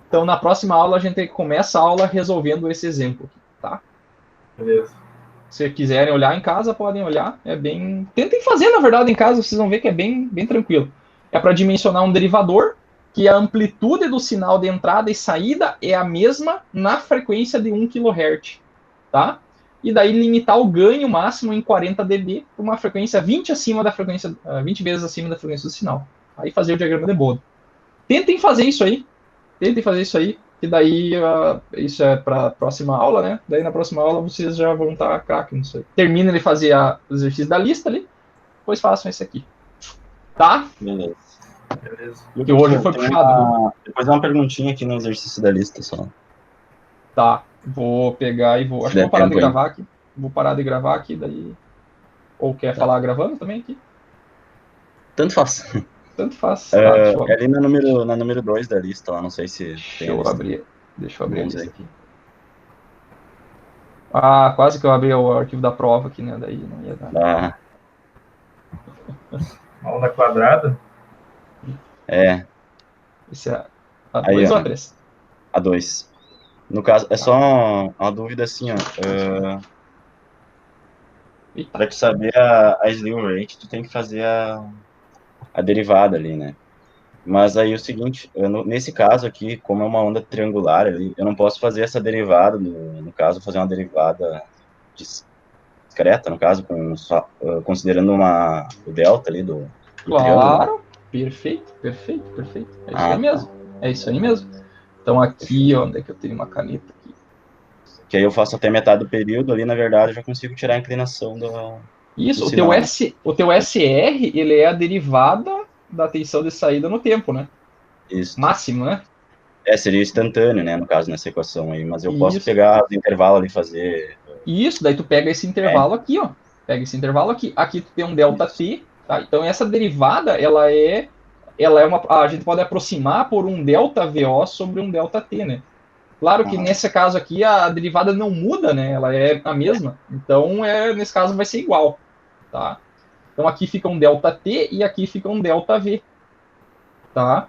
Então, na próxima aula, a gente começa a aula resolvendo esse exemplo aqui, tá? Beleza. Se quiserem olhar em casa, podem olhar. É bem... Tentem fazer, na verdade, em casa, vocês vão ver que é bem tranquilo. É para dimensionar um derivador, que a amplitude do sinal de entrada e saída é a mesma na frequência de 1 kHz, tá? E daí limitar o ganho máximo em 40 dB para uma frequência 20 vezes acima da frequência do sinal. Aí fazer o diagrama de Bode. Tentem fazer isso aí, que daí isso é para a próxima aula, né? Daí na próxima aula vocês já vão estar craque nisso aí. Terminem de fazer o exercício da lista ali, depois façam esse aqui. Tá? Beleza. Que hoje foi puxado. Depois uma perguntinha aqui no exercício da lista só. Tá, vou pegar e vou... Acho que vou parar de gravar aqui. Vou parar de gravar aqui, daí... Ou quer falar gravando também aqui? Tanto faz. Tanto faz. Tá, é ali na número 2 da lista lá, não sei se Deixa eu abrir a lista aqui. Ah, quase que eu abri o arquivo da prova aqui, né? Daí não ia dar. Onda quadrada? É. Esse é a 2 ou a 3? A 2. No caso, é só uma dúvida assim, ó. Para te saber a slew rate, tu tem que fazer a derivada ali, né? Mas aí o seguinte, nesse caso aqui, como é uma onda triangular ali, eu não posso fazer essa derivada, no caso, fazer uma derivada discreta, no caso, considerando o delta ali do claro, triângulo. Perfeito. É isso aí mesmo. Tá. É isso aí mesmo. Então aqui, onde é que eu tenho uma caneta aqui? Que aí eu faço até metade do período ali, na verdade, eu já consigo tirar a inclinação do Isso, do o teu SR, ele é a derivada da tensão de saída no tempo, né? Isso. Máximo, né? Seria instantâneo, né, no caso, nessa equação aí, mas eu posso pegar o intervalo ali e fazer... Isso, daí tu pega esse intervalo aqui, ó. Pega esse intervalo aqui. Aqui tu tem um ΔT, tá? Então essa derivada, ela é a gente pode aproximar por um ΔVO sobre um ΔT, né? Claro que nesse caso aqui a derivada não muda, né? Ela é a mesma. Então, nesse caso vai ser igual, tá? Então aqui fica um ΔT e aqui fica um ΔV, tá?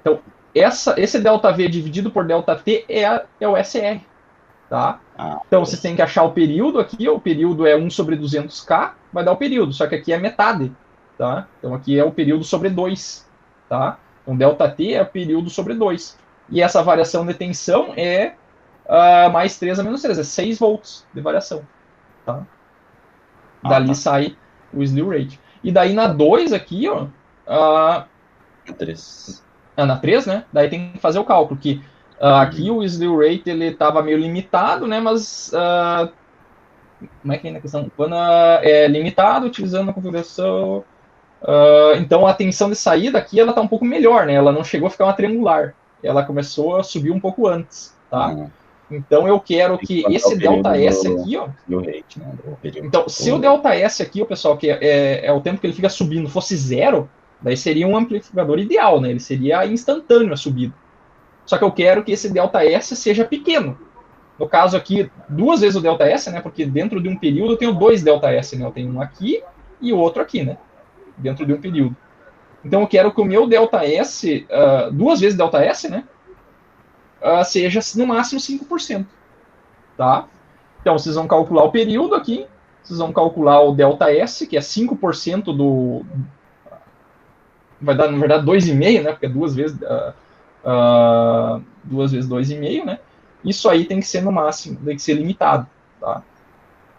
Então, esse ΔV dividido por ΔT é o SR, tá? Então, vocês têm que achar o período aqui. O período é 1 sobre 200K, vai dar o período, só que aqui é metade, tá? Então, aqui é o período sobre 2, tá? Então, ΔT é o período sobre 2. e essa variação de tensão é mais 3 a menos 3, é 6 volts de variação. Tá? Dali sai o slew rate. E daí na 2 aqui, ó, na 3, né? Daí tem que fazer o cálculo, que aqui o slew rate ele estava meio limitado, né? Mas como é que é na questão? Quando é limitado, utilizando a configuração. Então a tensão de saída aqui ela está um pouco melhor, né? Ela não chegou a ficar uma triangular. Ela começou a subir um pouco antes, tá? Então eu quero que esse ΔS aqui, ó. Então, se o ΔS aqui, ó, pessoal, que é o tempo que ele fica subindo, fosse 0, daí seria um amplificador ideal, né? Ele seria instantâneo a subida. Só que eu quero que esse ΔS seja pequeno. No caso aqui, 2 vezes o ΔS, né? Porque dentro de um período eu tenho 2 ΔS, né? Eu tenho um aqui e o outro aqui, né? Dentro de um período. Então eu quero que o meu ΔS, 2 vezes ΔS, né? Seja no máximo 5%. Tá? Então vocês vão calcular o período aqui, vocês vão calcular o ΔS, que é 5% do. Vai dar, na verdade, 2,5, né? Porque é 2 vezes 2,5, né? Isso aí tem que ser no máximo, tem que ser limitado. Tá?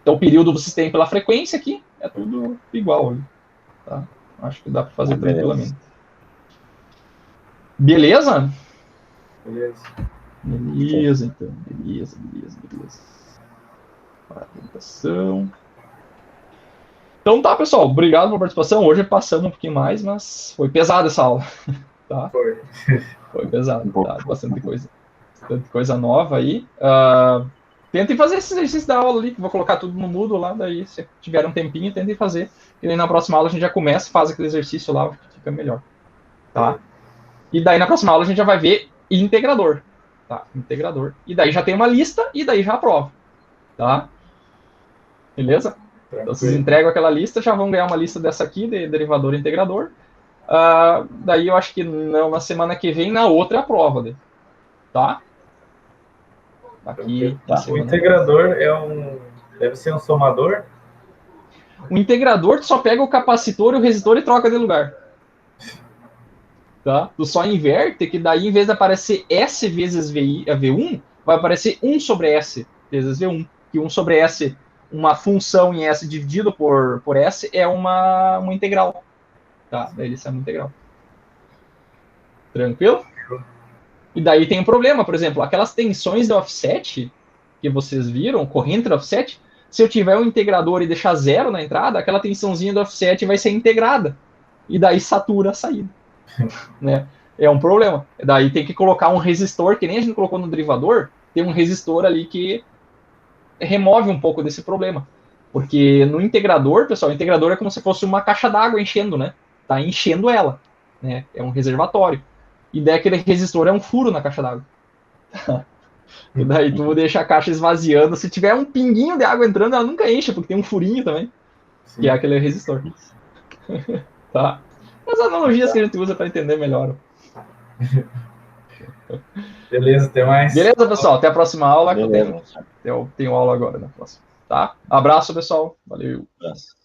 Então o período vocês têm pela frequência aqui, é tudo igual. Tá? Acho que dá para fazer tranquilamente. Beleza? Beleza, então. Beleza. Apresentação. Então tá, pessoal. Obrigado pela participação. Hoje passamos um pouquinho mais, mas foi pesada essa aula. Tá? Foi pesado. Tá? Bastante coisa nova aí. Tentem fazer esse exercício da aula ali, que vou colocar tudo no Moodle lá. Daí, se tiver um tempinho, tentem fazer. E aí na próxima aula a gente já começa e faz aquele exercício lá, fica melhor. Tá? E daí na próxima aula a gente já vai ver integrador. Tá? Integrador. E daí já tem uma lista e daí já aprova. Tá? Beleza? Então vocês entregam aquela lista, já vão ganhar uma lista dessa aqui, de derivador e integrador. Daí eu acho que não, na semana que vem, na outra é a prova. Tá? Aqui, o integrador deve ser um somador? O integrador tu só pega o capacitor e o resistor e troca de lugar. Tá? Tu só inverte, que daí em vez de aparecer S vezes V1, vai aparecer 1 sobre S vezes V1. Que 1 sobre S, uma função em S dividido por S, é uma integral. Tá? Daí ele sai uma integral. Tranquilo? E daí tem um problema, por exemplo, aquelas tensões de offset que vocês viram, corrente de offset, se eu tiver um integrador e deixar 0 na entrada, aquela tensãozinha do offset vai ser integrada. E daí satura a saída. Né? É um problema. Daí tem que colocar um resistor, que nem a gente colocou no derivador, tem um resistor ali que remove um pouco desse problema. Porque no integrador, pessoal, o integrador é como se fosse uma caixa d'água enchendo, né? Tá enchendo ela. Né? É um reservatório. E daí aquele resistor é um furo na caixa d'água. E daí tu deixa a caixa esvaziando. Se tiver um pinguinho de água entrando, ela nunca enche, porque tem um furinho também. Sim. Que é aquele resistor. Tá? As analogias que a gente usa para entender melhor. Beleza, até mais. Beleza, pessoal. Até a próxima aula. Eu tenho aula agora na próxima. Tá? Abraço, pessoal. Valeu. Abraço.